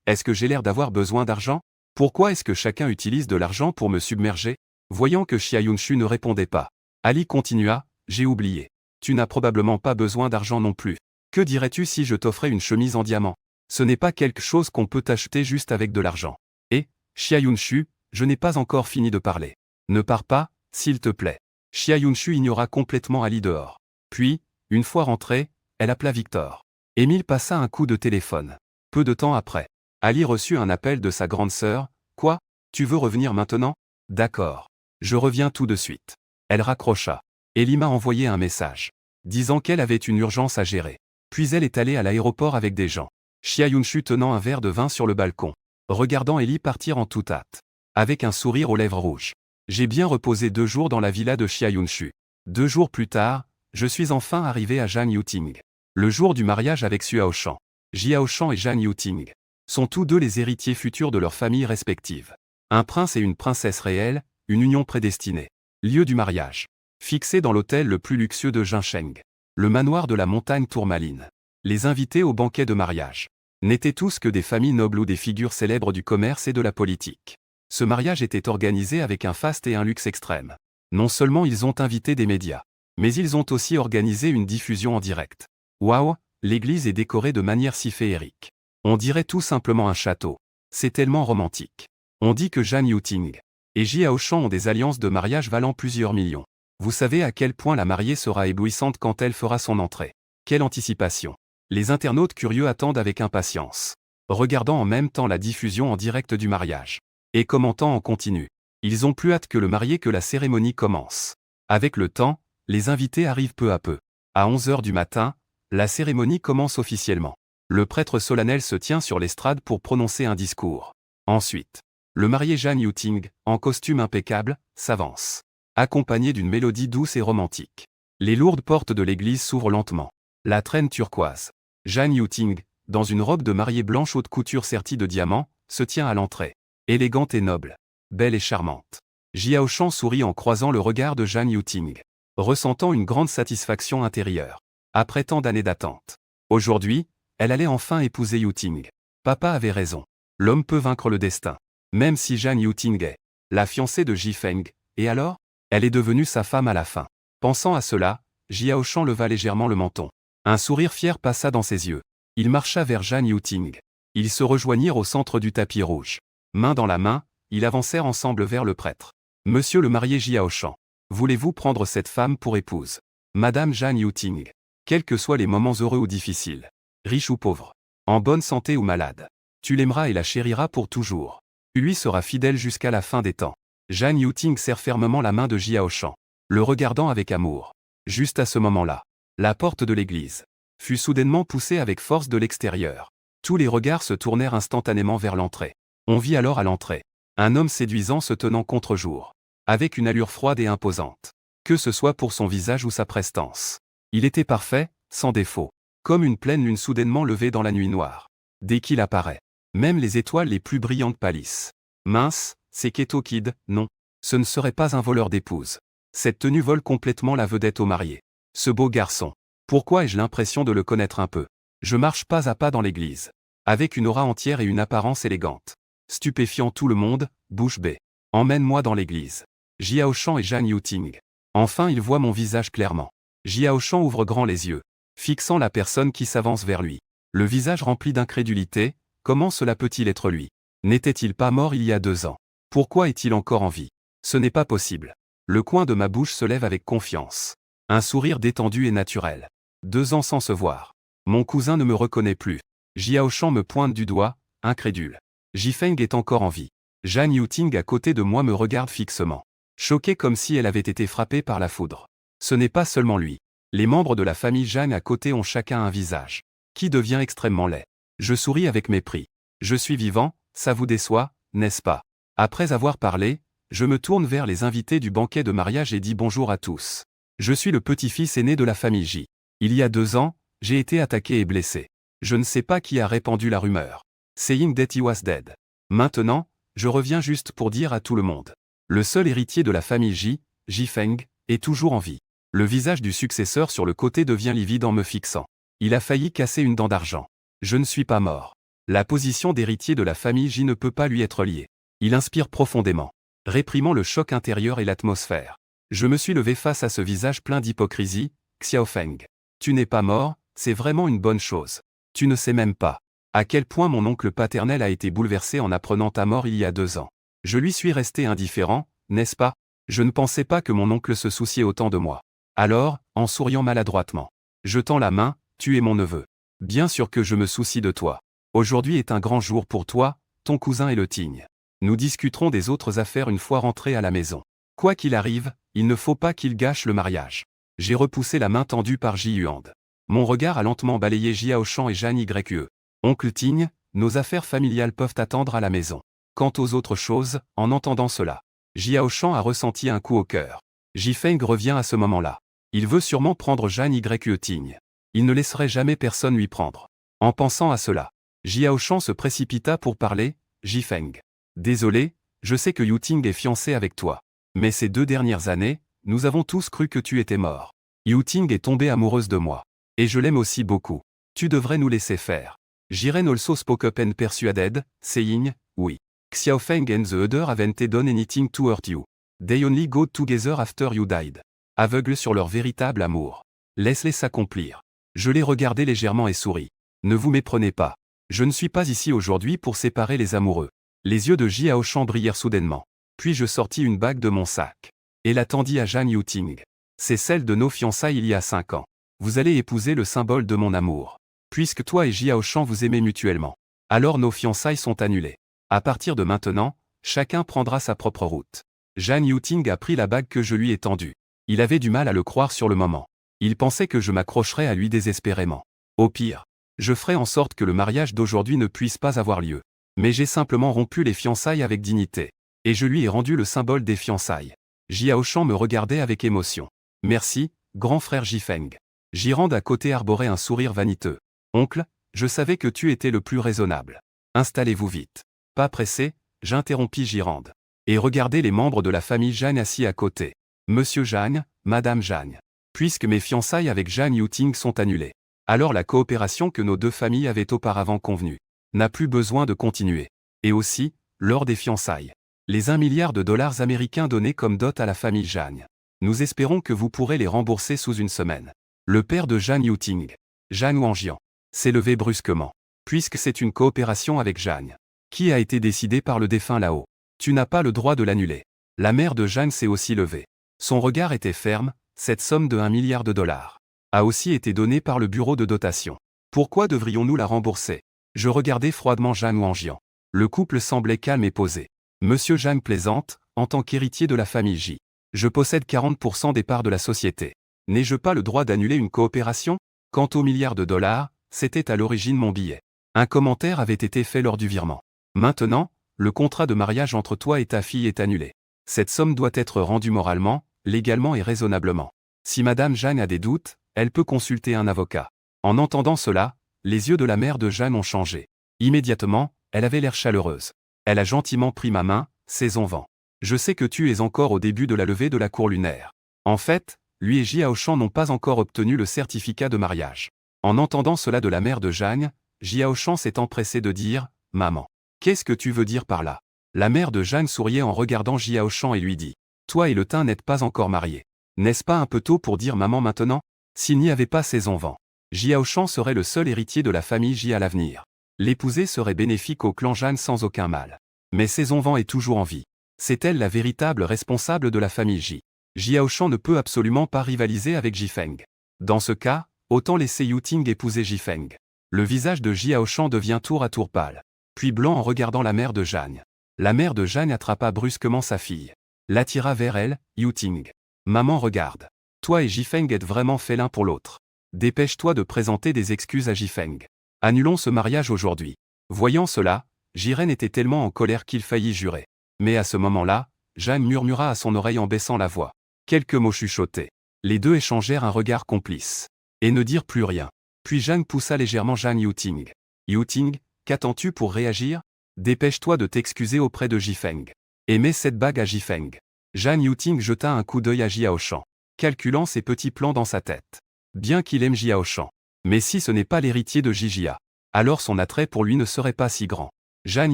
Est-ce que j'ai l'air d'avoir besoin d'argent? Pourquoi est-ce que chacun utilise de l'argent pour me submerger? Voyant que Xia Yunshu ne répondait pas, Ali continua, j'ai oublié. Tu n'as probablement pas besoin d'argent non plus. Que dirais-tu si je t'offrais une chemise en diamant? Ce n'est pas quelque chose qu'on peut acheter juste avec de l'argent. Et, Xia Yunshu, je n'ai pas encore fini de parler. Ne pars pas, s'il te plaît. Xia Yunshu ignora complètement Ali dehors. Puis, une fois rentrée, elle appela Victor. Émile passa un coup de téléphone. Peu de temps après, Ali reçut un appel de sa grande sœur. Quoi? Tu veux revenir maintenant? D'accord. Je reviens tout de suite. Elle raccrocha. Ellie m'a envoyé un message, disant qu'elle avait une urgence à gérer. Puis elle est allée à l'aéroport avec des gens. Xia Yunshu tenant un verre de vin sur le balcon, regardant Ellie partir en toute hâte, avec un sourire aux lèvres rouges. J'ai bien reposé 2 jours dans la villa de Xia Yunshu. 2 jours plus tard, je suis enfin arrivé à Zhang Yuting. Le jour du mariage avec Xiao Shan. Jiao Shan et Zhang Yuting sont tous deux les héritiers futurs de leurs familles respectives. Un prince et une princesse réelle, une union prédestinée. Lieu du mariage. Fixé dans l'hôtel le plus luxueux de Jincheng. Le manoir de la montagne Tourmaline. Les invités au banquet de mariage n'étaient tous que des familles nobles ou des figures célèbres du commerce et de la politique. Ce mariage était organisé avec un faste et un luxe extrême. Non seulement ils ont invité des médias, mais ils ont aussi organisé une diffusion en direct. Waouh, l'église est décorée de manière si féerique. On dirait tout simplement un château. C'est tellement romantique. On dit que Zhang Yuting et Jiao Shan ont des alliances de mariage valant plusieurs millions. Vous savez à quel point la mariée sera éblouissante quand elle fera son entrée. Quelle anticipation! Les internautes curieux attendent avec impatience, regardant en même temps la diffusion en direct du mariage et commentant en continu. Ils ont plus hâte que le marié que la cérémonie commence. Avec le temps, les invités arrivent peu à peu. À 11h du matin, la cérémonie commence officiellement. Le prêtre solennel se tient sur l'estrade pour prononcer un discours. Ensuite, le marié Zhang Yuting, en costume impeccable, s'avance, accompagné d'une mélodie douce et romantique. Les lourdes portes de l'église s'ouvrent lentement. La traîne turquoise. Zhang Yuting, dans une robe de mariée blanche haute couture sertie de diamants, se tient à l'entrée. Élégante et noble. Belle et charmante. Jiao Shan sourit en croisant le regard de Zhang Yuting, ressentant une grande satisfaction intérieure. Après tant d'années d'attente. Aujourd'hui, elle allait enfin épouser Yuting. Papa avait raison. L'homme peut vaincre le destin. Même si Zhang Yuting est la fiancée de Jifeng, et alors? Elle est devenue sa femme à la fin. Pensant à cela, Jiao Shan leva légèrement le menton. Un sourire fier passa dans ses yeux. Il marcha vers Zhang Yuting. Ils se rejoignirent au centre du tapis rouge. Main dans la main, ils avancèrent ensemble vers le prêtre. Monsieur le marié Jiao Shan, voulez-vous prendre cette femme pour épouse? Madame Zhang Yuting. Quels que soient les moments heureux ou difficiles, riche ou pauvre, en bonne santé ou malade, tu l'aimeras et la chériras pour toujours. Tu lui seras fidèle jusqu'à la fin des temps. Zhang Yuting serre fermement la main de Jiao Shan, le regardant avec amour. Juste à ce moment-là, la porte de l'église fut soudainement poussée avec force de l'extérieur. Tous les regards se tournèrent instantanément vers l'entrée. On vit alors à l'entrée un homme séduisant se tenant contre-jour, avec une allure froide et imposante, que ce soit pour son visage ou sa prestance. Il était parfait, sans défaut, comme une pleine lune soudainement levée dans la nuit noire. Dès qu'il apparaît, même les étoiles les plus brillantes pâlissent. Mince, c'est Keto Kid, non. Ce ne serait pas un voleur d'épouse. Cette tenue vole complètement la vedette au marié. Ce beau garçon. Pourquoi ai-je l'impression de le connaître un peu? Je marche pas à pas dans l'église, avec une aura entière et une apparence élégante, stupéfiant tout le monde, bouche bée. Emmène-moi dans l'église. Jiao Shan et Zhang Yuting. Enfin il voit mon visage clairement. Jiao Shan ouvre grand les yeux, fixant la personne qui s'avance vers lui. Le visage rempli d'incrédulité, comment cela peut-il être lui? N'était-il pas mort il y a 2 ans? Pourquoi est-il encore en vie? Ce n'est pas possible. Le coin de ma bouche se lève avec confiance. Un sourire détendu et naturel. 2 ans sans se voir. Mon cousin ne me reconnaît plus. Jiao Shan me pointe du doigt, incrédule. Jifeng est encore en vie. Zhang Yuting à côté de moi me regarde fixement, choquée comme si elle avait été frappée par la foudre. Ce n'est pas seulement lui. Les membres de la famille Zhang à côté ont chacun un visage qui devient extrêmement laid. Je souris avec mépris. Je suis vivant, ça vous déçoit, n'est-ce pas? Après avoir parlé, je me tourne vers les invités du banquet de mariage et dis bonjour à tous. Je suis le petit-fils aîné de la famille J. Il y a 2 ans, j'ai été attaqué et blessé. Je ne sais pas qui a répandu la rumeur. Saying that he was dead. Maintenant, je reviens juste pour dire à tout le monde. Le seul héritier de la famille J, Jifeng, est toujours en vie. Le visage du successeur sur le côté devient livide en me fixant. Il a failli casser une dent d'argent. Je ne suis pas mort. La position d'héritier de la famille J ne peut pas lui être liée. Il inspire profondément, réprimant le choc intérieur et l'atmosphère. Je me suis levé face à ce visage plein d'hypocrisie. Xiaofeng. Tu n'es pas mort, c'est vraiment une bonne chose. Tu ne sais même pas à quel point mon oncle paternel a été bouleversé en apprenant ta mort il y a 2 ans. Je lui suis resté indifférent, n'est-ce pas? Je ne pensais pas que mon oncle se souciait autant de moi. Alors, en souriant maladroitement, je tends la main, tu es mon neveu. Bien sûr que je me soucie de toi. Aujourd'hui est un grand jour pour toi, ton cousin et le Ting. Nous discuterons des autres affaires une fois rentrés à la maison. Quoi qu'il arrive, il ne faut pas qu'il gâche le mariage. J'ai repoussé la main tendue par Ji Yuan. Mon regard a lentement balayé Jiao Shan et Zhang Yue. Oncle Ting, nos affaires familiales peuvent attendre à la maison. Quant aux autres choses, en entendant cela, Jiao Shan a ressenti un coup au cœur. Jifeng revient à ce moment-là. Il veut sûrement prendre Jeanne Yuting. Il ne laisserait jamais personne lui prendre. En pensant à cela, Jiaoshan se précipita pour parler. Jifeng. Désolé, je sais que Yuting est fiancé avec toi. Mais ces 2 dernières années, nous avons tous cru que tu étais mort. Yuting est tombée amoureuse de moi. Et je l'aime aussi beaucoup. Tu devrais nous laisser faire. Jiren also spoke up and persuaded, saying, oui. Xiaofeng and the other haven't done anything to hurt you. They only got together after you died. Aveugles sur leur véritable amour. Laisse-les s'accomplir. Je l'ai regardé légèrement et souris. Ne vous méprenez pas. Je ne suis pas ici aujourd'hui pour séparer les amoureux. Les yeux de Jiaoshan brillèrent soudainement. Puis je sortis une bague de mon sac. Et la tendis à Jeanne Yuting. C'est celle de nos fiançailles il y a 5 ans. Vous allez épouser le symbole de mon amour. Puisque toi et Jiaoshan vous aimez mutuellement. Alors nos fiançailles sont annulées. À partir de maintenant, chacun prendra sa propre route. Jeanne Yuting a pris la bague que je lui ai tendue. Il avait du mal à le croire sur le moment. Il pensait que je m'accrocherais à lui désespérément. Au pire, je ferai en sorte que le mariage d'aujourd'hui ne puisse pas avoir lieu. Mais j'ai simplement rompu les fiançailles avec dignité. Et je lui ai rendu le symbole des fiançailles. Jiaoshan me regardait avec émotion. Merci, grand frère Jifeng. Jirand à côté arborait un sourire vaniteux. Oncle, je savais que tu étais le plus raisonnable. Installez-vous vite. Pas pressé, j'interrompis Jirand. Et regardez les membres de la famille Jeanne assis à côté. Monsieur Jeanne, Madame Jeanne. Puisque mes fiançailles avec Jeanne Yuting sont annulées. Alors la coopération que nos 2 familles avaient auparavant convenue n'a plus besoin de continuer. Et aussi, lors des fiançailles. Les 1 milliard de dollars américains donnés comme dot à la famille Jeanne. Nous espérons que vous pourrez les rembourser sous une semaine. Le père de Jeanne Yuting, Jeanne Wanjian, s'est levé brusquement. Puisque c'est une coopération avec Jeanne, qui a été décidée par le défunt là-haut. Tu n'as pas le droit de l'annuler. La mère de Jeanne s'est aussi levée. Son regard était ferme. Cette somme de 1 milliard de dollars a aussi été donnée par le bureau de dotation. Pourquoi devrions-nous la rembourser? Je regardais froidement Jeanne Wanjian. Le couple semblait calme et posé. Monsieur Jeanne plaisante, en tant qu'héritier de la famille J. Je possède 40% des parts de la société. N'ai-je pas le droit d'annuler une coopération? Quant aux milliards de dollars, c'était à l'origine mon billet. Un commentaire avait été fait lors du virement. Maintenant, le contrat de mariage entre toi et ta fille est annulé. Cette somme doit être rendue moralement, légalement et raisonnablement. Si Madame Jeanne a des doutes, elle peut consulter un avocat. En entendant cela, les yeux de la mère de Jeanne ont changé. Immédiatement, elle avait l'air chaleureuse. Elle a gentiment pris ma main, saison vent. Je sais que tu es encore au début de la levée de la cour lunaire. En fait, lui et Jiaoshan n'ont pas encore obtenu le certificat de mariage. En entendant cela de la mère de Jeanne, Jiaoshan s'est empressé de dire « Maman, qu'est-ce que tu veux dire par là ?» La mère de Jeanne souriait en regardant Jiaoshan et lui dit « Toi et le Tin n'êtes pas encore mariés. N'est-ce pas un peu tôt pour dire maman maintenant? S'il n'y avait pas saison vent, Jiaoshan serait le seul héritier de la famille J à l'avenir. L'épouser serait bénéfique au clan Jeanne sans aucun mal. Mais saison vent est toujours en vie. C'est elle la véritable responsable de la famille J. Jiaoshan ne peut absolument pas rivaliser avec Jifeng. Dans ce cas, autant laisser Yuting épouser Jifeng. Le visage de Jiaoshan devient tour à tour pâle, puis blanc en regardant la mère de Jeanne. La mère de Jeanne attrapa brusquement sa fille. L'attira vers elle, Yuting. Maman regarde. Toi et Jifeng êtes vraiment faits l'un pour l'autre. Dépêche-toi de présenter des excuses à Jifeng. Annulons ce mariage aujourd'hui. Voyant cela, Jiren était tellement en colère qu'il faillit jurer. Mais à ce moment-là, Jeanne murmura à son oreille en baissant la voix. Quelques mots chuchotés. Les deux échangèrent un regard complice. Et ne dirent plus rien. Puis Jeanne poussa légèrement Jeanne Yuting. Yuting, qu'attends-tu pour réagir? Dépêche-toi de t'excuser auprès de Jifeng. Et mets cette bague à Jifeng. Jeanne Yuting jeta un coup d'œil à Jiaoshan, calculant ses petits plans dans sa tête. Bien qu'il aime Jiaoshan. Mais si ce n'est pas l'héritier de Jijia, alors son attrait pour lui ne serait pas si grand. Jeanne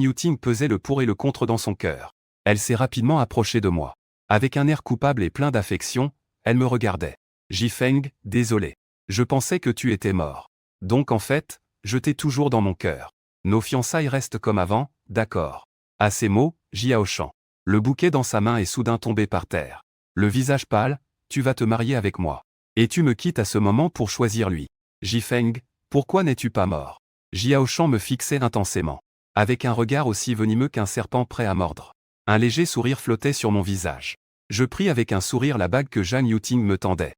Yuting pesait le pour et le contre dans son cœur. Elle s'est rapidement approchée de moi. Avec un air coupable et plein d'affection, elle me regardait. Jifeng, désolé. Je pensais que tu étais mort. Donc en fait, je t'ai toujours dans mon cœur. Nos fiançailles restent comme avant, d'accord. À ces mots, Jiaoshan, le bouquet dans sa main est soudain tombé par terre. Le visage pâle, tu vas te marier avec moi. Et tu me quittes à ce moment pour choisir lui. Jifeng, pourquoi n'es-tu pas mort? Jiaoshan me fixait intensément, avec un regard aussi venimeux qu'un serpent prêt à mordre. Un léger sourire flottait sur mon visage. Je pris avec un sourire la bague que Jeanne Yuting me tendait.